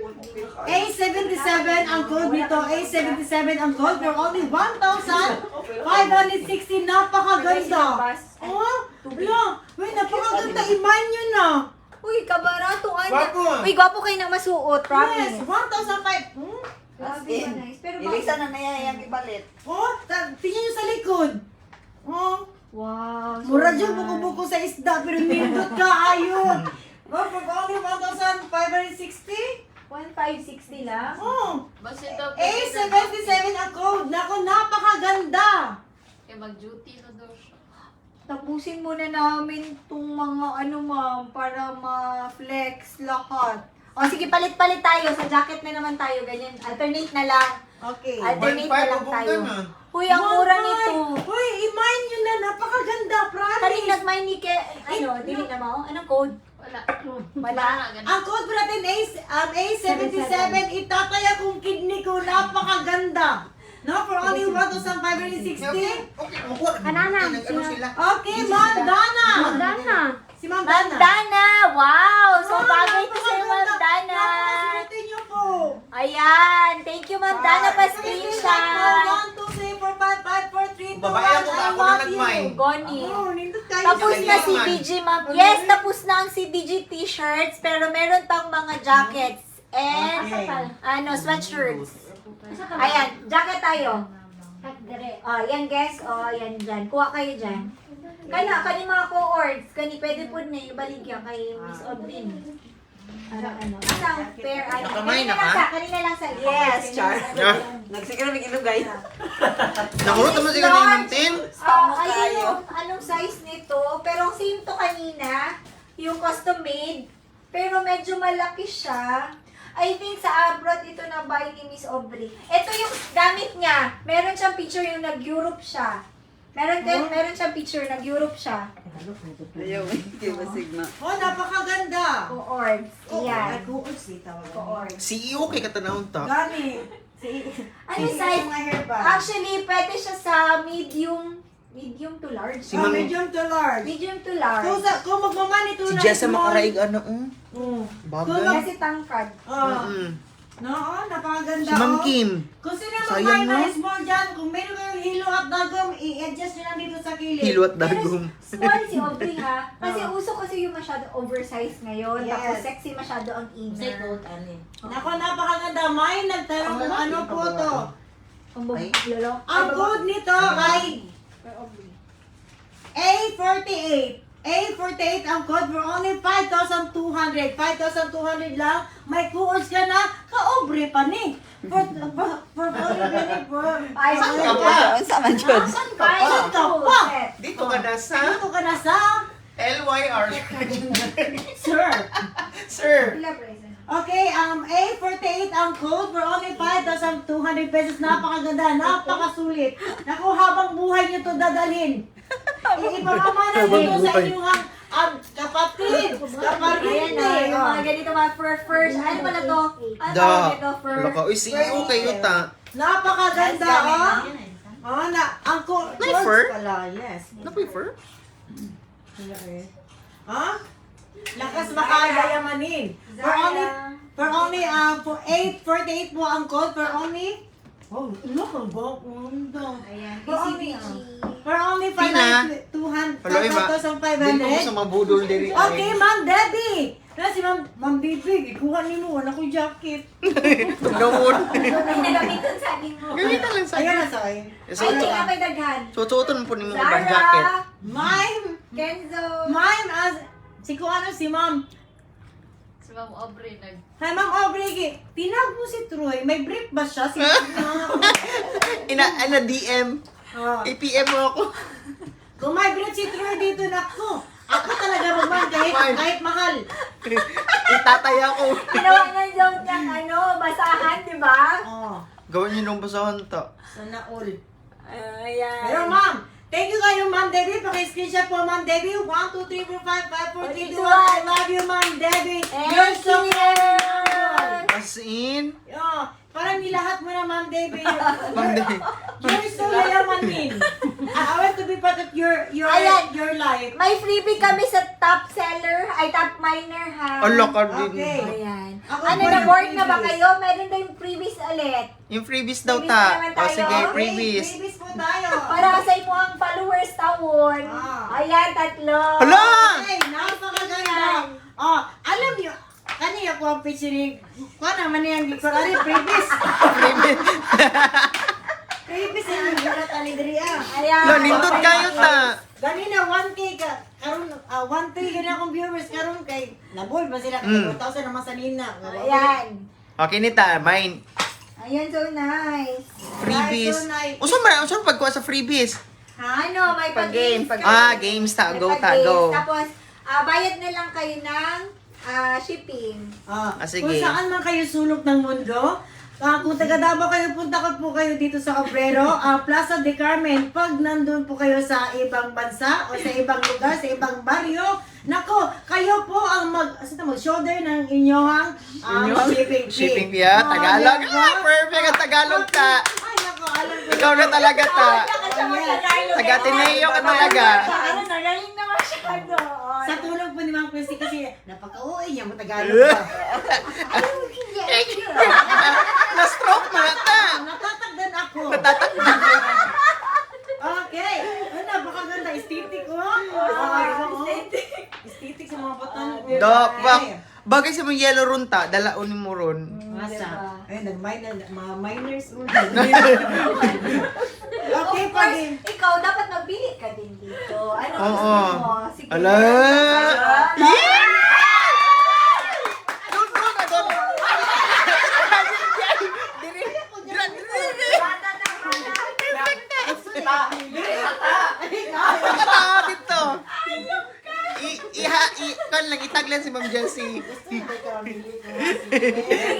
A77 ang code nito. A77 ang code for only 1,560. Napakaganda. Oh, wala. Uy, napakaganda. Iman nyo na. Uy, kabarato ano. Gwapo. Uy, gwapo kayo na masuot, Yes, promise. 1,500. Grabe ba nice. Pero Ilisa na yan yung ibalit. Oh, tingnan nyo sa likod. Oh, wow. mura dyan buko-buko sa isda, pero nindot ka, ayun. Oh, for only 1,560? 1,560 lang. Oh, Basta daw. A77 ang code. Nako, napakaganda. Kaya mag-duty na daw siya. Tapusin muna namin itong mga ano ma'am, para ma-flex lahat. O sige, palit-palit tayo. Sa jacket na naman tayo, ganyan. Alternate na lang. Okay. Alternate na lang 1.5 tayo. na. Uy, ang mura nito. Uy, i-mine nyo na. Napakaganda, Kaling promise. nag-mine ni Ke, ano, dili na mo? Anong code? Wala. Wala. Ang code po natin A77. Itataya kong kidney ko. Napakaganda. No, for only 1,560. Okay, makuha. Kanana. Ano sila? Okay, Ma'am Dana. Dana. Si Ma'am Ma'am Dana. Dana! Wow! So, Oh, bagay ko sa'yo, Ma'am napakaganda. Dana. Napakaswerte nyo po. Ayan! Thank you, Ma'am Dana, pa-screenshot. 1, 2, 3, 4, 5, 5, 4, 3, 2, 1. Babae ako, ako na nag-mine. Goni. Oh, nindot kayo. Tapos na Yes, CBG, ma'am. Yes, tapos na ang CBG t-shirts, pero meron pang mga jackets and ano, sweatshirts. Ayan, jacket tayo. Oh, yan guys. Oh, yan dyan. Kuha kayo dyan. Kani mga co-ords. Kani pwede po na ibaligyan kay Miss Audrey. Ano? Asang pair. Nakamay na ka? Kanina lang sa. Yes, Char. Ah, Nagsiguro may ilog guys. Nakulot naman sila ng maintain. Ayun yung anong size nito. Pero same to kanina. Yung custom made. Pero medyo malaki siya. I think sa abroad ito na buy ni Miss Aubrey. Ito yung gamit niya. Meron siyang picture yung nag-Europe siya. Meron siyang picture nag-Europe siya. Ayaw, hindi ba sigma. Oh, napakaganda. Co-ords. Iyan. Kuots eh, tawag. Co-ords. CEO kay katanahon ta. Gani. Ano size? Mga hairband. Actually, pwede siya sa medium to large. Si Oh, Ma'am- medium to large. Medium to large. Kung magmaman ito Si na Jessa small. makaraig ano. Bagay. Kasi tangkad. No, napakaganda. Si Ma'am oh. Kim. Kung sino Sayang, magmaman na no? small dyan, kung meron kayong hilo at dagom, i-adjust nyo lang dito sa kilid. Hilo at dagom. Small si Aubrey ha. Kasi uso kasi yung masyado oversized ngayon. Yes. Tapos sexy masyado ang inner. Nako, napakaganda. May nagtanong kung ano po to. Lolo. Ang code nito ay A48. A48 ang code for only 5,200. 5,200 lang. May course ka na, kaobre pa ni. For Ay, Ka pa. Sa man jud. Saan ka pa? Dito ka na sa Dito ka na sa LYR. Sir. Sir. Okay, A48 ang code for only 5,200 pesos. Napakaganda, napakasulit. Naku, habang buhay niyo to dadalhin. Ipamamana niyo sa inyong kapatid, Ayan kaparinte. na, yung mga ganito mga first. Ano pala to? Ano Da. tawag ito? Wala ka. Uy, CEO kayo ta. Napakaganda, oh. Ang code. May fur? Pala, yes. Na-prefer? Ha? Lakas makayamanin. For only 848 po ang code. For only, look ang ganda. Ayan, For only, PCBG. for only Pila? 5,500. Hello, Iba. Dili mo sa mabudol diri. Okay, Ma'am Debbie. Kasi Ma'am Debbie, ikuha ni mo, anak ko jacket. Tugnaon. Nagamitan sa akin mo. Ganito lang sa Ayan na sa akin. So, Ay, nga may daghan. suoton po ni mo ibang jacket. Zara, Ma'am, Kenzo. si Ma'am. Si Ma'am Aubrey Hi, Ma'am Aubrey, tinag mo si Troy. May brief ba siya? DM. Oh. APM mo ako. Kung may brief si Troy dito, naku. Ako talaga magmahal kahit mahal. Itatay ako. Ginawa niya yung basahan, di ba? Oh, Gawin niyo nung basahan ta. sana all. Ayan. Pero Ma'am, thank you kayo, Ma'am Debbie. Paki-screenshot po, Ma'am Debbie. 1, 2, 3, 4, 5, 5, 4, 3, 2, 1. I love you, Ma'am Debbie. You're so beautiful. As in, Oh, parang nilahat mo na, Ma'am Debbie. Mandi. You're so yayamanin. I want to be part of your Ayan. life. May freebie kami sa top seller, ay top miner ha. Ala ka din. Okay. Ayan. Ako Ano po na yung board na ba freebies. kayo? Meron tayong freebies ulit. Yung freebies daw Freebies ta. naman O tayo. sige, Okay, freebies. Freebies po tayo. Para sa imo ang followers tawon. Ah. Ayan, 3. Hala! Okay, napakaganda. Oh, alam niyo, kanina ko ang featuring. Kung naman yung gikorari, freebies. Freebies yung gikorari alidria. Ayan. Lo, nindot kayo ta. Ganina, 1K ka. Karon 1K ganyan akong viewers. Karon kay, naboy ba sila? Mm. 4,000 naman sa nina. Ayan. Okay nita, mine. Ayan, so nice. Freebies. Nice, so nice. Unsa pagkuha sa freebies? Ano, may Pag-game, pag-games. Games ta. May Go ta, pag-games. go. Tapos, bayad na lang kayo ng shipping. Sige. Kung saan man kayo sulok ng mundo, kung taga Davao kayo, punta ka po kayo dito sa Obrero, Plaza de Carmen. Pag nandun po kayo sa ibang bansa o sa ibang lugar, sa ibang baryo, nako, kayo po ang mag-shoulder ng inyong shipping fee. Shipping fee, ah. Tagalog. diba? Perfect ang Tagalog ta. Ay, nako, alam ko. Ikaw na talaga ta. Yes. Taga Ateneo ka talaga. Ano, nagaling naman siya doon. Sa tulog po ni Ma'am Christy kasi napaka-uwi niya, matagalog pa. Na-stroke mo na ta. Natatagdan ako. Okay. Ano, napakaganda. Aesthetic, aesthetic sa mga batan. Dok, bagay sa mga yellow run ta, dalaon mo ron. Masa. Ayun, mga minors. Okay, Of course, pag ikaw dapat magbili ka din dito. Ano Oo. gusto mo? Sige. Ala! Dito. Kan lang itaglan si Ma'am Jessie.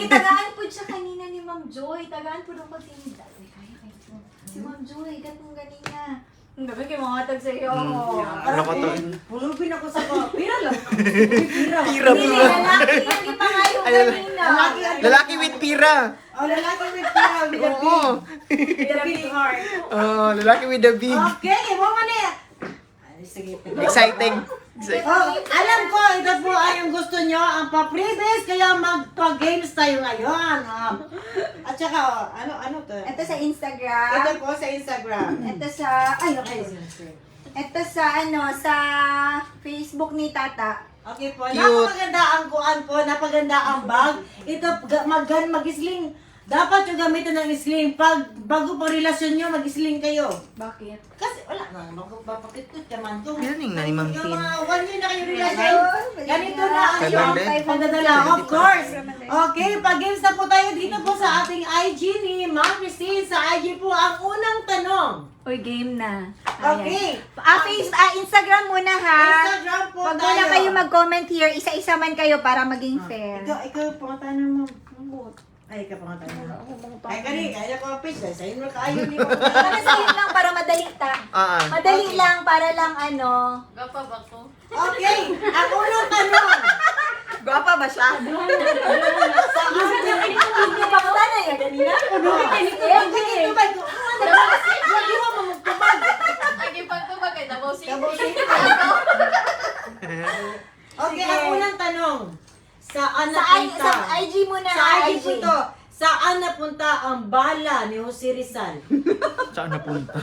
Tagaan po siya kanina ni Ma'am Joy. Tagaan po nung pagtinda. Kaya kayo. Si Ma'am Joy, gatong ganina. Ang gabi kayo mga tag sa iyo. Ano ko to? pulupin ako sa pira lang. Pira, Hindi, pira. lalaki yan. Di pa nga yung Ay, ganina. Lalaki with pira. Oh, lalaki with pira, with a Oo. with a big heart. Lalaki with the big. Okay, mo man eh. Sige. Exciting. Oh, alam ko, ito po ay yung gusto nyo, ang pa-previous, kaya magpa-games tayo ngayon. At saka, ano to? Ito sa Instagram. Ito po sa Instagram. Ito sa, ito sa sa Facebook ni Tata. Okay po, Cute. napakaganda ang kuan po, napaganda ang bag. Ito, mag-isling, dapat yung gamitin ng sling. Pag bago pa relasyon nyo, mag-sling kayo. Bakit? Kasi wala na, magpapakitut naman to. Yan na ni Ma'am Yung Tin. mga 1 year na kayo relasyon, ganito na ang iyong 500? pagdadala. Of course. Okay, pag-games na po tayo dito po sa ating IG ni Ma'am Christine. Sa IG po ang unang tanong. Uy, game na. Okay. Instagram muna ha. Instagram po Wag tayo. muna kayo mag-comment here. Isa-isa man kayo para maging fair. Ikaw, pangataan mo. Ay, ikaw pangataan mo. Ay, kaya ko ang page. Sa'yo mo kayo. Para sa yun lang, para madali ta. Madali lang, para lang ano. Gapa ba ko? Okay, ang unang tanong. Gwapa ba siya? Hindi pa ko na yun kanina. Ito ba? Lagi mo mamagtubag. Ay, ipagtubag kay Davao City. Okay, ang unang tanong. Saan Sa napunta? IG muna. Sa IG po to. Saan napunta ang bala ni Jose Rizal? Saan napunta?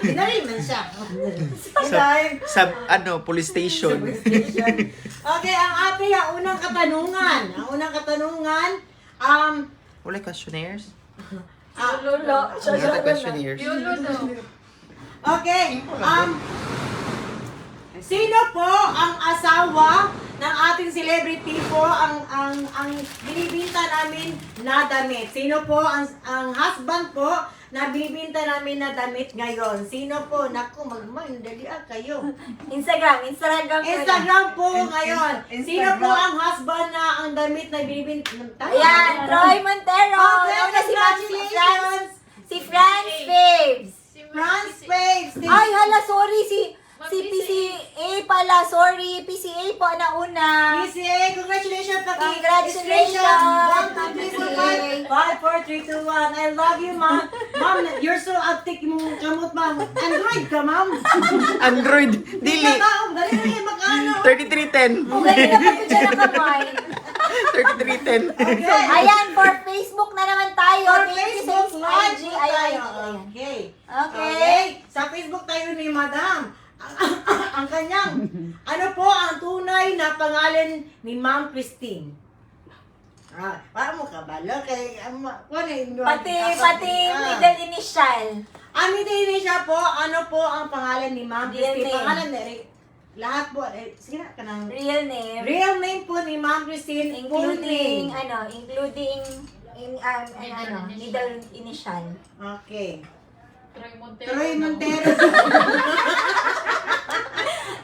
Dinali man siya. Sa police station. Okay, ang ating unang katanungan. Ang unang katanungan, Wala questionnaires? Lolo. Wala questionnaires. Yolo daw. okay, sino po ang asawa ng ating celebrity po ang binibinta namin na damit? Sino po ang husband po na binibinta namin na damit ngayon? Sino po? Naku, magmandali kayo. Instagram muna. Instagram po ngayon. Sino po ang husband na ang damit na binibinta? Ayan, Troy Montero. Okay, Una si Ma'am congratulations! Si Franz Babes. France Waves! Ay, hala, sorry. Si PCA pala. Sorry, PCA po na una. PCA, congratulations, Paki. Congratulations. 1, 2, 3, 4, 5, 4, 3, 2, 1. I love you, Ma'am. Ma'am, you're so active mong kamot, Ma'am. Android ka, Ma'am. Android. Dili. Tao, dali na kayo mag-ano. 3310. Okay, na pa dyan ang kamay. 3310. Okay. Ayan, for Facebook na naman tayo. For Thank you Facebook sa Live IG. po Ayan, tayo. ayan. Okay. Okay. Sa Facebook tayo ni Madam. Ang kanyang, ano po ang tunay na pangalan ni Ma'am Christine? Para mo kabalo kay Pati middle initial. Middle siya po, ano po ang pangalan ni Ma'am Real Christine? name. Pangalan na lahat po, sige na, kanang Real name. real name po ni Ma'am Christine, full Including, name. middle initial. Okay. Troy Montero. Troy Montero.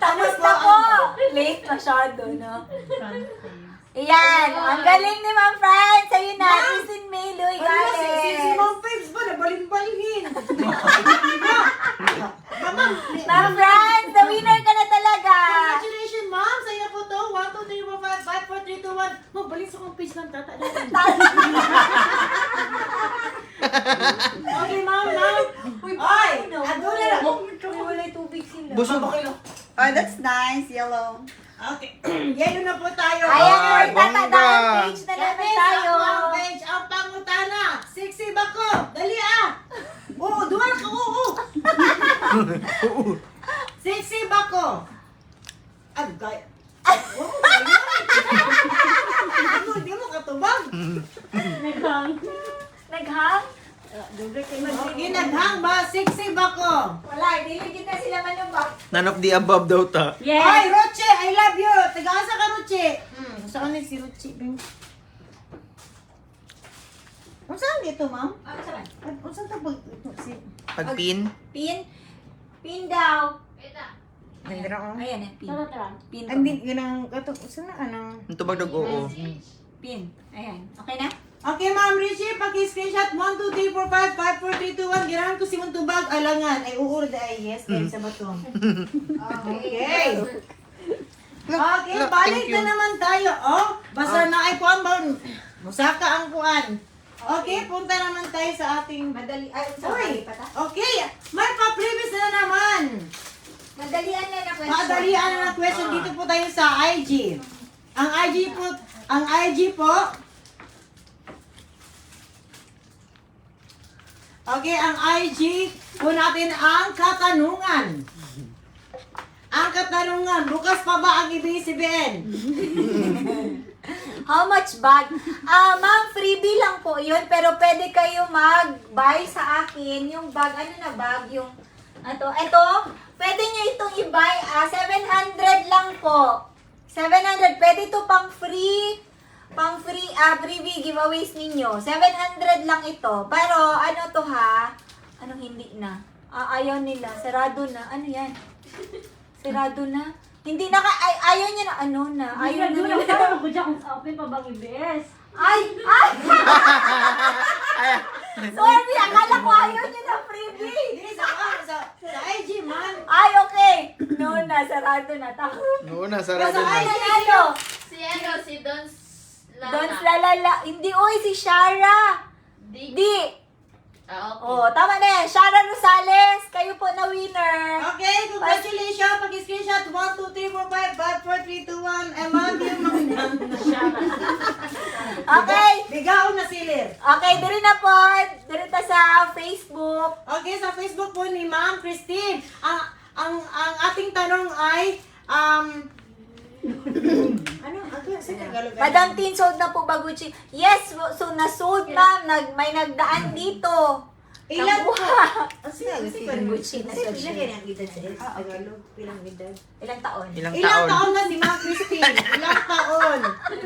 Tapos na po. Late masyado, no? Ayan, ang galing ni Ma'am Fran. Sa'yo na, Christine May Luy Si Gales. Ma'am Pebs ba? Nabalin-balin. Ma'am Fran, the winner ka na talaga. Congratulations, Ma'am. Sa'yo po to. 1, 2, 3, 4, 5, 5, 4, 3, 2, 1. Ma'am, balik sa kong page ng tata. Okay, Ma'am. Ay, aduna na. Wala tubig sila. Busog. That's nice. Yellow. Okay. Yelo na po tayo. Ayan, Ay, tatadaan bongga. page na naman tayo. Ang page, ang pangutana. Sexy ba ko? Dali Oo, duwan ka. Oo. Sexy ba ko? Agay. Hindi mo katubag. Naghang? Ginaghang ba? Sexy ba ko? Wala, hindi kita sila manubak. None of the above daw ta. Ay, Roche, I love you. Taga-asa ka, Roche. Saan si Roche? Saan dito, Ma'am? Saan? Saan ito pag... Pagpin. Pin? Pin daw. Wait na. Ayan, pin. Pin ko. Hindi, ganang... Saan na, ano? Ang tubag ng oo. Pin. Ayan. Okay na? Okay, Ma'am Richie, paki-screenshot 1, 2, 3, 4, 5, 5, 4, 3, 2, 1. Ginahan ko si Muntubag, alangan. Ay, uur da ay yes, dahil sa bato. Okay. Okay, balik na naman tayo. Basta na ay kuan ba? Musaka ang kuan. Okay, punta naman tayo sa ating... Madali. Ay, Uy! pa ta? Okay, may pa-previous na naman. Madalian na na question. Madalian na question. Dito po tayo sa IG. Ang IG po, okay, ang IG po natin ang katanungan. Ang katanungan, bukas pa ba ang ABS-CBN? How much bag? Ma'am, freebie lang po yun, pero pwede kayo mag-buy sa akin yung bag. Ano na bag? Yung, ito, pwede nyo itong i-buy. 700 lang po. 700. Pwede ito pang free freebie giveaways ninyo. 700 lang ito. Pero, ano to ha? Ano hindi na? Ayaw nila. Sarado na. Ano yan? Sarado na? Hindi na ayaw niya na. Ano na? Ayaw na nila. Ako dyan kung sa open pa bang ibes. Ay! Sorry, akala ko ayaw niya na freebie. Hindi, sa IG man. Ay, okay. No na, sarado na. No, nasarado na. Ano? Si Dons Lala. Dons Lalala. Hindi, oy, si Shara. Di. Okay. Oh, tama na yan. Shara Rosales, kayo po na winner. Okay, congratulations. Pag-screenshot 1, 2, 3, 4, 5, 5, 4, 3, 2, 1. I love you, Okay. Bigaw na silir. Okay, diri na po. Diri ta sa Facebook. Okay, sa Facebook po ni Ma'am Christine. Ang ating tanong ay, ano? Sige, Tagalog. Madam Tin, sold na po ba Gucci? Yes, so na-sold ma'am. May nagdaan dito. Ilan po? Nakuha. Sige, Gucci na siya. Ilan kaya ang edad sa Tagalog? Ilang edad? Ilang taon? Ilang Ilang taon? taon na si Ma'am Christine? Ilang taon?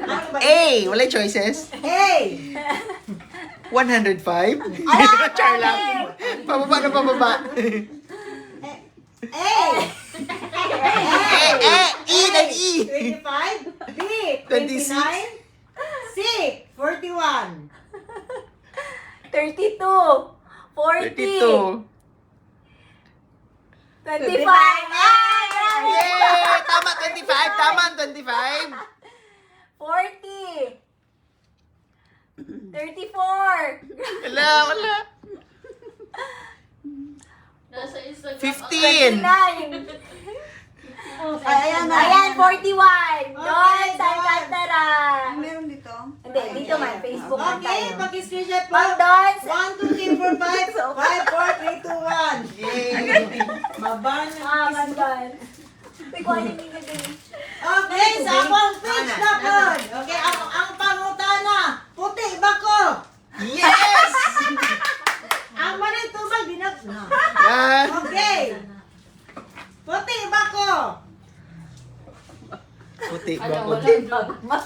Ano ba? A! Wala choices? Hey! 105? Char lang. Pababa na pababa. Hey! E! Nag E! 25? B! 26? 29? C! 41? 32. 40. 32. 25. Yay! Tama, 25. Tama, 25. 40. 34. Wala. Nasa Instagram. 15. 29. Ayan na. Ayan, 41. Doon Okay, sa doon. Alcantara. Meron dito? Hindi, dito man. Facebook man Okay, tayo. pag-screenshot po. Ma'am Dons. 1, 2, 3, 4, 5, 5, 4, 3, 2, 1. Yay! Baba na. Ma'am Dons. Ikaw yung nilagay. Okay, sa akong page na po. Okay, ang pangutana. Puti ba ko? Yes! Ang mali tubag, dinag na. Yan. Okay. Puti ba ko? Puti ba Alam, ko? wala.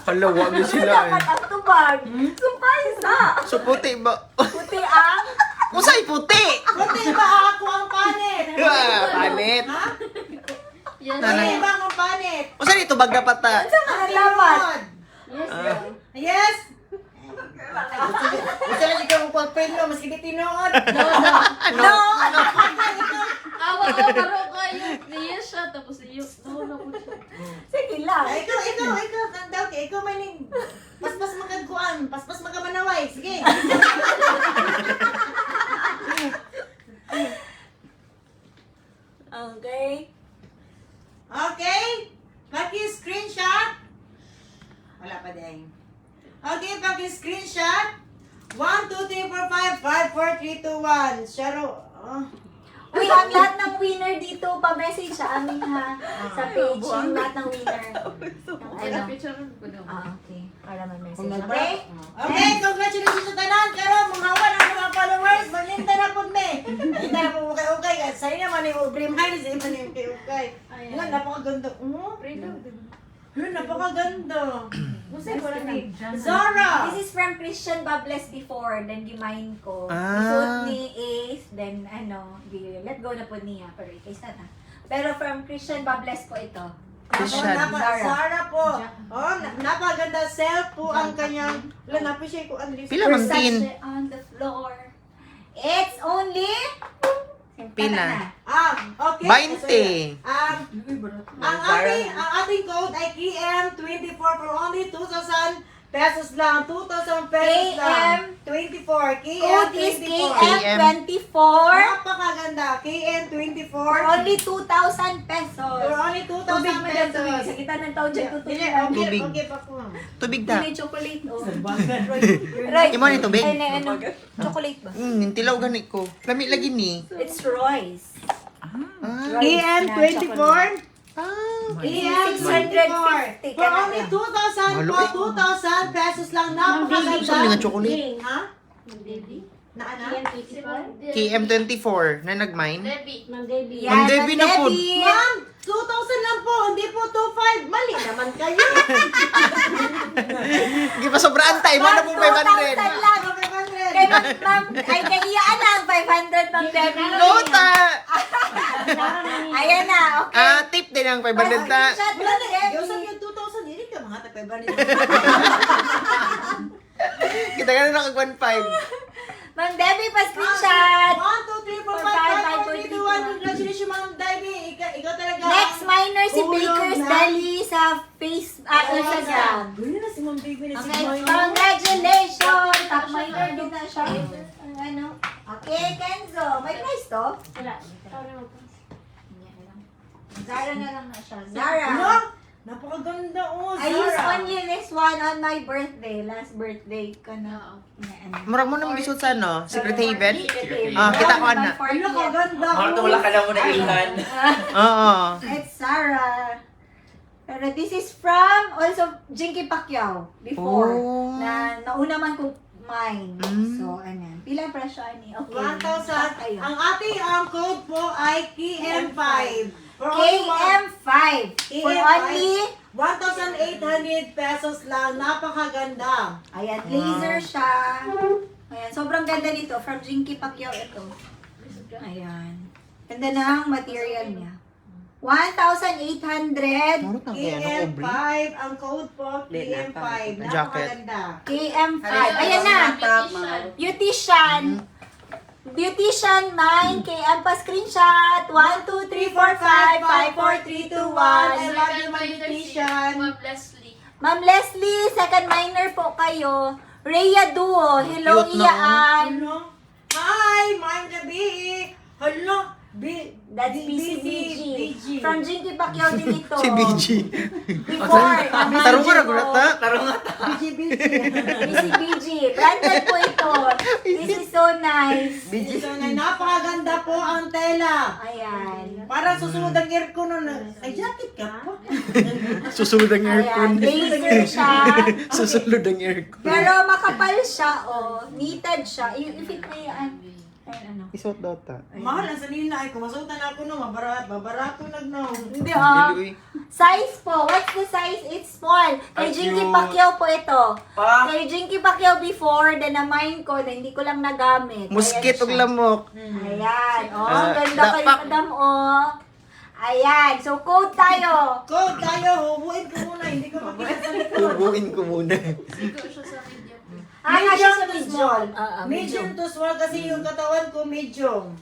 Hala, wag na sila eh. Dapat ang tubag. Surprise na. So, puti ba? Puti ang. Kusay puti! Puti ba ako ang panit? Panit. Ha? Yes. Puti ba ang panit? Kusay dito bag dapat ta? Ano dapat? Yes. Gusto lang ikaw ang pagpino, mas hindi tinood. No. Awa ko, karo ko yung niya siya, tapos iyo. Nawala ko siya. Sige lang. Ikaw, tanda ka. Ikaw may ning paspas magagkuan, paspas magamanaway. Sige. Okay. Okay? Paki-screenshot. Wala pa din. Okay, paki-screenshot. 1, 2, 3, 4, 5, 5, 4, 3, 2, 1. Sharo. Uy, ang lahat ng winner dito, pa-message sa amin ha. Sa page, yung lahat ng winner. Ano? Picture ko daw. Okay. Para mag-message. Okay? Okay? Okay, congratulations sa tanan. Karon, mga mga followers, maglinta na po me. Maglinta na po ukay-ukay. Sa'yo naman yung Brim High, sa'yo naman yung ukay-ukay. Yan, napakaganda. Yan, napakaganda. Musay ko lang ni Zara. This is from Christian Bables before, then gimain ko. Ah. Isuot ni Ace, then let go na po niya. Pero case na ta. Pero from Christian Bables po ito. Christian. Zara po. Oh, napaganda self po ang kanyang. Wala, na-appreciate ko ang list. Pila man tin? Versace on the floor. It's only... Pila? Okay. 20. Ang ating code ay KM24 for only 2,000 pesos lang. 2,000 pesos lang. 24. Code is KM24. KM24. Napakaganda. KM24. For only 2,000 pesos. For only 2,000 pesos. Sa kita ng taon dyan, Dili, tutuloy. Tubig. okay pa po. Tubig ta. Dili, chocolate. Oh. Right. Imo ni tubig? Ay, ano? Chocolate ba? Tilaw gani ko. Lami lagi ni. It's Royce. Ah. KM24. iyaan 650 For only 2,000 Mahalo po, eh. 2,000 pesos lang. Gusto mo Napakaganda. nga chocolate? Ha? Baby? Na ano? KM24 na nag-mine. Debbie. Ma'am Debbie. Ma'am Debbie na po. Ma'am, 2,000 lang po, hindi po 2,500. Mali naman kayo. Hindi pa sobraan tayo. Mana po 2,000 500. lang. Kay ma'am, ay kay iyaan lang, 500 Ma'am Debbie. Nota! Ayan na, okay. Tip din ang 500 ta. Screenshot Wala Ma'am na, yung Debbie. sabi yung 2,000, hindi ka mga tapay ba Kita ka na nakag 1.5. Ma'am Debbie, pa-screenshot. 1, 2, 3, 4, 5, 5, 4, 3, 2, 1. Congratulations, Ma'am Debbie. Ikaw talaga. Next minor si Ulog Baker's na. Deli sa Instagram. Gano'n na si Ma'am Debbie na si Okay, Moy. congratulations! Top minor din na siya. Ano? Okay, Kenzo. May price to? Wala. Sorry, ma'am. Zara na lang na siya. Zara. Ano? Napakaganda, oh, I used Zara. only this one on my birthday. Last birthday ko na. Murag mo nang gisod sa ano? Secret Haven? Secret Kita ko na. Ano kaganda, Wala ka na mo na ilan. Oo. It's Zara. Pero this is from also Jinky Pacquiao before. Oh. Na nauna man ko mine. Mm. So, ano. Pila ang presyo ani? Okay. 1,000. Ayun. Ang ating code po ay KM5. For only KM5. For only 1,800 pesos lang. Napakaganda. ayan, laser siya. Ayan, sobrang ganda nito. From Jinky Pacquiao ito. Ayan. Ganda ng material niya. 1,800 Murag na kaya ano, KM5. Aubrey? Ang code po, KM5. Jacket. Napakaganda. KM5. Ayan na. Beautician. Beautician 9 KM pa screenshot. 1, 2, 3, 4, 5, 5, 4, 3, 2, 1. I love you, my beautician. Ma'am Leslie. Ma'am Leslie, second minor po kayo. Rhea Duo. Hello, Cute, no? Iyaan. Hello? Hi, Mind the Bee. Hello. That's BCBG. From Jinky Pacquiao din ito. Si BG. Before. Tarong ka na gulat ta. Tarong nga. BCBG. Branded po ito. This is so nice. So, napakaganda po ang tela. Ayan. Parang susunod ang aircon nun. Ay, jacket ka po. Susunod ang aircon. Ayan. Laser siya. Susunod ang aircon. Pero makapal siya, oh. Knitted siya. I-fit mo yan. Ayan, ano. Isuot daw ta. Mahal, ang sanina ay kumasutan ako no, babarato nagno. Hindi, oh. Dili, uy. Size po. What's the size? It's small. Kay Ay, Jinky cute. Pacquiao po ito. Pa. Kay Jinky Pacquiao before, then na-mine ko, then hindi ko lang nagamit. Muskit Ayan og siya. lamok. Ayan. Oh, Ah, ganda kayo, dapak. madam, oh. Ayan. So, code tayo. Code tayo, hubuin ko muna, hindi ko makita sa likod. Tubuin ko muna. Sigo siya sa video. Medium Kasi to sa small. medium. Medium to small kasi yung katawan ko medium.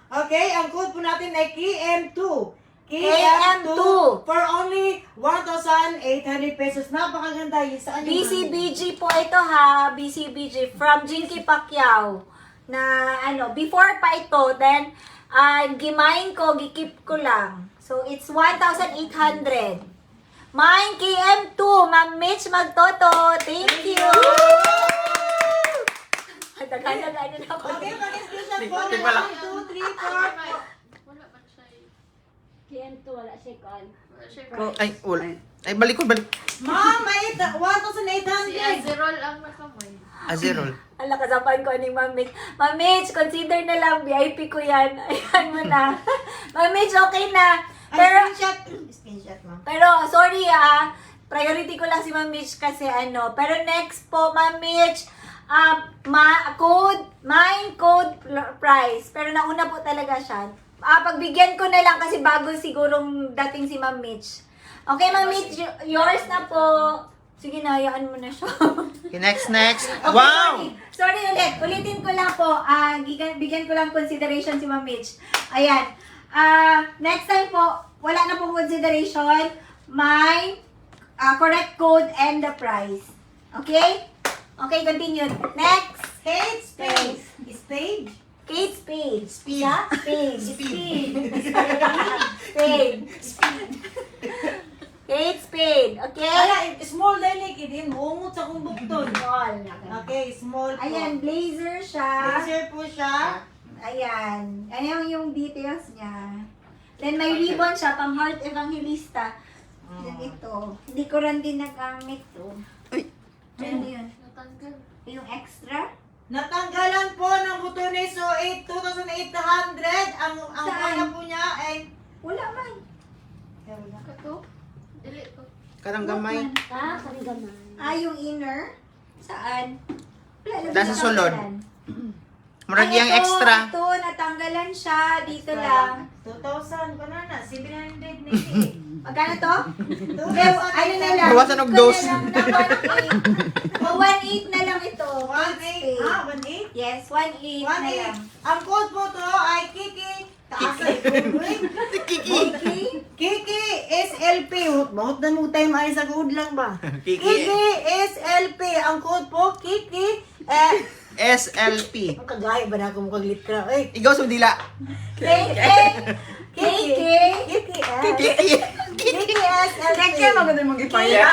Okay, ang code po natin ay KM2. KM2. For only 1,800 pesos. Napakaganda yun. Saan yung BCBG po ito ha. BCBG. From Jinky Pacquiao. Na ano, before pa ito, then, gimain ko, gikip ko lang. So, it's 1,800. Mine KM2. Ma'am Mitch Magtoto. Thank you. Tagal-tagal na ako. Okay, pag-screenshot po. Di ba lang? 1, 2, 3, 4. Wala man siya. KM2, wala siya kan. Wala siya. Ay, ul. Ay, balik ko, balik. Ma'am, may Si 1,800. Azerol ang nakamay. Azerol. Ang lakasapan ko ni Ma'am Mitch. Ma'am Mitch, consider na lang. VIP ko yan. Ayan mo na. Ma'am Mitch, okay na. Pero, Screenshot mo. pero sorry priority ko lang si Ma'am Mitch kasi ano. Pero next po, Ma'am Mitch, mine code price. Pero nauna po talaga siya. Pagbigyan ko na lang kasi bago sigurong dating si Ma'am Mitch. Okay, Ma'am Mitch, yours na po. Sige na, hayaan mo na siya. Okay, next. Okay, Wow! sorry ulit. Ulitin ko lang po. Bigyan ko lang consideration si Ma'am Mitch. Ayan. Next time po, wala na pong consideration. My correct code and the price. Okay? Okay, continue. Next. Kate Spade. Spade? Kate Spade. Spade. Spade. Kate Spade. Okay? Kaya, small dinig, hindi muungot sa kong bukton. Small. Okay, small po. Ayan, blazer siya. Laser po siya. Ayan. Ayan yung details niya. Then may ribbon siya, pang Heart Evangelista. Yan ito. Hindi ko rin din nagamit to. Ay. Ano yun? Natanggal. Yung extra? Natanggalan po ng butones, so 2,800. Ang Saan? kaya po niya ay Wala man. Kato? Dili ko. Karang gamay. Ah, karigaman. Yung inner? Saan? Wala lang Nasa sulod. natanggalan. Murag Ay, yung ito, extra. Ito, natanggalan siya. Dito lang. 2,000 banana, 700 Nikki. Magkano to? Ano na lang? Bawasan og Ito dose. na lang na 1.8. 1.8 na lang ito. 1,800. Ah, 1,800? Yes, 1.8 na lang. 1,800. Ang code po to ay Kiki. Taas ay code. Kiki. Kiki SLP. Mahot na mo tayo maayon sa code lang ba? Kiki. Kiki SLP. Ang code po, Kiki. SLP. Ang kagaya ba na ako mukhang litra? Eh, Ikaw sumdila. KK. KK. Kiki S. Kiki. Kiki SLP. maganda mong ipaya.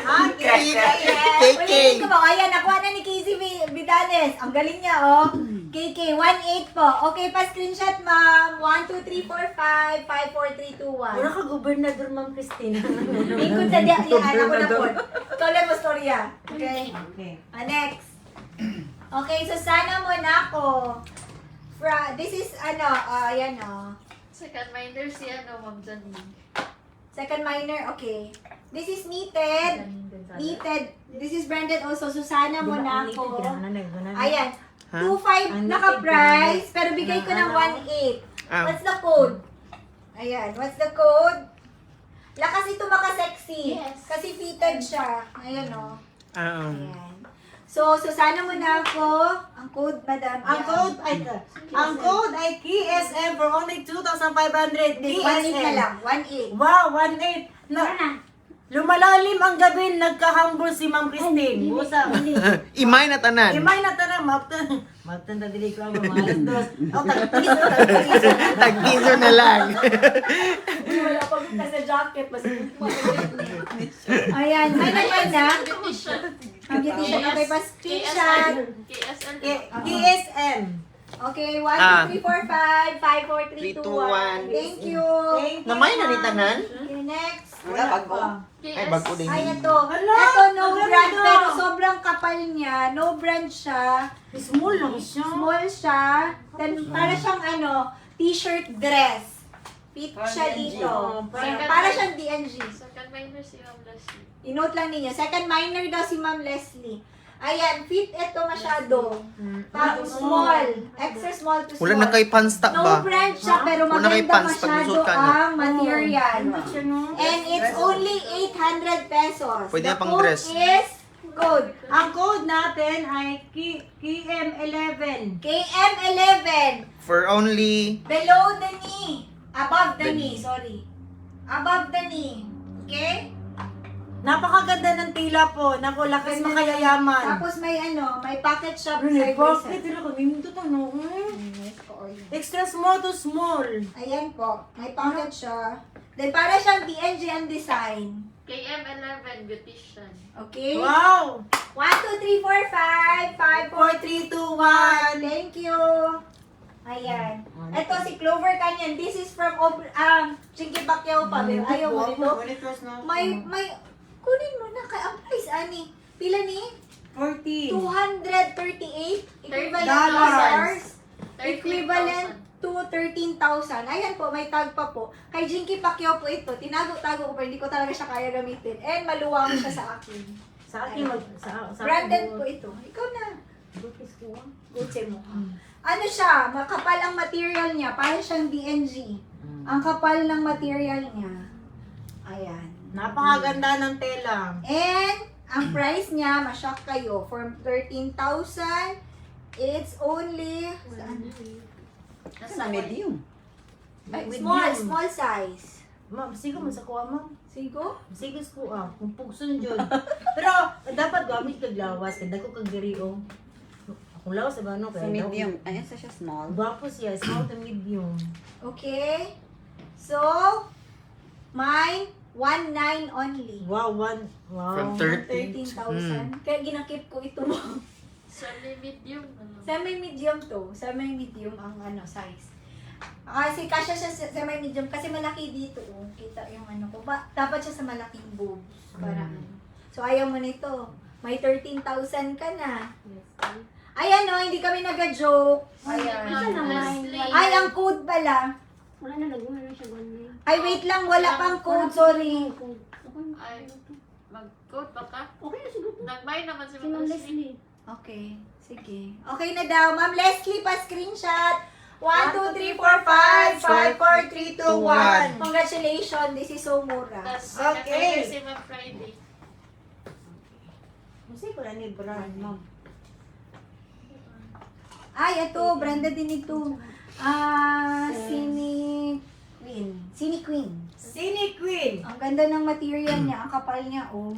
Ah, Kiki KK. Ulitin ko ba? Ayan, nakuha na ni Casey Vidales. Ang galing niya, oh. KK, 1.8 po. Okay, pa-screenshot, ma'am. 1, 2, 3, 4, 5, 5, 4, 3, 2, 1. Mura ka gobernador, Ma'am Christina. Lingkod sa diya, anak ko na po. Tuloy mo storya. Okay? Okay. Next. Okay, so sana mo na ako. This is, ayan, Second minor si Ma'am Janine. Second minor, okay. This is knitted. Knitted. This is branded also. Susana mo na ako. Ayan. 2.5 naka-price, pero bigay ko ng 1.8. Ah. What's the code? Ayan. What's the code? Lakas ito maka-sexy. Yes. Kasi fitted siya. Ayan, o. Um, Ayan. So, Susana mo na ako. Ang code, madam. Ang code ay KSM for only 2,500. 1.8 na lang. 1.8. Wow, 1.8. Lumalalim ang gabi, nagka-humble si Ma'am Christine. Busa. imay na tanan. Imay na tara, maptan. Maptan na dili ko ang mga alas dos. O, tagpiso. Tag-piso na lang. Wala pa kita sa jacket. Mas Ayan. May naman na. Beautician. Ang beautician. Okay, pa screenshot. KSL. KSM. Okay, 1, Ah. 2, 3, 4, 5, 5, 4, 3, 2, 1. 3, 2, 1. Thank you. Thank you. Namay na ni tanan. Okay, next. Wala bago. Ay, bago din. Ay, ito. Hala, Ito, no ang brand, ganda. pero sobrang kapal niya. No brand siya. Small lang siya. Small siya. Then, para siyang t-shirt dress. Fit siya dito. Para siyang DNG. Second minor si Ma'am Leslie. I-note lang ninyo. Second minor daw si Ma'am Leslie. Ayan, fit ito masyado. Tapos small. Extra small to small. Wala na kay pants ta No ba? brand siya, pero Wala na kay maganda pants pag masyado lusot ka, no? ang material. no? And it's only 800 pesos. Pwede The na pang code dress. is code. Ang code natin ay KM11. KM11. For only... Below the knee. Above the knee, sorry. Above the knee. Okay? Napakaganda ng tila po. Naku, lakas makayayaman. Tapos may may pocket shop Bakit? side by side. Tila ko, nindot ano? Extra small to small. Ayan po. May pocket siya. Then para siyang DNG ang design. KM11 Beautician. Okay? Wow! 1, 2, 3, 4, 5, 5, 4, 3, 2, 1. Thank you. Ayan. Ito si Clover Canyon. This is from Chinky Pacquiao pa. Ayaw mo nito? May kunin mo na kay ang price ani. Pila ni? 40. 238 equivalent Dollars. equivalent to 13,000. Ayan po, may tag pa po. Kay Jinky Pacquiao po ito. Tinago-tago ko pa, hindi ko talaga siya kaya gamitin. And maluwang siya sa akin. Sa akin, sa Branded po ito. Ikaw na. Gutse mo. Ano siya? Makapal ang material niya. Parang siyang DNG. Ang kapal ng material niya. Ayan. Napakaganda ng tela. And, ang price niya, ma-shock kayo, from 13,000, it's only, Sa medium. small size. Ma'am, sigo man sa kuha, ma'am. Sigo? Sige ko kung pugson dyan. Pero, dapat gamit kag lawas, kaya ko kag diri, oh. Kung lawas sa gano, Sa kaya medium. Ayan sa siya small. Gwapo siya, small to medium. Okay. So, mine, 1,900 only. Wow, wow. From 30. 13,000. Kaya ginakip ko ito mo. Semi-medium. Semi-medium to. Semi-medium ang size. Kasi kasya siya sa may medium. Kasi malaki dito. Oh. Kita yung ano ko. Dapat siya sa malaking boobs. Para ano. So, ayaw mo nito. May 13,000 ka na. Ayan o, hindi kami nag-joke. Ayan. Ay, ang code pala. Wala na, nagmana siya ganun. Ay, wait lang. Wala pang code. Sorry. Ay, mag-code ba ka? Okay na siguro. Nagbayad naman si Si Ma'am Leslie. Okay. Sige. Okay na daw. Ma'am Leslie, pa-screenshot. 1, 2, 3, 4, 5, 5, 4, 3, 2, 1. Congratulations. This is so mura. Tapos, Okay. si Ma'am Friday. Kasi ko na ni brand, ma'am. Ay, ito. Branda din ito. Sini Queen. Sini Queen. Sini Queen. Ang ganda ng material niya. Ang kapal niya, oh.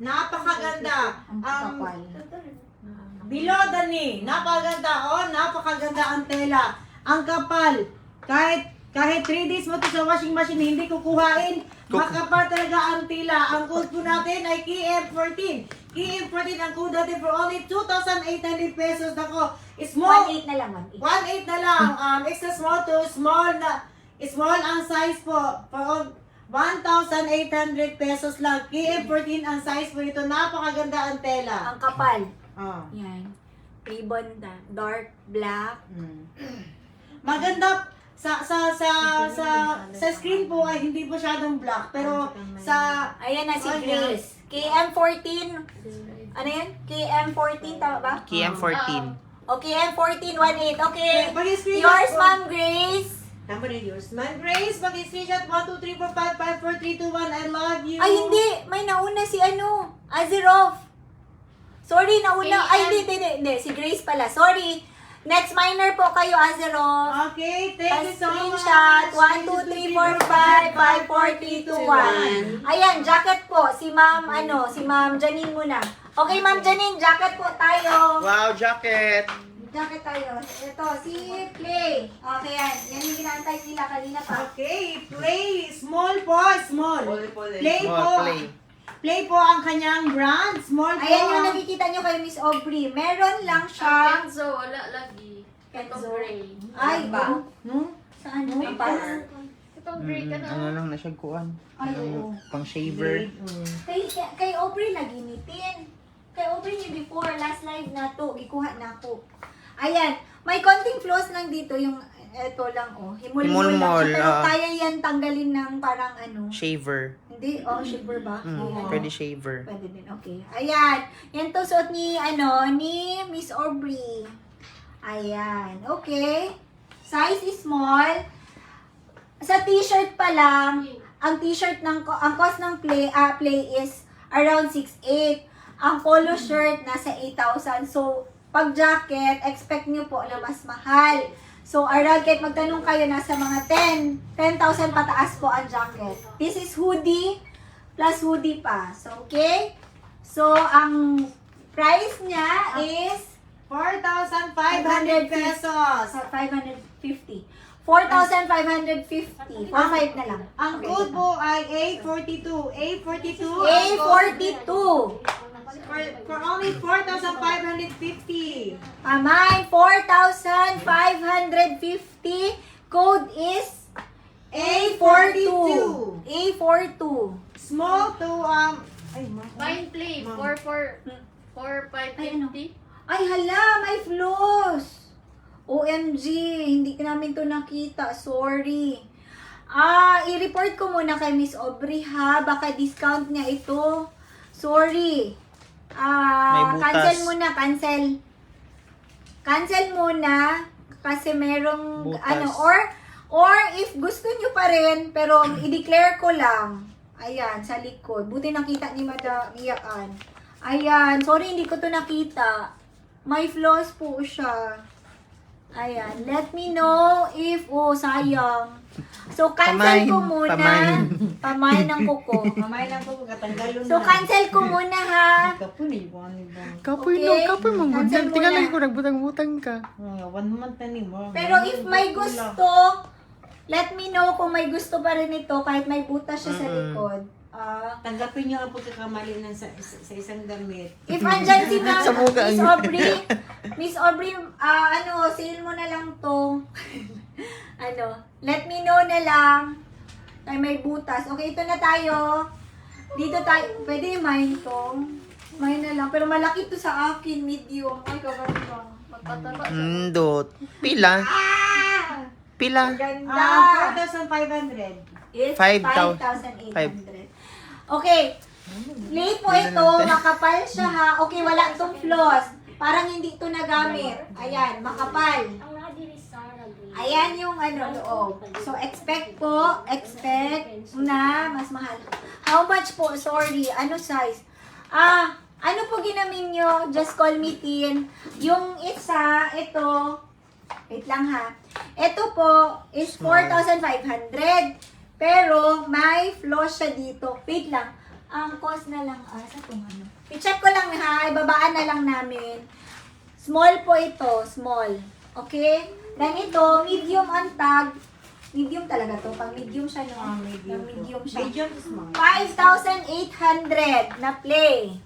Napakaganda. Ang kapal. Below the knee. Napakaganda. Oh, napakaganda ang tela. Ang kapal. Kahit 3 days mo to sa washing machine, hindi kukuhain. Makapal talaga ang tela. Ang code po natin ay KM14. KM14 ang code natin for only 2,800 pesos. Nako, small. 1.8 na lang, 1.8. 1.8 na lang. Extra small to small na. Small ang size po. For 1,800 pesos lang. KM14 ang size po nito. Napakaganda ang tela. Ang kapal. Oh. Yan. Ribbon na. Dark black. Maganda sa screen po ay hindi po masyadong black pero sa Ayan na si Ayan. Grace. KM14. Ano yan? KM14, tama ba? KM14. O, KM14, 1.8. Okay. Mag-screenshot Yours, po. Ma'am Grace. Number na yours. Man Grace, mag-screenshot 1, 2, 3, 4, 5, 5, 4, 3, 2, 1. I love you. Ay, hindi. May nauna si ano. Azeroth. Sorry, nauna. Ay, hindi. Si Grace pala. Sorry. Next minor po kayo, Azeroth. Okay, thank you so much. Screenshot. 1, 2, 3, 4, 5, 5, 4, 3, 2, 1. Ayan, jacket po. Si Ma'am Janine muna. Okay, Ma'am Janine, jacket po tayo. Wow, jacket. Jacket tayo. Ito, si Play. Okay, yan. Yan yung ginantay nila kanina pa. Okay, play. Small po, small. Play po. Small play. Play po ang kanyang brand. Small po. Ayan yung nakikita nyo kay Miss Aubrey. Meron lang siya. Kenzo, wala lagi. Kenzo. Itong gray. Ay, ba? Hmm? Saan? Ang pas? Itong gray ka na. Ano lang na siya kuan. Ay, oo. Pang shaver. Kay Aubrey naginitin. Kay Aubrey ni before, last live na to, gikuha na ako. Ayan, may konting flaws lang dito, yung eto lang, oh. Himul-himul lang Himul-mul, siya, pero ah. kaya yan tanggalin ng parang ano. Shaver. Hindi, shaver ba? Oo. Pwede shaver. Pwede din, okay. Ayan, yan to suot ni Miss Aubrey. Ayan, okay. Size is small. Sa t-shirt pa lang, ang t-shirt ang cost ng play is around 6,800. Ang polo shirt nasa 8,000. So, pag jacket, expect nyo po na mas mahal. So, around, kahit magtanong kayo, nasa mga 10,000 pataas po ang jacket. This is hoodie, plus hoodie pa. So, okay? So, ang price niya is 4,500 pesos. 550. 4,550. 4,500 na lang. Ang code po ay A42. A42. A42. For only 4,550. Amay, 4,550. Code is A42. A42. Small to Fine play. 4,550. Ay, hala, may flaws. OMG, hindi namin to nakita. Sorry. I-report ko muna kay Miss Aubrey ha. Baka discount niya ito. Sorry. May butas. Cancel muna, cancel. Cancel muna kasi merong Butas. or if gusto nyo pa rin pero i-declare ko lang. Ayan, sa likod. Buti nakita ni Madam Iyaan. Ayan, sorry hindi ko to nakita. May flaws po siya. Ayan, let me know if, sayang. So, cancel ko muna. Pamain ng kuko. Mamay lang po, katanggalon So, cancel ko muna ha. Kapoy Okay. no, kapoy mo. Cancel Tingnan muna. lang ko, nagbutang-butang ka. 1 month na ni mo. Pero if may gusto, let me know kung may gusto pa rin ito kahit may butas siya sa likod. Tanggapin niyo ang pagkakamali ng sa isang damit. If andyan si Ma'am, Sa mukha Miss niya. Aubrey, sale mo na lang to. let me know na lang. Ay, may butas. Okay, ito na tayo. Dito tayo. Pwede mine to. Mine na lang. Pero malaki to sa akin. Medium. Ay, kaganda. Magpataba sa Dot. Pila? Pila? Ganda. 4,500. It's 5,000. 5,800. Okay. Late po ito. Makapal siya ha. Okay, wala itong floss. Parang hindi ito nagamit. Ayan, makapal. Ayan yung loob. So, expect na mas mahal. How much po? Sorry. Ano size? Ano po ginamin nyo? Just call me Tin. Yung isa, ito, wait lang ha. Ito po is 4,500. Pero, may flaws siya dito. Wait lang. Ang cost na lang, sa itong I-check ko lang ha. Ibabaan na lang namin. Small po ito. Small. Okay? Ganito, medium ang tag. Medium talaga to. Pang medium siya, no? Medium siya. Medium to small. 5,800 na play.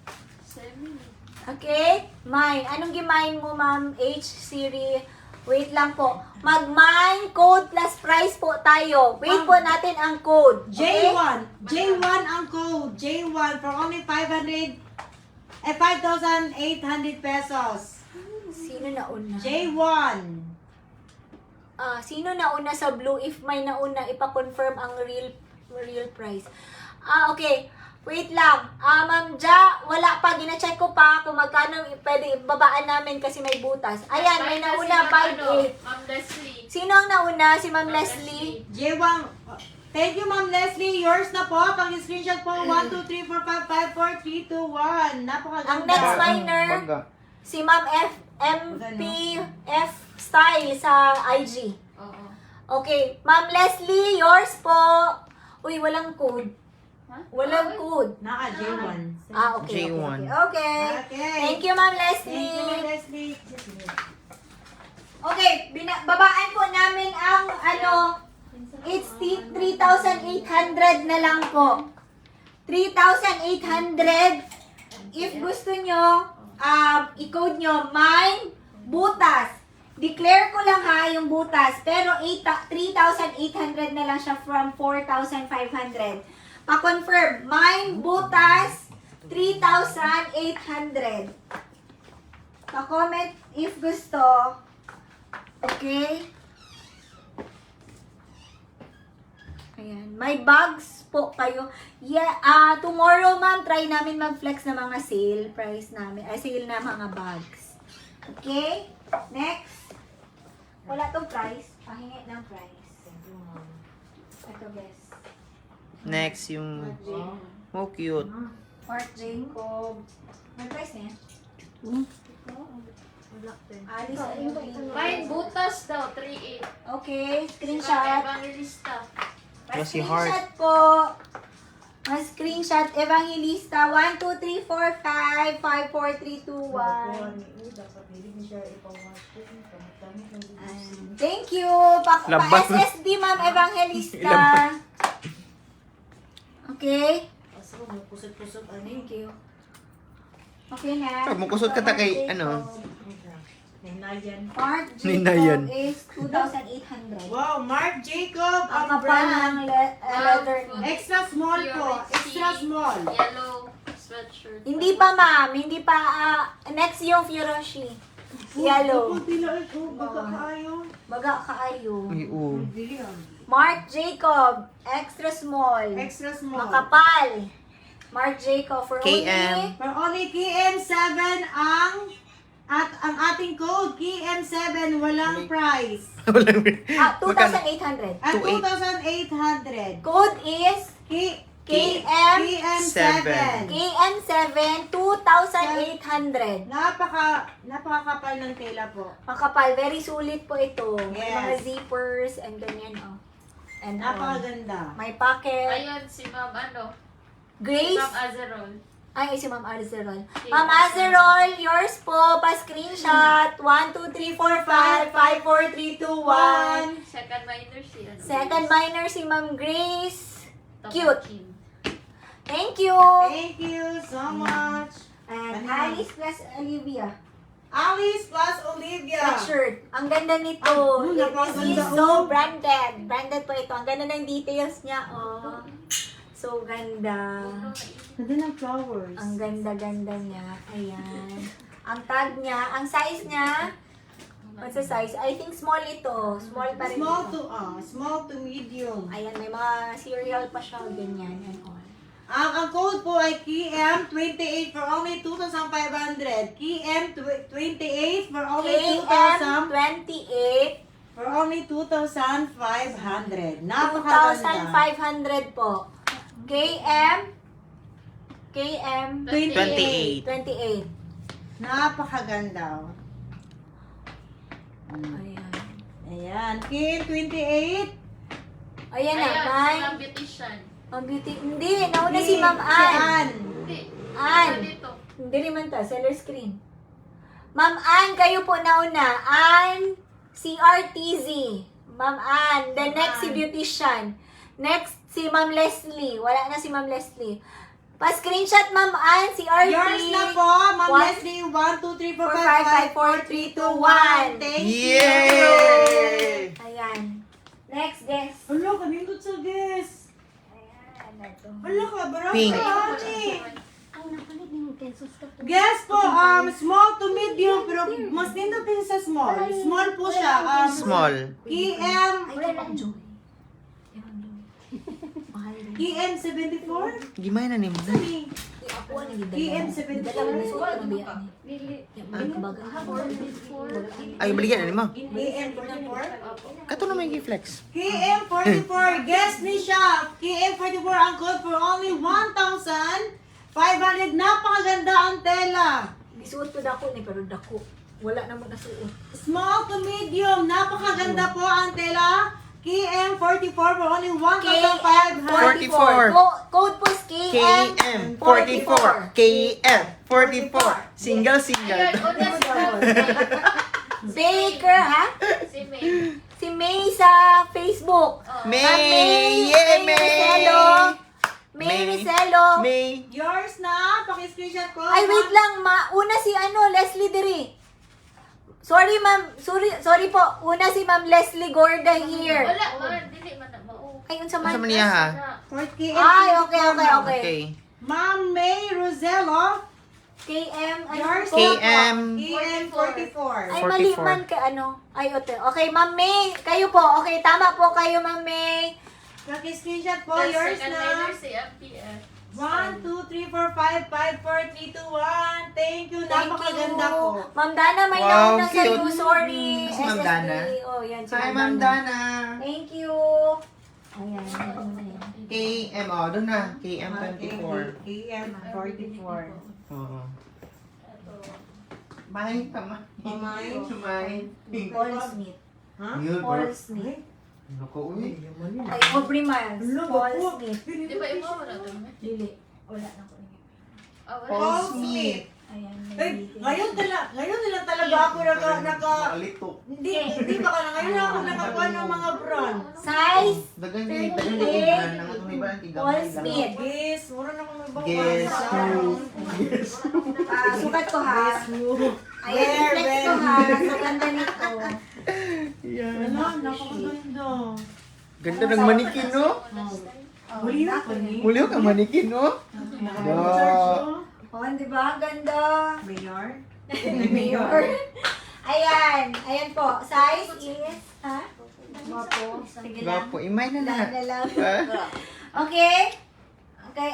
Okay? Mine. Anong gimine mo, ma'am? H series. Wait lang po. Mag-mine code plus price po tayo. Wait po natin ang code. Okay? J1. J1 ang code. J1 for only 5,800 pesos. Sino nauna? J1. Sino nauna sa blue? If may nauna, ipa-confirm ang real price. Okay. Wait lang. Ma'am Ja, wala pa. Gina-check ko pa kung magkano pwede babaan namin kasi may butas. Ayan, may nauna. 5,800. Ma'am Leslie. Sino ang nauna? Si Ma'am Leslie? J1. Thank you, Ma'am Leslie. Yours na po. Pag-screenshot po. 1, 2, 3, 4, 5, 5, 4, 3, 2, 1. Napakaganda. Ang next miner, si Ma'am MPF Style sa IG. Oo. Okay. Ma'am Leslie, yours po. Uy, walang code. Walang code. Naka J1. Okay. J1. Okay. Thank you, Ma'am Leslie. Thank you, Ma'am Leslie. Okay, babaan po namin ang it's 3,800 na lang po. 3,800. If gusto nyo, i-code nyo, mine, butas. Declare ko lang ha yung butas. Pero 3,800 na lang siya from 4,500. Pa-confirm, mine, butas, 3,800. Pa-comment if gusto. Okay? Ayan. May bags po kayo. Yeah, tomorrow ma'am, try namin mag-flex ng mga sale price namin. Sale na mga bags. Okay? Next. Wala tong price. Pahingi ng price. Ito, best. Next, yung... Oh, cute. Mark Jacob. May price na yan? Alice Mine, butas daw, 3,800. Okay, Sa screenshot. Evangelista. Kasi heart. Screenshot po. Screenshot. Evangelista. 1, 2, 3, 4, 5, 5, 4, 3, 2, 1. Thank you. Labas. Pa-SSD, Ma'am Evangelista. Okay? Thank you. Okay na. Magkusot ka ta kay, Mark Ninayan. Jacob is 2,800. Wow, Mark Jacob Ang ang kapal ng brand. leather niya. Extra small po. Extra small. Yellow sweatshirt. Hindi pa, ma'am. Hindi pa. Next yung Furoshi. Yellow. Baka kaayo. Baga kaayo. Ay, oh. Mark Jacob. Extra small. Extra small. Makapal. Mark Jacob for KM. For only KM7 ang ating code, KM7, walang price. only 2,800. At 2,800. 2,800. Code is KM7. KM7 2,800. Napakakapal ng tela po. Makapal. Very sulit po ito. May Yes. mga zippers and ganyan. And Napakaganda. may pocket. Ayun, si Ma'am Grace. Ma'am Azerol. Ay, si Ma'am Azerol. Ma'am Azerol, yours po. Pa-screenshot. 1, 2, 3, 4, 5, 5, 4, 3, 2, 1. Second minor si Second minor si Ma'am Grace. Top Cute. Kim. Thank you. Thank you so much. And Ano? Alice plus Olivia. Alice plus Olivia. Sweatshirt. Ang ganda nito. This is so branded. Branded po ito. Ang ganda ng details niya. Oh. So ganda. Ganda ng flowers. Ang ganda-ganda niya. Ayan. Ang tag niya, ang size niya, what's the size? I think small ito. Small pa rin ito. Small to medium. Ayan, may mga cereal pa siya. Ganyan. And all. Ang code po ay KM28 for only 2,500. KM28 for only 2,000. KM28. For only 2,500. Napakaganda. 2,500 po. KM 28. 28. Napakaganda. Ayan. Ayan. KM28. Ayan na, Ayan, May. si Ma'am Beautician. Ang beauty. Hindi, nauna si Ma'am Ann. Hindi. Ann. Dito. Hindi naman ta, seller screen. Ma'am Ann, kayo po nauna. Ann, CRTZ. Ma'am Ann. The next si Beautician. Next, si Ma'am Leslie. Wala na si Ma'am Leslie. Pa-screenshot, Ma'am Ann, CRT. Yours na po, Ma'am One, Leslie. 1, 2, 3, 4, 5, 5, 4, 3, 2, 1. Thank you. Yay! Ayan. Next, guess. Hala, kanindot sa guess. Ayan, ito. Hala ka, barang Pink. ka, honey. Ang napalit ni Kensos ka to. Guess po, small to medium, pero mas nindot din sa small. Small po siya. Small. KM, Wala lang, Joy. Mahal rin. KM 74? Gimana nih? Honey, Ako ang nagdala. KM 74? Dala mo suot ng biyan. Baga. Ay, balikan na mo. KM 44? Kato na may flex. KM 44, guess ni siya. KM 44 ang code for only 1,500. Napakaganda ang tela. Isuot ko dako ni pero dako. Wala na mo nasuot. Small to medium, napakaganda po ang tela. KM 44 for only 1,500. 44. Code po is KM 44. KM 44. Single. Ayun, una si Ma'am Baker, ha? Si May. Si May sa Facebook. May. Ma'am Yeah, May May. Ricelo. May Ricelo. May. Yours na, paki-screenshot ko. Ay, wait lang. Una si Leslie Diri. Sorry, ma'am. Sorry po. Una si Ma'am Leslie Gorda here. Wala man, dili man na mao. Ay, unsa Ano man. man niya ha? KM Ay, okay. Okay. Ma'am May Rosello. KM, Yours po? KM. KM 44. Ay, mali 44. man ka Ay, okay, Ma'am May. Kayo po. Okay, tama po kayo, Ma'am May. Paki-screenshot po. Tapos Yours second na. winner si MPF. 1, 2, 3, 4, 5, 5, 4, 3, 2, 1. Thank you. Thank Napakaganda you. po. Ma'am Dana, may Wow, nauna sa cute. iyo. Sorry. Si Ma'am SSD. Dana. Oh, yan. Si Hi, Ma'am Dana. Thank you. Ayan. KM, doon na. KM 24. KM 44. Oo. Bahay ka ma. Kumain. Paul Smith. Ha? Yun, Paul bro. Smith. Naku, uy. Ay, Aubrey Miles. Paul Smith. Di ba imo na to? Dili. Wala na ko. Paul Smith. Ayan. Ay, ngayon nila talaga ako naka Malito. hindi ba ka na ngayon ako nakakuha ng mga brand. Size Dagan ni 38. Iban. Nangatong Iban. Paul Smith. Yes, mura na kung may bawa. Guess who? Sukat ko ha. Ayan, Where, flex ko ha. So, ganda nito. Ano, napakaganda. Ganda ng manikin, no? Huli na ko ni. Muli ka manikin, no? Yeah. Oh, di ba? Ganda. Mayor? Mayor. Ayan. Ayan po. Size is, ha? Guwapo. Sige lang. Gwapo. Imay na Lang na. na lang. Ha? Okay. Okay,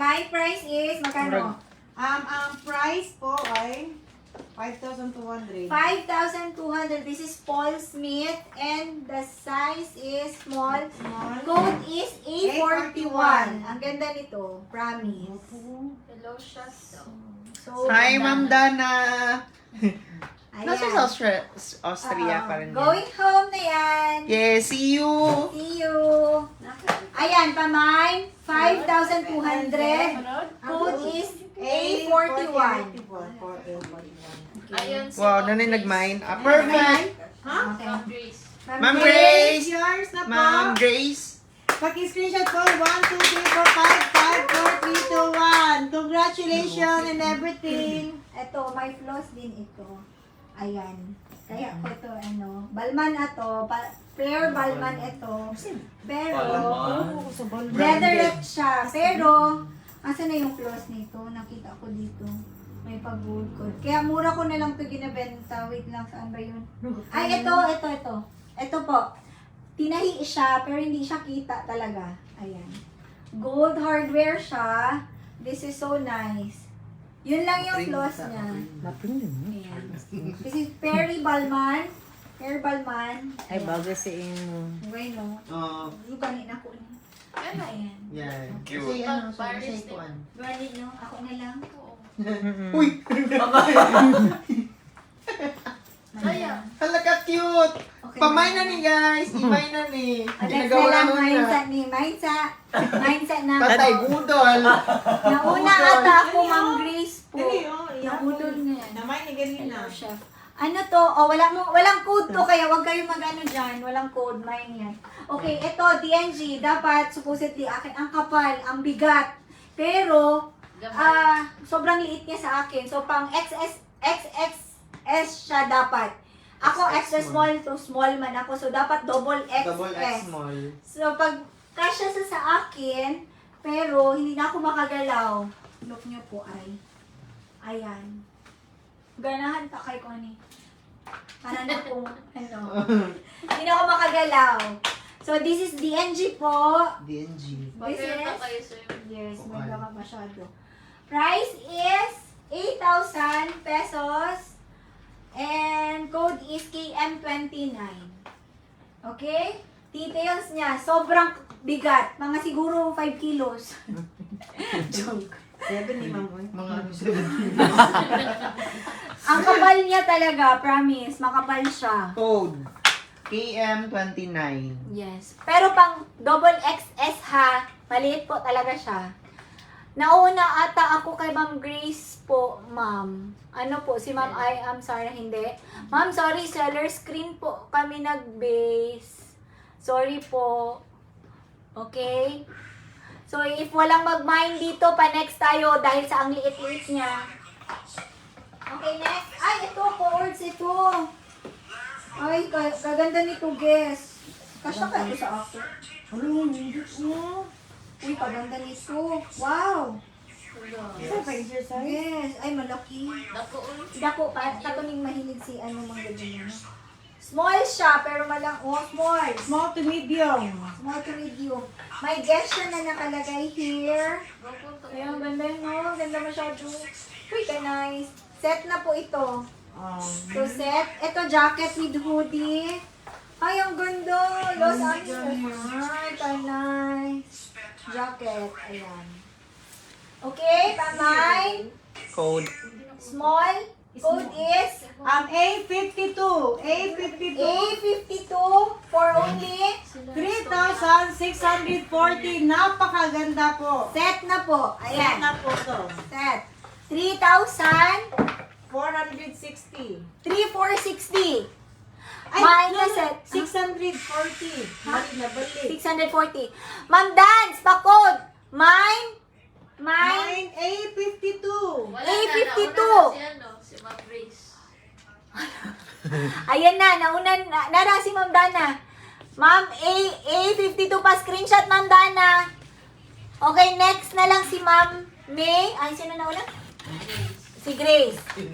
my price is, magkano? Ang price po ay 5,200. 5,200. This is Paul Smith and the size is small. Small. Code is A41. Ang ganda nito. Promise. Hello, Shasta. So, Hi, ganda. Ma'am Dana. Ayan. Nasa Austria pa rin. Going home na yan. Yeah, see you. See you. Ayan, pamain. 5,200. Code is A41. Ayun si Wow, Ma'am nanay Grace. nag-mine. Perfect. Ha? Ma'am Grace. Ma'am Grace. Yours na po. Ma'am Grace. Paki-screenshot po. 1, 2, 3, 4, 5, 5, 4, 3, 2, 1. Congratulations and everything. Ito, may floss din ito. Ayan. Kaya ko ito, balman ato, pure balman ito. Pero, leatherette siya. Pero, asa na yung floss nito? Nakita ko dito. May pag-gold code. Kaya mura ko na lang ito ginabenta. Wait lang, saan ba yun? Ay, ito. Ito po. Tinahi siya, pero hindi siya kita talaga. Ayan. Gold hardware siya. This is so nice. Yun lang yung floss niya. Ayan. This is Perry Balman. Perry Balman. Ay, bago si Ino. Okay, no? Yung kanina ko. Ano, ayan. Yan. Kasi ano, sa Paris din. ikuan. Branded, no? Ako na lang. Uy! Sayang. Talaga cute! Okay, Pamay na ni guys! Imay na ni! Next na Ginagawa lang, na mindset ni. Mindset na. Tatay Budol! Nauna ata ako, Ma'am Grace po. Dali, iyak mo. Nahulog na yan. Namay ni ganina. Hello, chef. Ano to? Oh, walang code to, kaya wag kayong mag-ano dyan. Walang code, mine yan. Okay, ito, DNG. Dapat, supposedly, akin ang kapal, ang bigat. Pero, sobrang liit niya sa akin. So, pang XXS siya dapat. Ako, extra small to small man ako. So, dapat double XS. Double X small. So, pag kasya sa akin, pero hindi na ako makagalaw. Look nyo po ay. Ayan. Ganahan ta kay Connie. Para na po, hindi na ako makagalaw. So, this is DNG po. DNG. This Bakit is, kayo sa'yo? yes, Okay. may gama masyado. Price is 8,000 pesos. And code is KM29. Okay? Details niya, sobrang bigat. Mga siguro 5 kilos. Joke. 7 ni Ma'am. Mga Ang kapal niya talaga, promise. Makapal siya. code. KM29. Yes. Pero pang double XS ha, maliit po talaga siya. Nauna ata ako kay Ma'am Grace po, ma'am. Ano po, si Ma'am I'm sorry, hindi. Ma'am, sorry, seller screen po kami nag-base. Sorry po. Okay? So, if walang mag-mind dito, pa-next tayo dahil sa ang liit-liit niya. Okay, next. Ay, ito, chords, ito. Ay, kaganda nito, guess. Kasya ka ito sa ako. Ano, hindi mo. Uy, kaganda nito. Wow. Yes. Ay, malaki. Dako pa. Katuning mahilig si ano mga ganyan. Small siya, pero malang. Oh, small. Small to medium. Small to medium. May guess siya na nakalagay here. Ay, ang ganda, no? Ganda masyado. Uy, ka nice. Set na po ito. So, set. Ito, jacket with hoodie. Ay, ang ganda. Los Angeles. Ay, ka nice. Jacket. Ayan. Okay, pamay. Code. Small. Code is A52. A52. A52 for only 3,640. Napakaganda po. set na po. Ayan Ayan. na po to. Set. 3,000. 460. 3,460. Ay, Minus no, set. 640. Nabalik. 640. Ma'am Dance, pa-code. Mine. Mine A52. Wala A52. na, si Ma'am Grace. Ayan na, nauna si Ma'am Dana. Ma'am, A52 pa, screenshot Ma'am Dana. Okay, next na lang si Ma'am May. Ay, sino na una? Si Grace. Okay.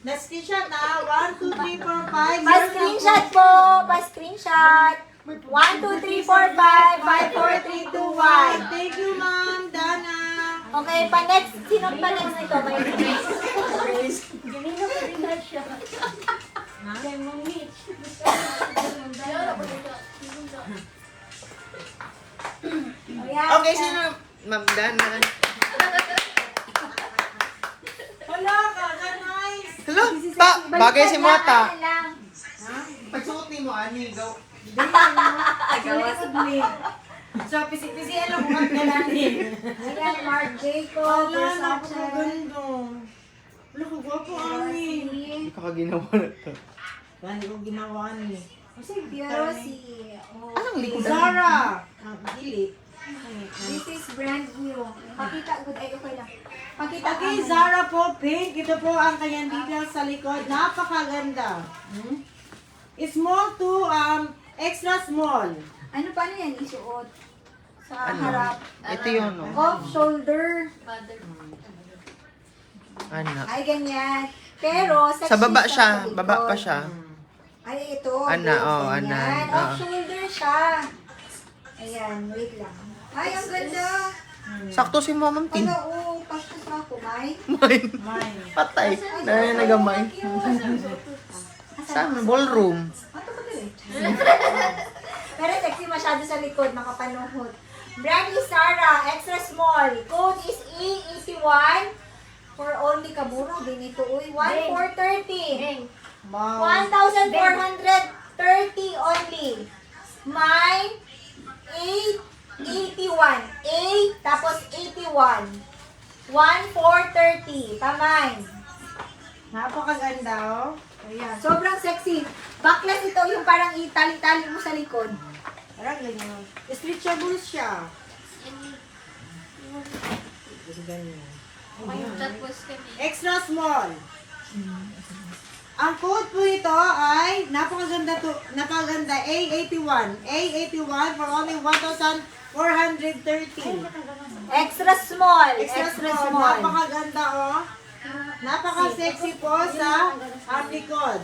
Na-screenshot na. 1, 2, 3, 4, 5. Pa-screenshot po. Pa-screenshot. 1, 2, 3, 4, 5, 5, 4, 3, 2, 1. Thank you, Ma'am Dana. Okay, pa-next. Sino pa-next nito? May Grace. Ayan. Okay, sino? Ma'am Dana. Wala ka. Nice. Hello? Bagay si Mata. Ano lang. Pagsuot ni mo, ani, go. So, pisi-pisi alam mo kang gananin. Ayan, Marc Jacob, Wala, Versace. napakaganda. Wala, kagwapo, Ami. Hindi ka ginawa na to. Gani kong ginawa ni. Rossi. Anong likod? Zara. Ang gili. This is brand new. Pakita, good ay okay lang. Pakita Okay, ang- Zara po, pink. Ito po ang kanyang details sa likod. Napakaganda. Small to extra small. Ano paano yan isuot? Sa Ano? harap. Ito yun, no? Off shoulder. Ano? Ay, ganyan. Pero, Sa baba likod. siya. Baba pa siya. Ay, ito. Ana, oh, ganyan. ana, Off oh. shoulder siya. Ayan, wait lang. Ay, ang ganda. Sakto si Mama Tin. Ano, pastos na ako, May. Mine. Patay. Nagamay. Saan? Ballroom. Ato ba din? Pero sexy masyado sa likod, makapanuhod. Brand is Zara, extra small. Code is E81 for only kamura din ito. Uy, 1,430. 1,430 only. Mine, 881. A, tapos 81. 1,430. Pamine. Napakaganda, oh. Ayan. Sobrang sexy. Backless ito, yung parang itali-tali mo sa likod. Parang ganyan. Stretchable siya. Tapos kami. Extra small. Ang code po ito ay napakaganda A81. A81 for only 1,430. Extra small. Extra small. Napakaganda, oh. Napaka-sexy po sa likod.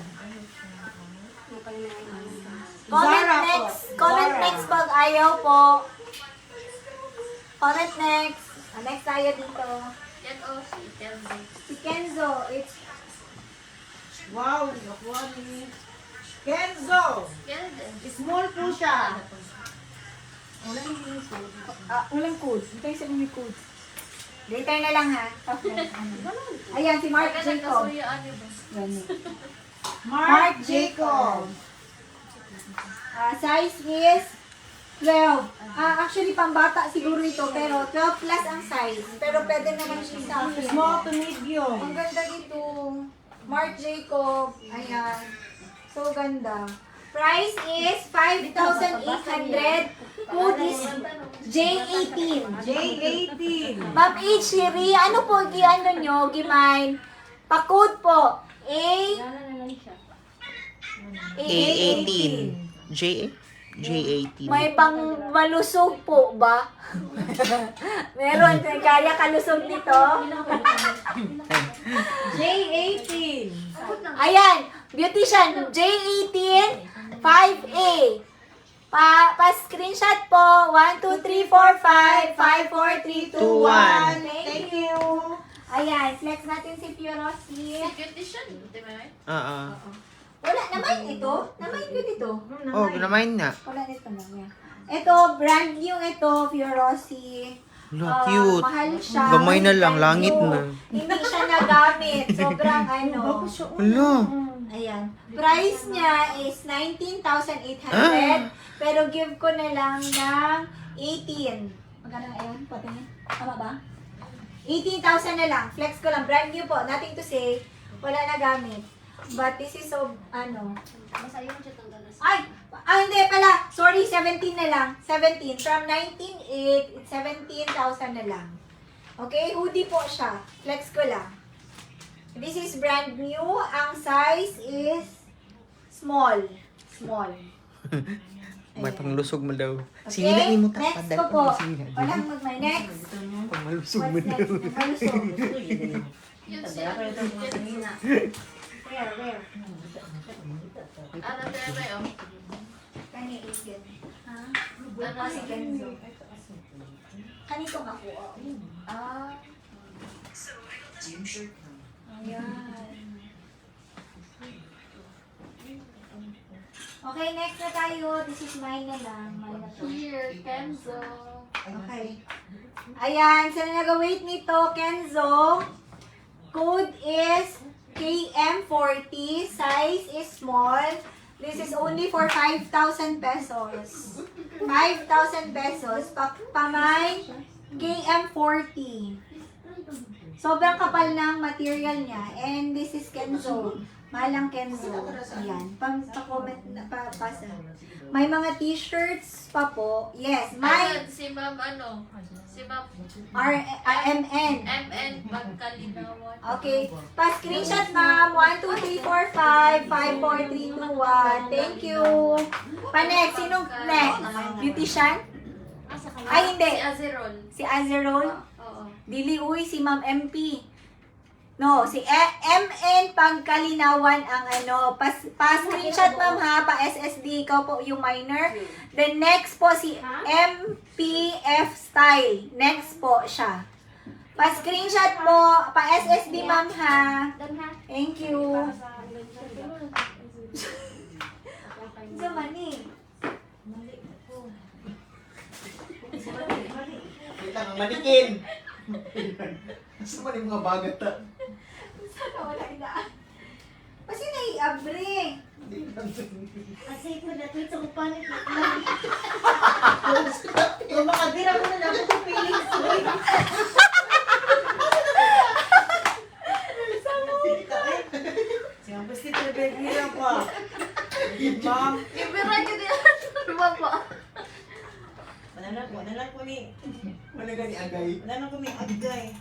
Comment Zara po. next. Comment Zara. next pag ayaw po. Comment next. Next tayo dito. Yan o, si Kelvin. Si Kenzo. It's Wow, nakuha ni Kenzo. Kelvin. Small po siya. walang code. Ito yung sabi may code. Later na lang ha. Ayan, si Mark Jacob. Kasuyaan niyo ba? Mark Jacob. Size is 12. Actually, pambata siguro ito, pero 12 plus ang size. Pero pwede naman siya sa akin. Small to medium. Ang ganda dito. Marc Jacob. Ayan. So ganda. Price is 5,800. Code is J18. J18. Ma'am H. Shiri, ano po ano nyo? Gimine. Pa-code po. A18. J18. May pang malusog po ba? Meron. Kaya kalusog nito. J18. Ayan. Beautician. J18. 5A. Pa-screenshot po. 1, 2, 3, 4, 5, 5, 4, 3, 2, 1. Thank you. Ayan. Flex natin si Fiorossi. Beautician. Di ba? Oo. Wala. Namain ito. Namain ko dito. Oh, ginamain na. Wala nito na. Yan. Ito, brand new ito, Fiorossi. Look, cute. Mahal siya. Gamay na lang, Brand langit new. na. Hindi siya nagamit. Sobrang ano. Hala. Ayan. Price niya is 19,800. Pero give ko na lang ng 18. Magkano na yun? Patingin. Tama ba? 18,000 na lang. Flex ko lang. Brand new po. Nothing to say. Wala na gamit. But this is so, ano. Ay! Hindi pala. Sorry, 17 na lang. 17. From 19,800, it's 17,000 na lang. Okay? Hoodie po siya. Flex ko lang. This is brand new. Ang size is small. Small. May panglusog mo daw. Okay? Singilin mo Next tapad. ko po. Walang magmay. Next. Pang malusog mo What's daw. next? Malusog. Yun siya. Where? Ano tayo ba yun? Kani is yun. Ha? Ano Si Kenzo. Kanito ako. Ah. Ayan. Okay, next na tayo. This is mine na lang. Mine na to. Here, Kenzo. Okay. Ayan. So, nag-wait nito, Kenzo. Code is KM40. Size is small. This is only for 5,000 pesos. 5,000 pesos. Pamay, KM40. Sobrang kapal ng material niya. And this is Kenzo. Malang Kenzo. Ayan. Pa-comment na, pasa. May mga t-shirts pa po. Yes. May Ayun, si Ma'am ano? Si Ma'am MN. MN Pagkalinawan. Okay. Pa-screenshot, ma'am. 1, 2, 3, 4, 5. 5, 4, 3, 2, 1. Thank you. Pa-next. Sinong next? Beautician? Ay, hindi. Si Azerol. Si Azerol? Oo. Dili, uy. Si Ma'am MP. No, si MN Pangkalinawan ang ano. Pa-screenshot, ma'am, ha. Pa-SSD. Ikaw po yung minor. Then next po si MPF Style. Next po siya. Pa-screenshot po. Pa-SSD, ma'am, ha. Thank you. Zaman eh. Wait lang, ang manikin. Saan man yung mga bagat ta? Sana wala idaan. Kasi naiabre. Kasi ko na tweet sa kupalit na. Kung makabira mo na ako sa feelings ko. Siya, basta trabehira pa. Ma'am. Ibira niyo din ang baba. Wala ko ni. Wala gani agay. Wala ko ni agay.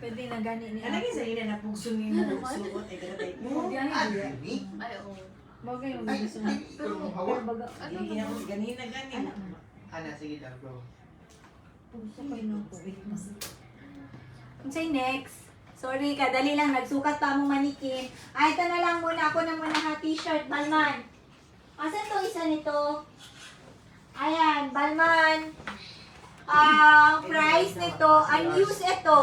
Pwede na gani ni Ano yung sa'yo na pugsungin mo? Suot, ay karatay mo. Agay? Ay, oo. Bagay yung Ay, gusto. ikaw mo hawak. Baga. Hindi na ako ganina ganin. Ana, sige lang bro. Unsay next? Sorry, kadali lang. Nagsukat pa mong manikin. Ay, ito na lang muna. Ako na muna ha. T-shirt. Balman. Asan to isa nito? Ayan. Balman. Ang price nito. Unused ito.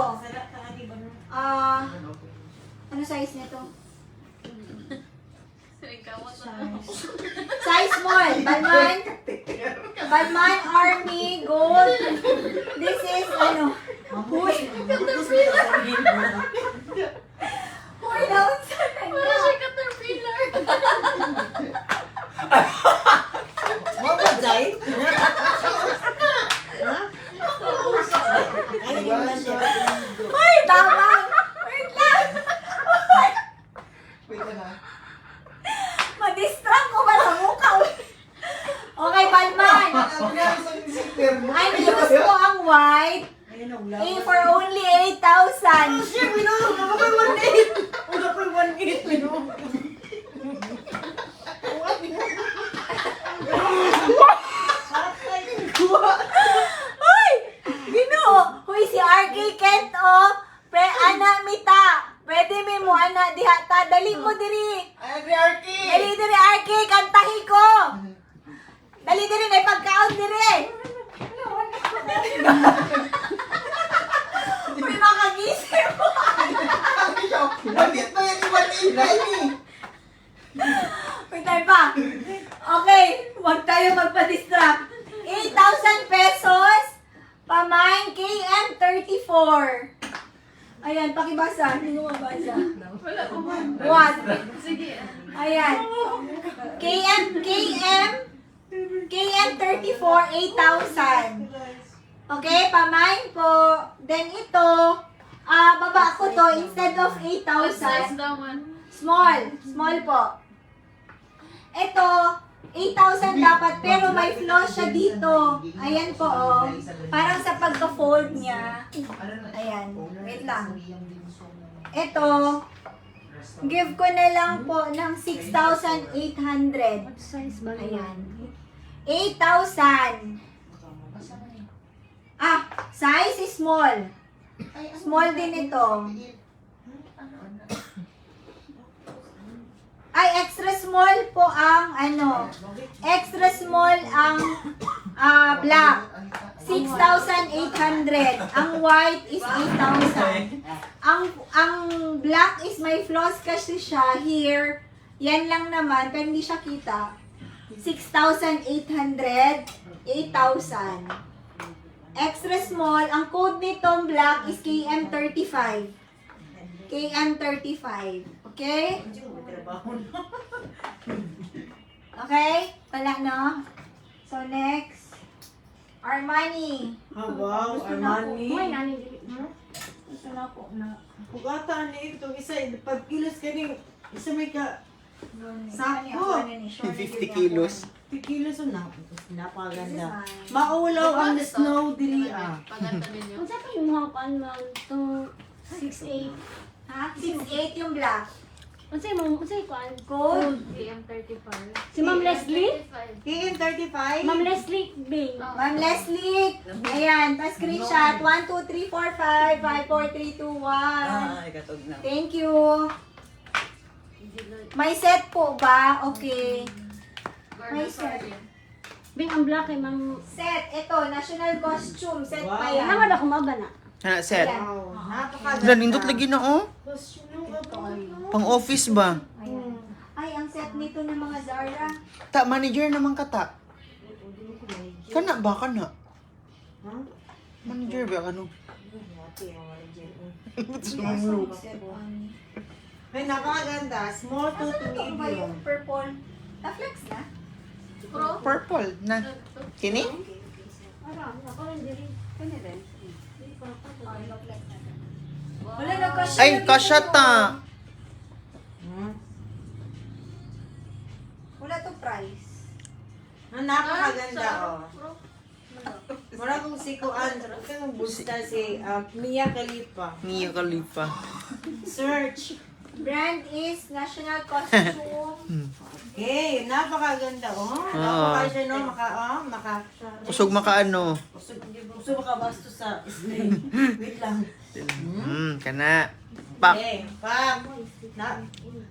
Ano size nito? Ikaw na. Size small. Balman. Balman Army Gold. This is ano. Huy. Huy, daon sa Para siya caterpillar. Mo ba, Jai? Ano yung nasa? Huy, tama. Wait lang. Wait lang ha. Ma-distract ko ba sa mukha? Okay, Balman. Ang nangyari sa zipper mo. Unused po ang white. For only 8,000. Shit, minulog na ako 1.8. Una ko 1.8, minulog. Huy! Ginoo! Huy, si RK Kent, oh. Ana, mita. Pwede mi mo, ana, diha ta. Dali mo diri. Ay, Arky! Dali diri, RK. Kantahi ko. Dali diri, na pagkaon diri. May makagisip mo. Bakit ba yan iwan ni? Wait tayo pa. Okay, huwag tayo magpa-distract. 8,000 pesos. Pamain KM34. Ayan, pakibasa. Hindi ko mabasa. Wala ko man. What? Sige. Ayan. KM34, 8,000. Okay, pamain po. Then ito, baba ko to, instead of What size 8,000, naman? small po. Ito, 8,000 dapat, pero may flaws siya dito. Ayan po, oh. Parang sa pagka-fold niya. Ayan, wait lang. Ito, give ko na lang po ng 6,800. Ayan. 8,000. Size is small. Small din ito. Ay, extra small po ang extra small ang black. 6,800. Ang white is 8,000. Ang black is may flaws kasi siya here. Yan lang naman, pero hindi siya kita. 6,800, 8,000. Extra small, ang code nitong black is KM35. KM35. Okay? Okay? Wala, no? So, next. Armani. Ah, wow, Armani. May nani dili. Gusto na po na. Bugata ni ito, isa, pag kilos ka rin, isa may ka, Sako. 50 kilos. 50 kilos o napakaganda. This is Maulaw ang snow dili Paganda ninyo. Unsa pa yung mga kuan mo to 68? Ha? 6'8 yung black. Unsa yung kuan? Gold. AM35. Si Ma'am Leslie? KM35. Ma'am Leslie Bing. Ma'am Leslie. Ayan, pa-screenshot. 1, 2, 3, 4, 5, 5, 4, 3, 2, 1. Ay, katog na. Thank you. May set po ba? Okay. May set. Bing ang black kay Ma'am. Set. Ito, national costume. Set pa Wow. yan. Naman ako mabana. Ha, set. Ayan. Wow, napakaganda. Wala, nindot lagi na oh. Pang office ba? Ayan. Ay, ang set nito ng mga Zara. Ta, manager naman ka ta. Kana ba, kana? Manager ba, ano? Ay, napakaganda. Small to Ano ba medium. yung purple? Na-flex na? Purple na. Kini? Ako hindi rin. Wala na kasya. Ay, kasya ta. Wala to price. Napakaganda, oh. Mura kong sikuan. Kung busta si Mia Khalifa. Mia Khalifa. Search. Brand is National Costume. Okay, napakaganda, oh. Napakasya, no? Maka... Kusog makaano. Gusto makabasto sa screen. Wait lang. Kana. Pak. Okay, pak.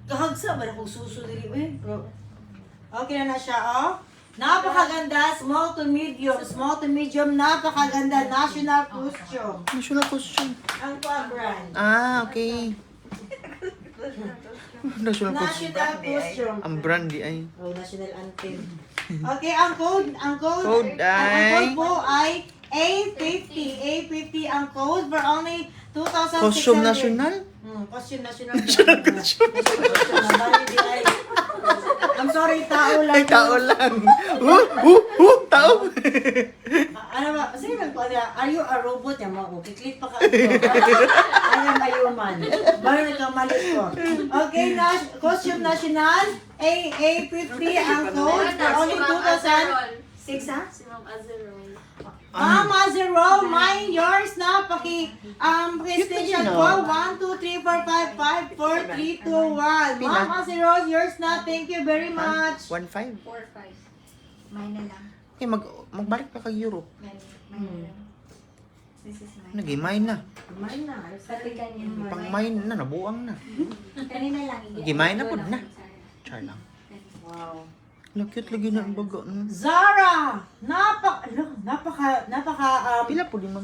Kahagsa ba na kung suso dili eh? Okay na siya, oh. Napakaganda, small to medium. Small to medium, napakaganda. National costume. National costume. Ang kuha brand. Ah, okay. National costume. National costume. Ang brand di ay. Oh, national anthem. Okay, ang code Code ang code po ay A50. A50 ang code for only 2,600. Costume national? Costume national. National costume. I'm sorry, tao lang. Ay, tao lang. Tao. Ano ba? Sige lang po, are you a robot? Yan mo, kiklik pa ka. I am a human. Bago nagkamali ko. Okay, costume national, A50 ang code for only 2,006, ha? Si Ma'am Azerol. Ma'am Azero, mine, yours na. Paki-screenshot ko. 1, 2, 3, 4, 5, 5, 4, 3, 2, 1. Ma'am Azero, yours na. Thank you very much. 1.5. 4, 5. Mine na lang. Okay, magbalik pa kay Europe. Mine na lang. This is mine. Nag-mine na. Mine na. Pati kanya. Pang mine na, nabuang na. Kanina lang. Gimay na po na. Char lang. Wow. Cute lagi na ang baga. Zara! Pila po di ma'am?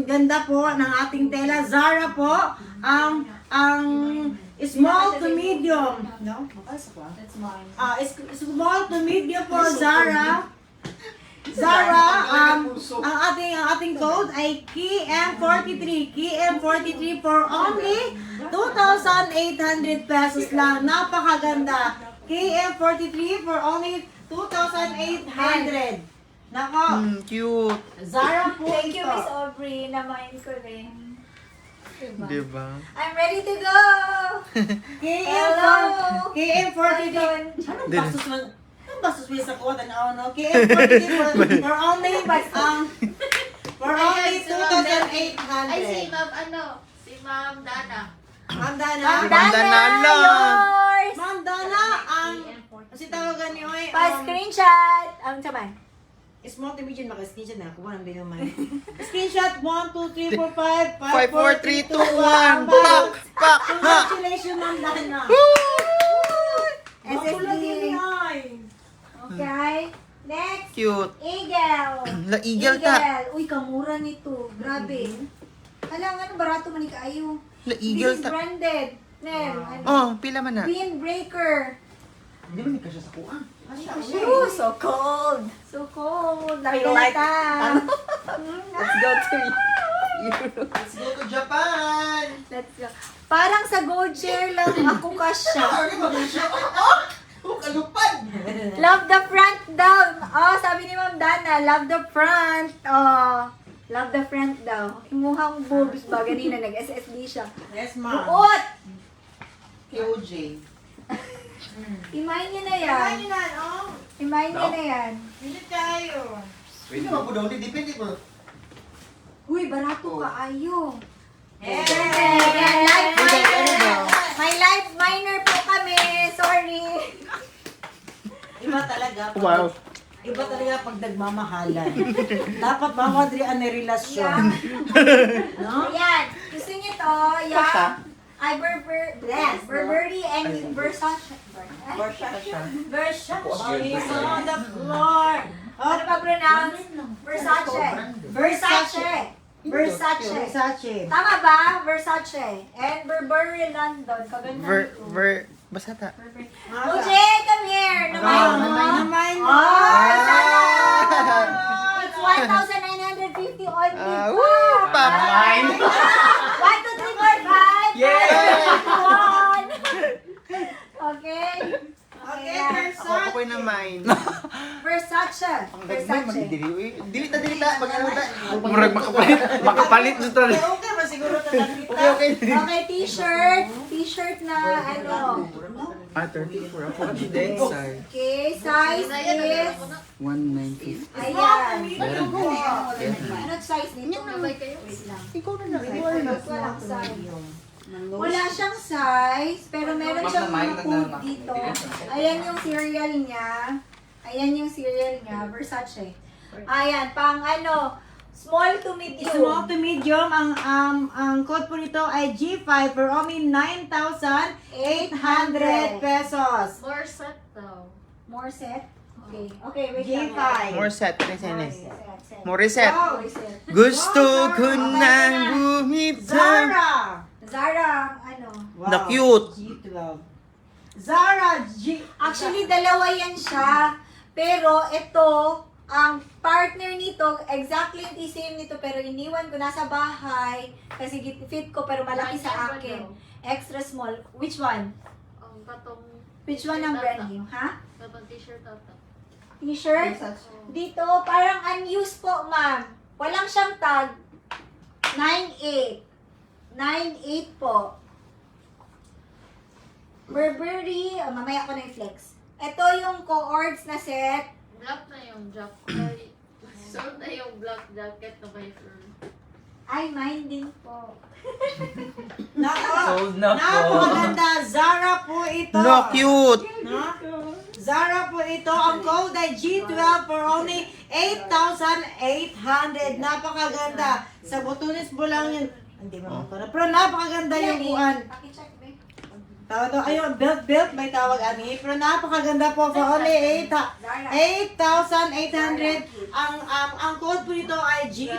Ganda po ng ating tela. Zara po, ang small to medium. No? That's mine. Small to medium po, Zara. Zara, ang ating code ay KM43. KM43 for only 2,800 pesos lang. Napakaganda. KM43 for only 2,800. Nako, Cute. Zara po Thank you, ito. Miss Aubrey. Na-mine ko rin. Diba? Diba? I'm ready to go! Hello! KM43. Anong Din. bastos man? Anong bastos mo sa kuha? Tanaw, no? KM43 for only, for only 2,800. Ay, si Ma'am si Ma'am Dana. Ma'am Dana. Ma'am Dana, Yours! Ma'am Dana, kasi tawagan niyo ay, Pa-screenshot! Ang sabay. small to medium, maka-screenshot na. Kuha ng video man. Screenshot, 1, 2, 3, 4, 5, 5, 4, 3, 2, 1. Pak! Pak! Ha! Congratulations, Ma'am Dana. SSD. Ay. Okay. Next. Cute. Eagle. La eagle ta. Uy, kamura nito. Grabe. Hala, ano, barato man ni kaayo. La This eagle is ta. branded. Nem. Oh, pila man na. Windbreaker. Hindi ba may kasya sa kuha? Ooh, so cold. So cold. like- Nakita. Let's go to Europe. Let's go to Japan! Let's go. Parang sa gold share lang ako kasya. Oh, kalupad! Love the front daw. Oh, sabi ni Ma'am Dana, love the front. Oh, love the front daw. Imuhang boobs ba? Ganina, nag-SSD siya. Yes, ma'am. Buot! KOJ. Imayin niyo na yan. Ano na, oh? Imayin niyo na yan. Hindi tayo. Pwede naman po daw, hindi depende po. Uy, barato ka, ayo. Hey! Ayan, live minor. May live minor po kami. Sorry. Iba talaga. Wow. Iba talaga pag nagmamahalan. Dapat mamadri ang relasyon. No? Ayan. Gusto niyo to? Yan. Ay, Burberry and Versace. She's on the floor. Ano pa pronounce? Versace. Versace. Versace. Versace. Tama ba? Versace. And Burberry London. Kaganda nito. Basta ta. OJ, come here. Namayin mo. Namayin mo. Oh, sana. It's 1,950 only. Papain. 1, 2, 3, 4, 5. Yeah! Okay. Okay, Ako Versace. na mine. Versace. Versace. Dilita. Pag ano ta. Murag makapalit nito. Okay, masiguro talaga kita. Okay. Okay, t-shirt. T-shirt na ano. 34 ako. Dead size. Okay, size is... 190. Ayan. Meron po. Ano size nito? Sabay kayo. Wait lang. Ikaw na lang. Walang size. Wala siyang size, pero meron siyang mga code dito. Ayan yung serial niya. Ayan yung serial niya, Versace. Ayan, pang ano, small to medium. Small to medium, ang code po nito ay G5 for only 9,800 pesos. More set daw. More set? Okay. Okay, wait G5. lang. More set. Ano yung Okay, sene? set. More reset. Wow. Okay, set. Gusto ko nang bumitaw. Zara! Zara, ano. Na cute. G12. Zara G... Actually, dalawa yan siya. Pero ito, ang partner nito, exactly the same nito, pero iniwan ko nasa bahay kasi fit ko pero malaki sa akin. Extra small. Which one? Ang katong Which one ang brand new? Ha? katong t-shirt ata. T-shirt? Dito, parang unused po, ma'am. Walang siyang tag. 9.8. 9.8 po. Burberry, mamaya ko na yung flex. Ito yung coords na set. Black na yung jacket. Sold na yung black jacket na may fur. Ay, mine din po. Nako! Sold na po. Napakaganda! Zara po ito! No, cute. No? Zara po ito. Ang code ay G12 for only 8,800. Napakaganda. Sa butunis mo lang yun. Hindi mo ito na. Pero napakaganda yung buwan. Pakicheck, babe. Tawag daw, ayun, belt may tawag ani. Pero napakaganda po for only 8,800. Ang code po nito ay G.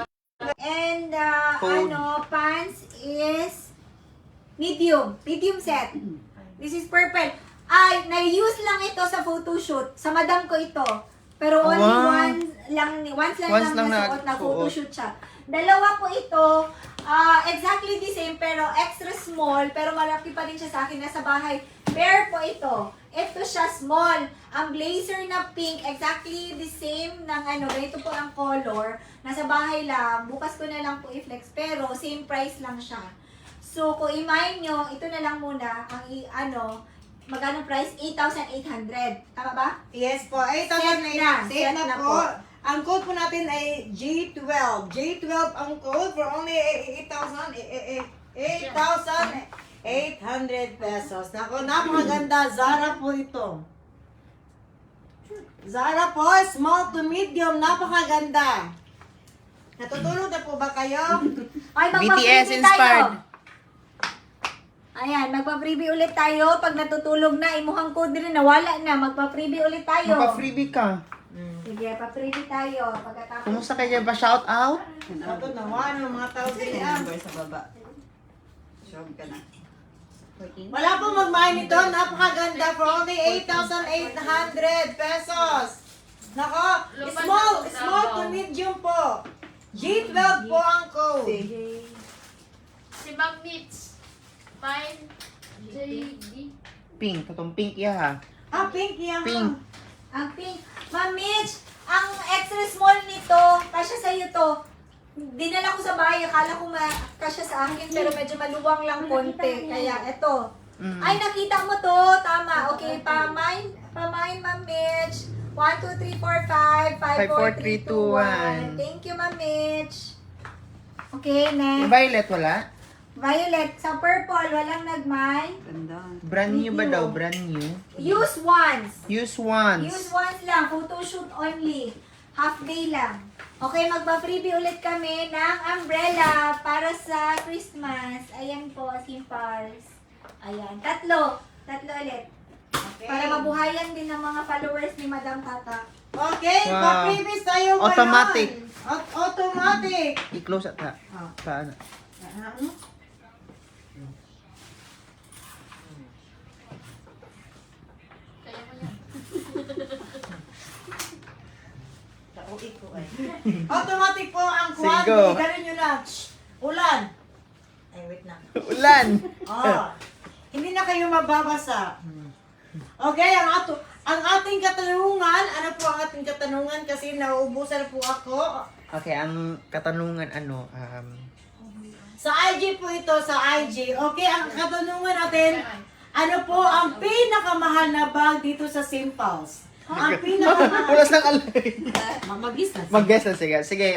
And, Code. pants is medium. Medium set. This is purple. Ay, na-use lang ito sa photoshoot. Sa madam ko ito. Pero only Wow. once lang Once lang nasuot na nagsuot. photoshoot siya. Dalawa po ito. Exactly the same, pero extra small. Pero malaki pa din siya sa akin. Nasa bahay. Pair po ito. Ito siya small. Ang blazer na pink, exactly the same ng ganito po ang color. Nasa bahay lang. Bukas ko na lang po i-flex. Pero same price lang siya. So, kung i-mine nyo, ito na lang muna. Magkano price? 8,800. Tama ba? Yes po, Set na. 8,800. Set Set na na po. po. Ang code po natin ay G12. G12 ang code for only 8,800 pesos. Nako, napakaganda. Zara po ito. Zara po, small to medium. Napakaganda. Natutulog na po ba kayo? Ay, BTS magpa-freebie inspired. tayo. Ayan, magpa-freebie ulit tayo. Pag natutulog na, imuhang code rin, nawala na. Magpa-freebie ulit tayo. Maka-freebie ka. Sige, pa-freebie tayo. Pagkatapos. Kumusta kayo ba? Shout out? Ito nawa ng mga tao din. Sa baba. Shop ka na. Wala po mag-mine ito. Napakaganda for only 8,800 pesos. Nako, small to medium po. G12 po ang code. Si Mang Mitch. Mine. JD. Pink. Katong pink ya ha. Ah, pink yan. Pink. Ang pink. Ma'am Mitch, small nito. Kasya sa'yo to. Dinala ko sa bahay. Akala ko kasya sa akin. Pero medyo maluwang lang konti. Kaya eto. Ay, nakita mo to. Tama. Okay, pamain, Ma'am Mitch. 1, 2, 3, 4, 5. 5, 4, 3, 2, 1. Thank you, Ma'am Mitch. Okay, next. Yung violet, wala? Violet. Sa purple, walang nagmay. Ganda. Brand new ba daw? Brand new? Use once. Use once. Use once lang. Photoshoot only. Half day lang. Okay, magpa-freebie ulit kami ng umbrella para sa Christmas. Ayan po, simples. Ayan. Tatlo ulit. Okay. Para mabuhayan din ng mga followers ni Madam Tata. Okay, Wow. pa-previous tayo ngayon. Automatic. Automatic. I-close at ha. Paano? Kaya mo yan. Automatic po ang Sige, kuwan. go. Ganun nyo lang. Shh. Ulan. Ay, wait lang. Ulan! Oh. Hindi na kayo mababasa. Okay, ang ating katanungan, ano po ang ating katanungan kasi nauubusan po ako. Okay, ang katanungan Sa IG po ito, sa IG. Okay, ang katanungan natin, ano po ang pinakamahal na bag dito sa Simples? Ang pinakamahal. Pulas ng alay. Mag-guess na. Mag-guess na, sige. Sige.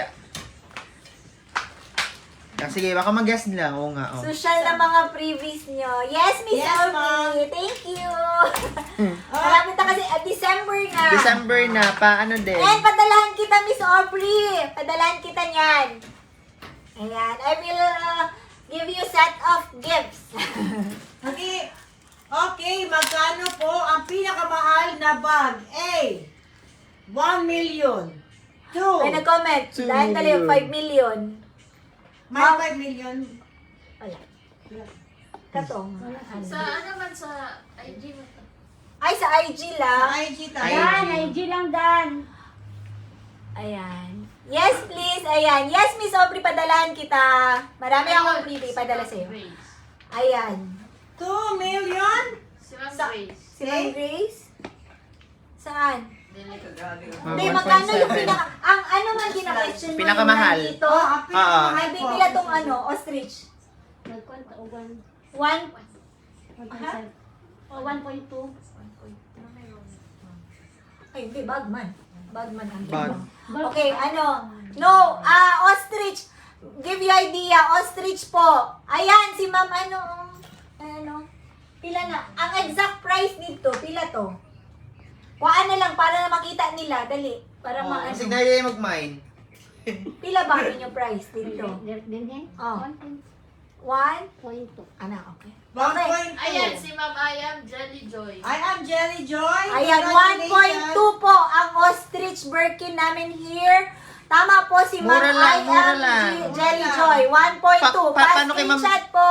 Sige, baka mag-guess nila. Oo nga, oh. Social na mga previous nyo. Yes, Miss Yes, Aubrey. Thank you. Malapit na kasi December na. December na, paano din? And padalahan kita, Miss Aubrey. Padalahan kita niyan. Ayan. I will give you set of gifts. Okay. Okay, magkano po ang pinakamahal na bag? A. 1 million. 2. May nag-comment. 2 Dahil tali million. 5 million. May 5 million. Wala. Katong. Sa ano man sa IG mo to? Ay, sa IG Sa lang. IG tayo. Dan, IG lang Dan. Ayan. Yes, please. Ayan. Yes, Miss Aubrey, padalahan kita. Marami akong freebie padala sa'yo. Grace. Ayan. 2 million? Si Ma'am Sa- Grace. Si Ma'am Grace? Saan? Hindi, 1.7. magkano yung ang ano man ginaka-question mo Pinakamahal. yung dito? Oh, ang pinakamahal Ay, po. bibila tong ano, ostrich. Nagkwenta o 1. 1, 1.7. O 1.2. ay, hindi, bagman. Bagman ang Bag. Okay, ano? No, ostrich. Give you idea, ostrich po. Ayan, si ma'am, ano? Pila na? Ang exact price dito, pila to? Kuhaan na lang para na makita nila. Dali. Para Oh, kasi maano. dahil mag-mine. Pila ba ang inyong price dito? Din. Oh. 1.2. 1? Ano, okay. 1.2. Ayan, si Ma'am Ayam Jelly Joy. I am Jelly Joy. Ayan, 1.2 po ang ostrich Birkin namin here. Tama po si Ma'am Mura lang, mura lang. Jelly Joy. 1.2. Paano kay Ma'am- Screenshot po.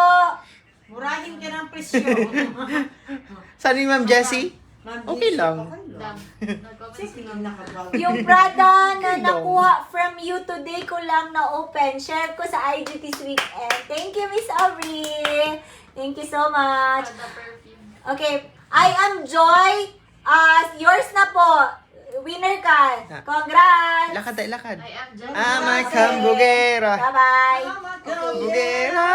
Murahin ka ng presyo. Saan ni Ma'am Jessie? Ma'am Okay Jessie, lang. okay lang. Dam. Nag-comment si Sige, Ma'am. nakabag. Yung Prada na nakuha from you today ko lang na-open. Share ko sa IG this weekend. Thank you, Miss Aubrey. Thank you so much. Prada perfume. Okay. I am Joy. Yours na po. Winner ka. Congrats. Lakad tayo, lakad. I am Jelly Ama Joy. kambugera. Bye-bye. Salamat, Kambugera.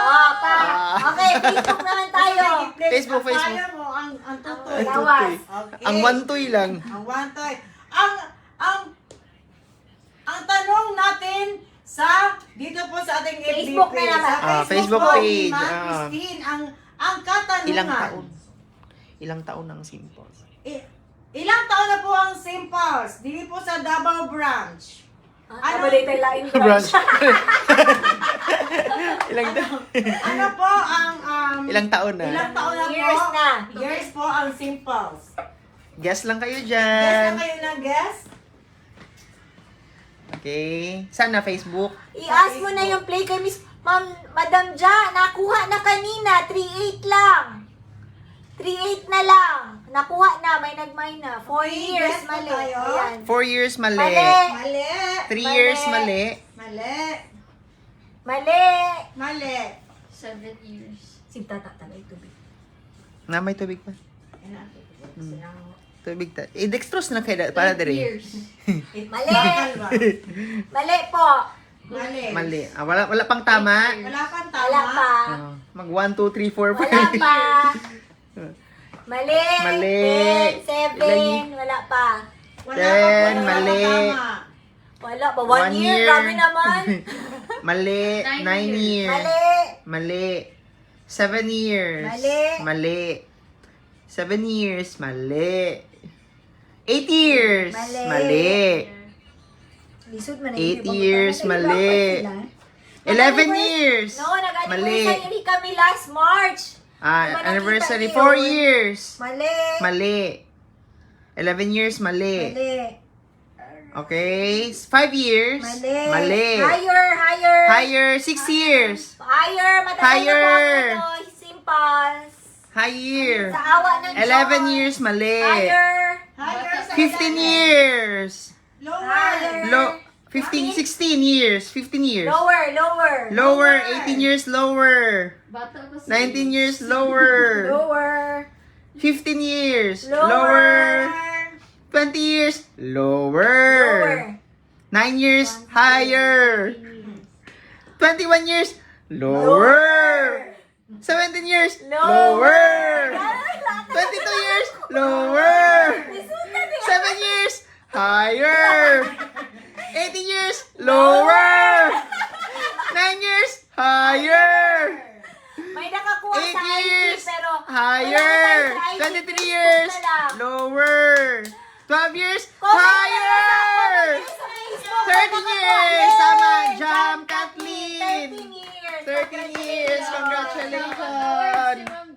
Oh, pa. Okay, Facebook naman tayo. Facebook, Ang Facebook. kaya mo, ang tutoy. Lawas. Okay. Ang wantoy lang. Ang wantoy. Ang tanong natin dito po sa ating FB Facebook na page. naman. Sa Facebook po, page, Ma'am ah. Christine, ang katanungan. Ilang taon? Ilang taon ang simples? Ilang taon na po ang Simples? Dili po sa Davao branch. Ano ba dito laing Branch. Ilang taon? Ano po ang Ilang taon na? ilang taon na Years po? na. Years po ang Simples. Guess lang kayo Guess dyan. na kayo na guess? Okay. Saan na? Facebook? I-ask mo na yung play kay Miss Madam Ja. Nakuha na kanina. 3.8 lang. 3.8 na lang. Nakuha na. May nagmay na. 4 years. guess na Mali. tayo. Ayan. 4 years mali. Mali. Mali. 3 Mali. years mali. Mali. Mali. Mali. 7 years. Sigtata talaga tubig. Na may tubig pa. Tubig ta. Dextrose na kayo para 12 dire. years. Mali. Bakal ba? Mali po. Mali. Mali. Wala pang tama. Wala pang Wala tama. pa. Mag 1, 2, 3, 4, Wala 5. pa. Mali. Mali. 10, 7. Wala pa. Wala pang Mali. tama. Wala pa. 1 year. Grabe naman. Mali. 9 years. Mali. Mali. 7 years. Mali. Mali. 7 years. Mali. 8 years. Mali. Mali. Lisod man. 8 years. Mali. 11 years. No, Mali. nag-anniversary kami last March. Diba Anniversary. nakita 4 yun? years. Mali. Mali. 11 years. Mali. Mali. Okay. 5 years. Mali. Mali. Higher. Higher. 6 years. Higher. Matagal Higher. na po ang ano. Simple. Higher. Sa awa ng 11 Diyos. years. Mali. Higher. Higher sa 15 years. Lower. Higher. Low. 15, 16 years. 15 years. Lower. Lower. 18 years lower. Bata pa si 19 years lower. Lower. 15 years Lower. 20 years lower. 9 years higher. 21 years lower. 17 years lower. 22 years lower. 7 years higher. 18 years lower. 9 years higher. May nakakuha 8 sa IG years pero higher. wala na tayo sa IG, 23 Facebook years na lang. lower. 12 years Comment na lang higher. sa Facebook. 13 years. Tama. Jam Kathleen. 13 years. 13 years. Si Congratulations. Ma'am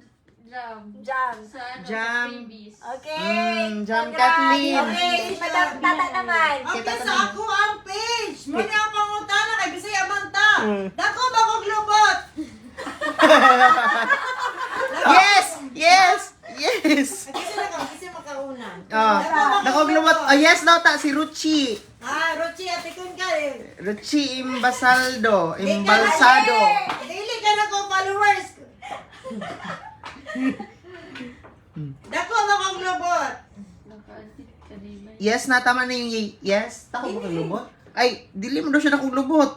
Jam. Jam. Sa ano, Jam. sa freebies. Okay. Jam Congrats. Kathleen. Okay, si Madam Tata naman. Okay, sa ako ang page. Muna ang pangutana kay Bisaya Manta. Dako ba kong lubot? Yes. Yes. Yes. Kasi makauna. Nakaglumot. Oh, yes daw ta si Ruchi. Rochi, atikon ka eh. Ruchi Imbasaldo. Imbalsado. Dili ka na ko followers. Dako ba kong lubot? Naka-edit kanina. Yes na, tama na yung yes. Tako ba kang lubot? Ay, dili mo daw siya nakong lubot.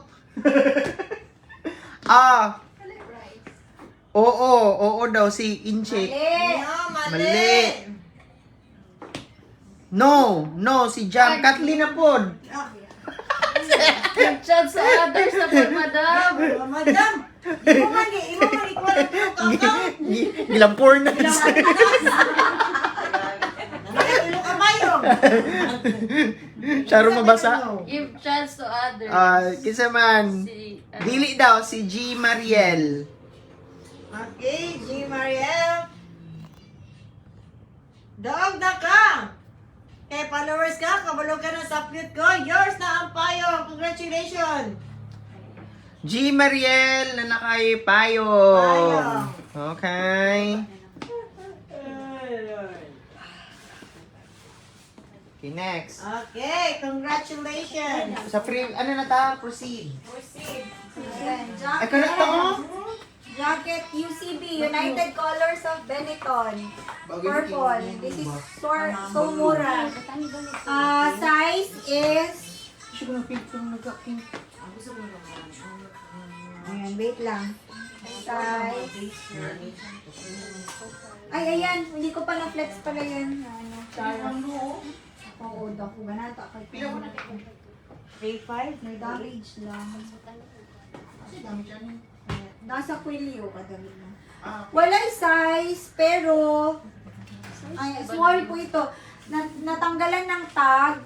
Oo daw si Inche. Mali. No, si Jam. Kathleen na pod. Chance sa others na po, madam. Madam, imo man ikuha ng kakang. Gilampor na. Ilo kamayo. Charo mabasa. Give chance to others. Kinsa man. Si, Dili daw si G. Mariel. Okay, G. Mariel. Daog na ka. Kay followers ka, kabalo ka na sa upload ko. Yours na ang payo. Congratulations. G. Mariel na nakay payo. Okay. Okay, next. Okay, congratulations. Sa free, ano na ta? Proceed. Ayan, Ay, correct to? Jacket UCB, United Colors of Benetton. Purple. This is so mura. Size is... Ayan, wait lang. Size... Ay, ayan. Hindi ko pa na-flex pala yan. Ano, oo, dako. Ganata. 3-5? May damage lang. Nasa kwilyo kadami na. Walang size, pero ay, small po ito. Natanggalan ng tag,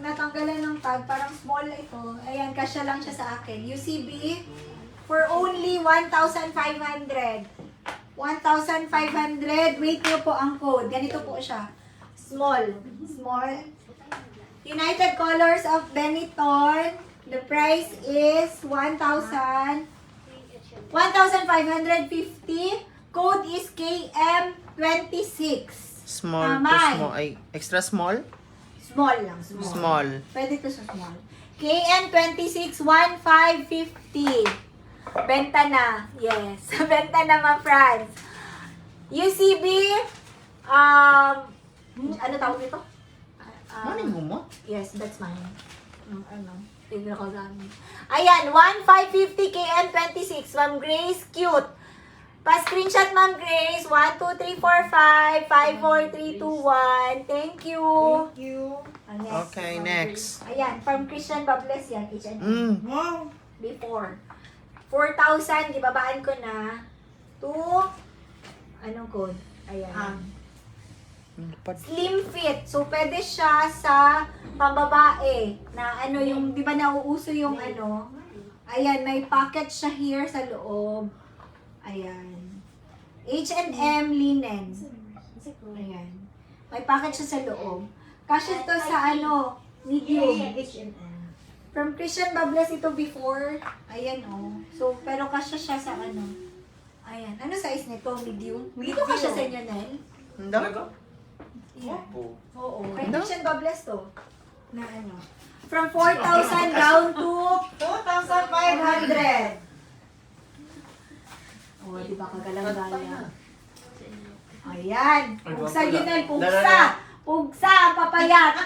parang small ito. Ayan, kasya lang siya sa akin. UCB for only 1,500. 1,500. Wait niyo po ang code. Ganito po siya. Small. United Colors of Benetton. The price is 1,550. Code is KM26. Small to Mamay. small. Ay, extra small? Small lang. Small. Pwede to sa small. KM26, 1,550. Benta na. Yes. Benta na, ma friends. UCB, ano tawag dito? Maning gumot? Yes, that's mine. Ano? Tignan ko gamit. Ayan, 1,550 KM26. Ma'am Grace, cute. Pa-screenshot, Ma'am Grace. 1, 2, 3, 4, 5. 5, 4, 3, 2, 1. Thank you. Thank you. Next, Okay, Ma'am next. Grace. Ayan, from Christian Bables yan. H&M. Wow. Before. 4,000, gibabaan ko na. To, anong code? Ayan. Slim fit. So, pwede siya sa pambabae. Na ano, yung, di ba nauuso yung ano? Ayan, may pocket siya here sa loob. Ayan. H&M linen. Ayan. May pocket siya sa loob. Kasi ito sa ano, medium. From Christian Bables ito before. Ayan oh. So, pero kasya siya sa ano. Ayan. Ano size nito? Medium? Dito kasya sa inyo, Nel? Hindi? Yeah. Po. Oo. From Christian Bables to. Na ano. From 4,000 down to 2,500. Oh, di ba kagalang-galang? Ayan. Pugsa yun, Nel. Pugsa. Pugsa ang papayat.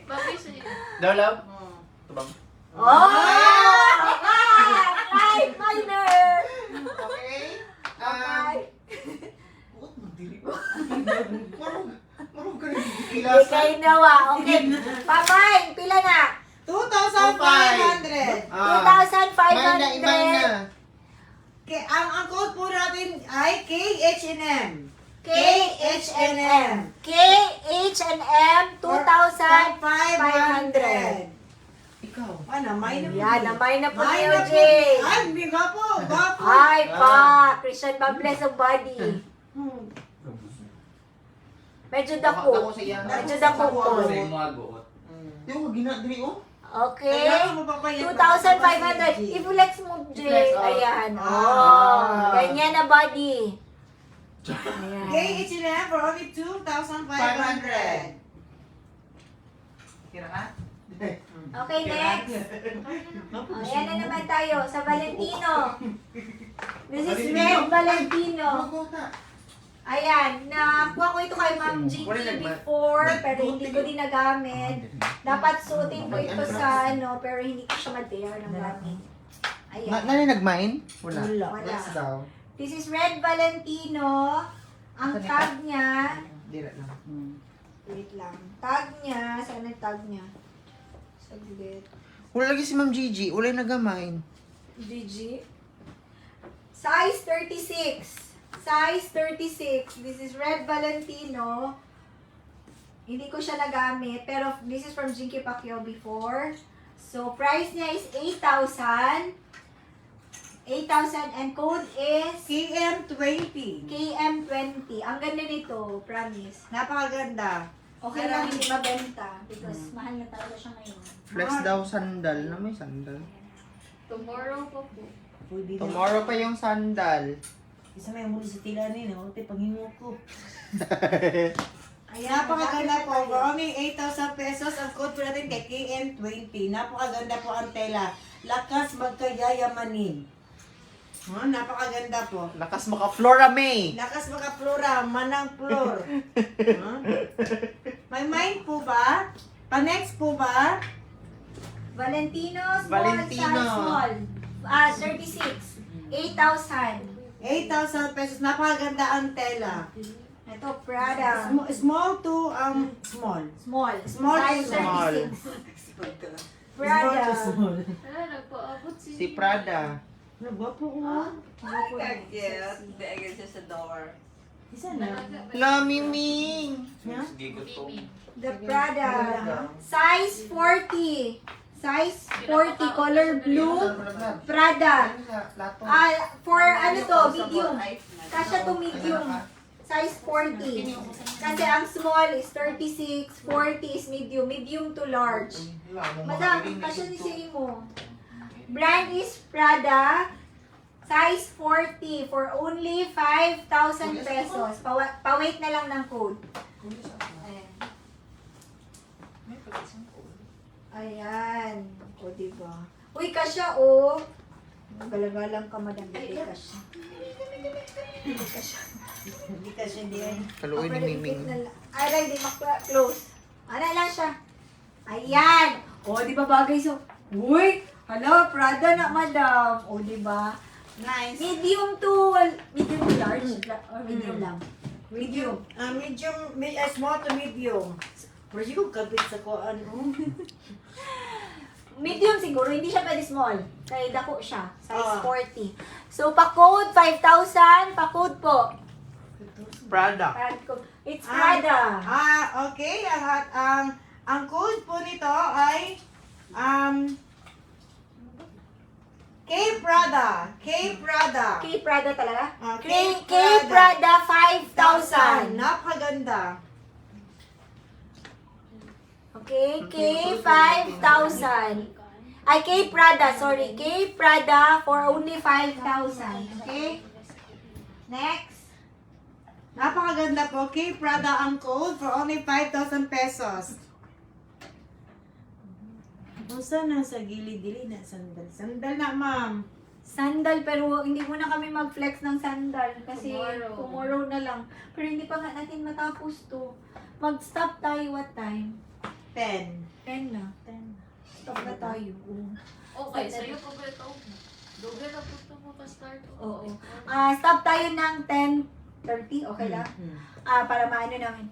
Bakit sa'yo? Dalaw? Ito bang? Oh! Right, minor! Okay. Okay. Buot mo, dili ko. Marong ka rin. Hindi kayo nawa. Okay. Papay, pila na? 2,500. 2,500. Imay na. Ang code po natin ay KH&M. KH&M. KH&M 2,500. Ikaw. Ano, may na po. Yan, namay na po May kayo, na po. Jay. Ay, biga po. Gapo. Ay, pa. Christian Bables ang body. Medyo dako. Medyo dako po. Kasi mga guot. Yung ginadri oh. Okay. Kailangan mo pa pa yan. 2,500. I-flex mo, Jay. Ayan. Oh. Ganyan na body. Ayan. KH&M for only 2,500. Kira ka? Okay, next. Ayan na naman tayo sa Valentino. This is Red Valentino. Ayan, nakuha ko ito kay Ma'am Jinky before, pero hindi ko din nagamit. Dapat suotin ko ito sa ano, pero hindi ko siya ma-dare ng gamit. Ayan. Nani nagmain? Wala. Wala. Let's daw. This is Red Valentino. Ang tag niya, Dira lang. wait lang. Tag niya, saan ang tag niya? Saglit. Wala lagi si Ma'am Gigi. Wala nagamain. GG. Size 36. Size 36. This is Red Valentino. Hindi ko siya nagamit, pero this is from Jinky Pacquiao before. So, price niya is 8,000. 8,000 and code is KM20. KM20. Ang ganda nito, promise. Napakaganda. Okay lang hindi mabenta because mahal na talaga siya ngayon. Flex daw sandal. Na may sandal. Tomorrow pa po. Pwede na. Tomorrow pa yung sandal. Isa may muli sa tila nila. Ate, panghingo ko. Ayan, Napakaganda po. magkakita For tayo. only 8,000 pesos. Ang code po natin kay KM20. Napakaganda po ang tela. Lakas magkayayamanin. Napakaganda po. Lakas maka Flora May. Lakas makaflora, manang flor. May mind po ba? Pa-next po ba? Valentino, small Valentino. size, small. 36. 8,000. 8,000 pesos. Napakaganda ang tela. Ito, Prada. Small to small. Small. Small to Size small. 36. Prada. Small. Ah, nagpaabot Si Prada. Nagwapo ko. Dagag siya sa door. Isa na. La Miming. Sige, gusto. The Prada. Size 40. Size 40. Color blue. Prada. For ano to, medium. Kasya to medium. Size 40. Kasi ang small is 36, 40 is medium. Medium to large. Madam, kasya ni siri mo. Brand is Prada. Size 40 for only 5,000 pesos. Pa-wait na lang ng code. Ayan. Ayan. O, diba? Uy, kasya, oh. Galagalang ka, madam. Hindi kasya. Hindi kasya. Hindi kasi din. Kaluoy ni Miming. Aray, di makla. Close. Ano lang siya? Ayan. O, di ba bagay so? Uy! Hala, Prada na, madam. O, di ba? Nice. Medium to medium to large or medium lang? Medium. Small to medium. Pero yung kabit sa ko, ano? Medium siguro, hindi siya pwede small. Kaya dako siya, size Ah. 40. So, pa-code 5,000, pa-code po. Prada. It's Prada. Okay. Ang code po nito ay K-Prada. K-Prada. K-Prada talaga? K-Prada. K-Prada 5,000. Napaganda. Okay, K5,000. Ay, K-Prada, sorry. K-Prada for only 5,000. Okay? Next. Napakaganda po. K-Prada ang code for only 5,000 pesos. Usa na sa gilid-dili na sandal. Sandal na, ma'am. Sandal, pero hindi muna kami mag-flex ng sandal kasi tomorrow na lang. Pero hindi pa nga natin matapos to. Mag-stop tayo what time? 10. 10 na. Stop na tayo. Okay, sa'yo pa ba ito? Doge na po ito mo pa-start. Oo. Stop tayo ng 10:30, okay lang? Para maano namin.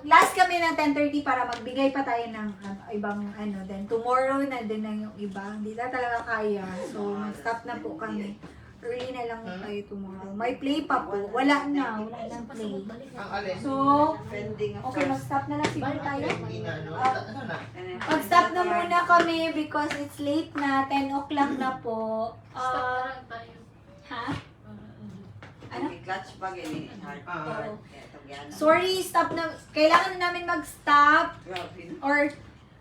Last kami ng 10:30 para magbigay pa tayo ng ibang ano. Then tomorrow na din na yung iba. Hindi na talaga kaya. So, mag-stop na po kami. Early na lang tayo tomorrow. May play pa po. Wala na. Wala nang play. Ang alin? So, okay, mag-stop na lang siguro tayo. Hindi na, ano na? Mag-stop na muna kami because it's late na. 10 o'clock na po. Stop na lang tayo. Ha? Ano? Clutch pa ganyan. Oo. Sorry, stop na. Kailangan na namin mag-stop or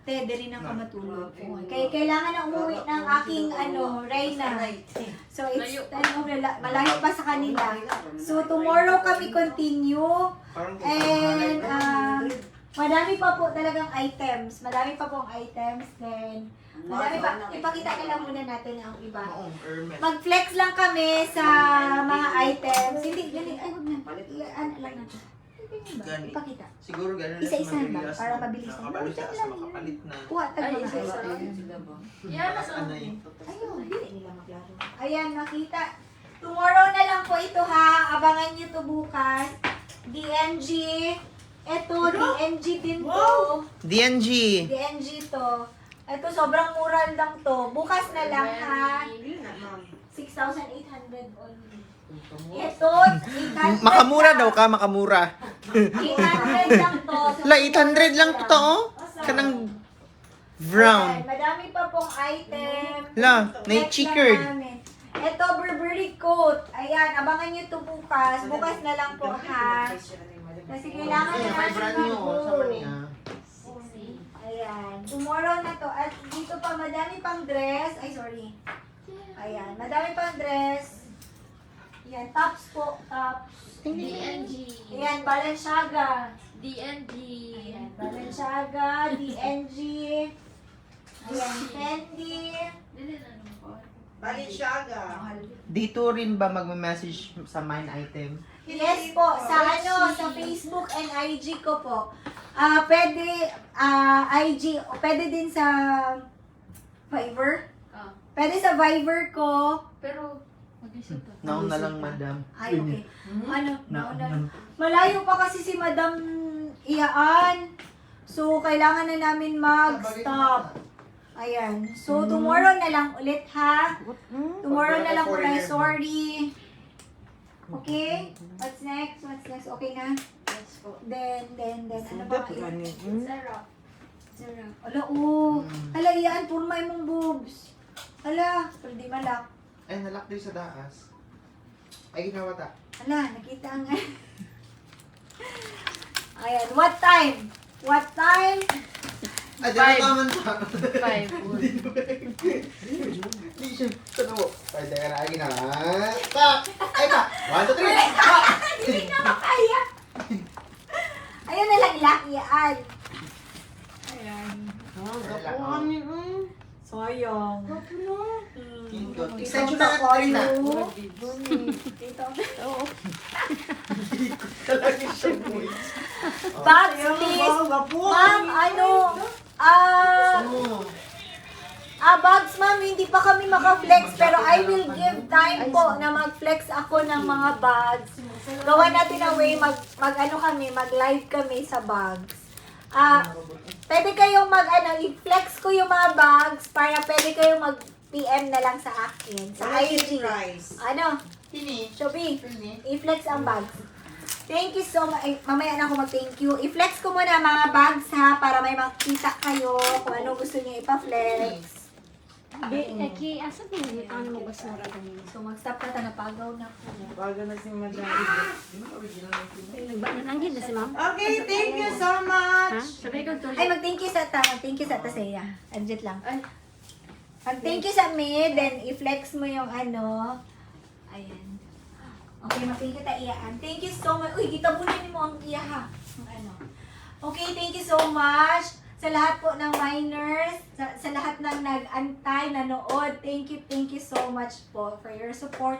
dali na ako matulog. Kaya kailangan na umuwi ng aking Reyna. So it's malayo pa sa kanila. So tomorrow kami continue. And madami pa po talagang items. Madami pa pong items. Then madami pa. Ipakita na lang muna natin ang iba. Mag-flex lang kami sa mga items. Hindi, ganun. Ay, huwag na. Ano lang natin. Ipakita. Siguro gano'n lang Isa-isa sa ba? mabilis. Para mabilis na. Nakabalo siya sa makapalit na. Kuha tag mga isa-isa. items. Yan, nasa Anay. Ayun, hindi nila maglaro. Ayan, makita. Tomorrow na lang po ito ha. Abangan nyo to bukas. DNG. Ito, DNG din to. DNG. DNG to. Ito, sobrang mura lang to. Bukas na lang ha. 6,800 only. Ito, 800. Makamura daw ka, makamura. 800 lang to. La, 800 lang to, oh. Kanang brown. Ayan, madami pa pong item. La, may Next checkered. lang namin. Ito, Burberry coat. Ayan, abangan nyo to bukas. Bukas na lang po ha. Kasi kailangan na natin mag-book. Ayan. Tomorrow na to. At dito pa, madami pang dress. Ay, sorry. Ayan, madami pang dress. Ayan, tops po. Tops. DNG. Ayan, Balenciaga. DNG. Ayan, Balenciaga, DNG. Ayan, Fendi. Dili na naman po. Balenciaga. Dito rin ba magme-message sa mine item? Yes po, sa sa Facebook and IG ko po. Pwede, IG, pwede din sa Viber. Pwede sa Viber ko. Pero, mag-isip ka. Naon na lang, madam. Ay, okay. Malayo pa kasi si Madam Iyaan. So, kailangan na namin mag-stop. Ayan. So, tomorrow na lang ulit, ha? Tomorrow na lang ulit. Sorry. Okay? What's next? What's next? Okay na? Then, ano ba? Sarap. Sarap. Ala, Ala, Iyaan, purmay mong boobs. Ala, pero di malak. Ay, nalak din sa daas. Ay, ginawa ta. Ala, nakita ang... Ayan, what time? What time? Ay, dito naman ta. 5. Hindi siya. Ano mo? Ay, teka na. Ay, ginawa. Tak! Ay, ta! 1, 2, 3! Hindi na makaya. Ayun na lang, Iyaan. Ayan. Gapuhan niyo. Sayang. Extension na natin na. Dito. Talaga siya, boys. Bags, please. Ma'am, bags, ma'am, hindi pa kami maka-flex, pero I will give time po na mag-flex ako ng mga bags. Gawa natin na way, mag-live kami sa bags. Pwede kayong i-flex ko yung mga bags para pwede kayong mag-PM na lang sa akin, sa IG. Shopee, i-flex ang bags. Thank you so much. Mamaya na ako mag-thank you. I-flex ko muna mga bags ha, para may makita kayo kung ano gusto niyo ipa-flex. Asa din yung ano mo gusto mo rin? So, mag-stop na tayo. Napagaw na po. Bago na si Madam. Nanggit na si ma'am. Okay, thank you so much. Sabi ko tuloy. Ay, mag-thank you sa Tasaya. Anjit lang. Mag-thank you sa me, then i-flex mo yung Ayan. Okay, mag-thank you ta iyaan. Thank you so much. Uy, kita muna mo ang iya ha. Okay, thank you so much sa lahat po ng minors, sa lahat ng nag-antay, nanood. Thank you so much po for your support.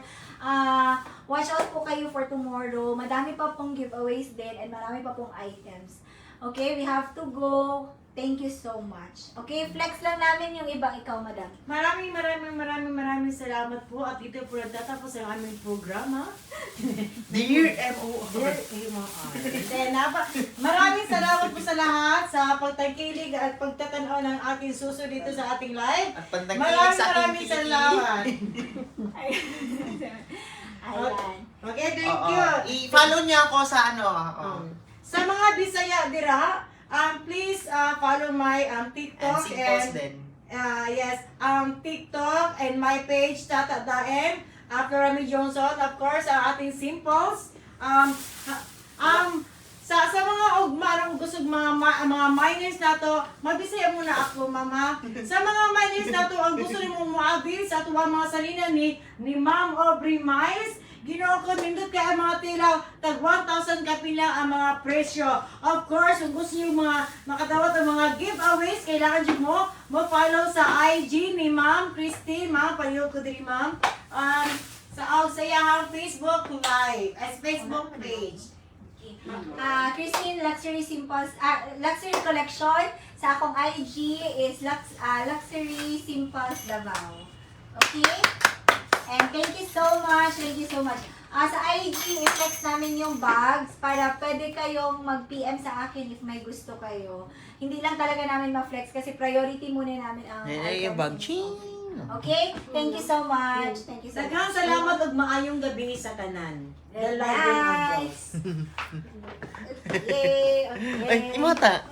Watch out po kayo for tomorrow. Madami pa pong giveaways din and marami pa pong items. Okay, we have to go. Thank you so much. Okay, flex lang namin yung ibang ikaw, madam. Maraming salamat po at dito po nagtatapos ang aming programa. Dear M.O. Maraming salamat po sa lahat sa pagtangkilig at pagtatanaw ng aking suso dito sa ating live. At pantangkilig sa aking Maraming salamat. Ayan. Okay, thank you. I-follow niya ako sa Sa mga Bisaya dira, please follow my TikTok and TikTok and my page Tata Daem, Rami Johnson, of course, ang ating simples. Sa mga ugma gusto mga minors na to, magbisaya muna ako, mama. Sa mga minors na to, ang gusto nimo moabil sa tuwa mga salina ni Ma'am Aubrey Miles, Ginoo ko nindot kay ang mga tilaw, tag 1,000 kapila ang mga presyo. Of course, kung gusto niyo mga makadawat ang mga giveaways, kailangan niyo mo-follow sa IG ni Ma'am Christy, Ma'am, paliw ko din, Ma'am. Sa iyang Facebook live, Facebook page. Christine Luxury Simples, Luxury Collection. Sa akong IG is Luxury Simples Davao. Okay? And thank you so much. Sa IG, i-flex namin yung bags para pwede kayong mag-PM sa akin if may gusto kayo. Hindi lang talaga namin ma-flex kasi priority muna namin ang yung bag. Okay? Thank you so much. Daghang salamat ug maayong gabi sa tanan. The live Nice. Okay. Ay, imata.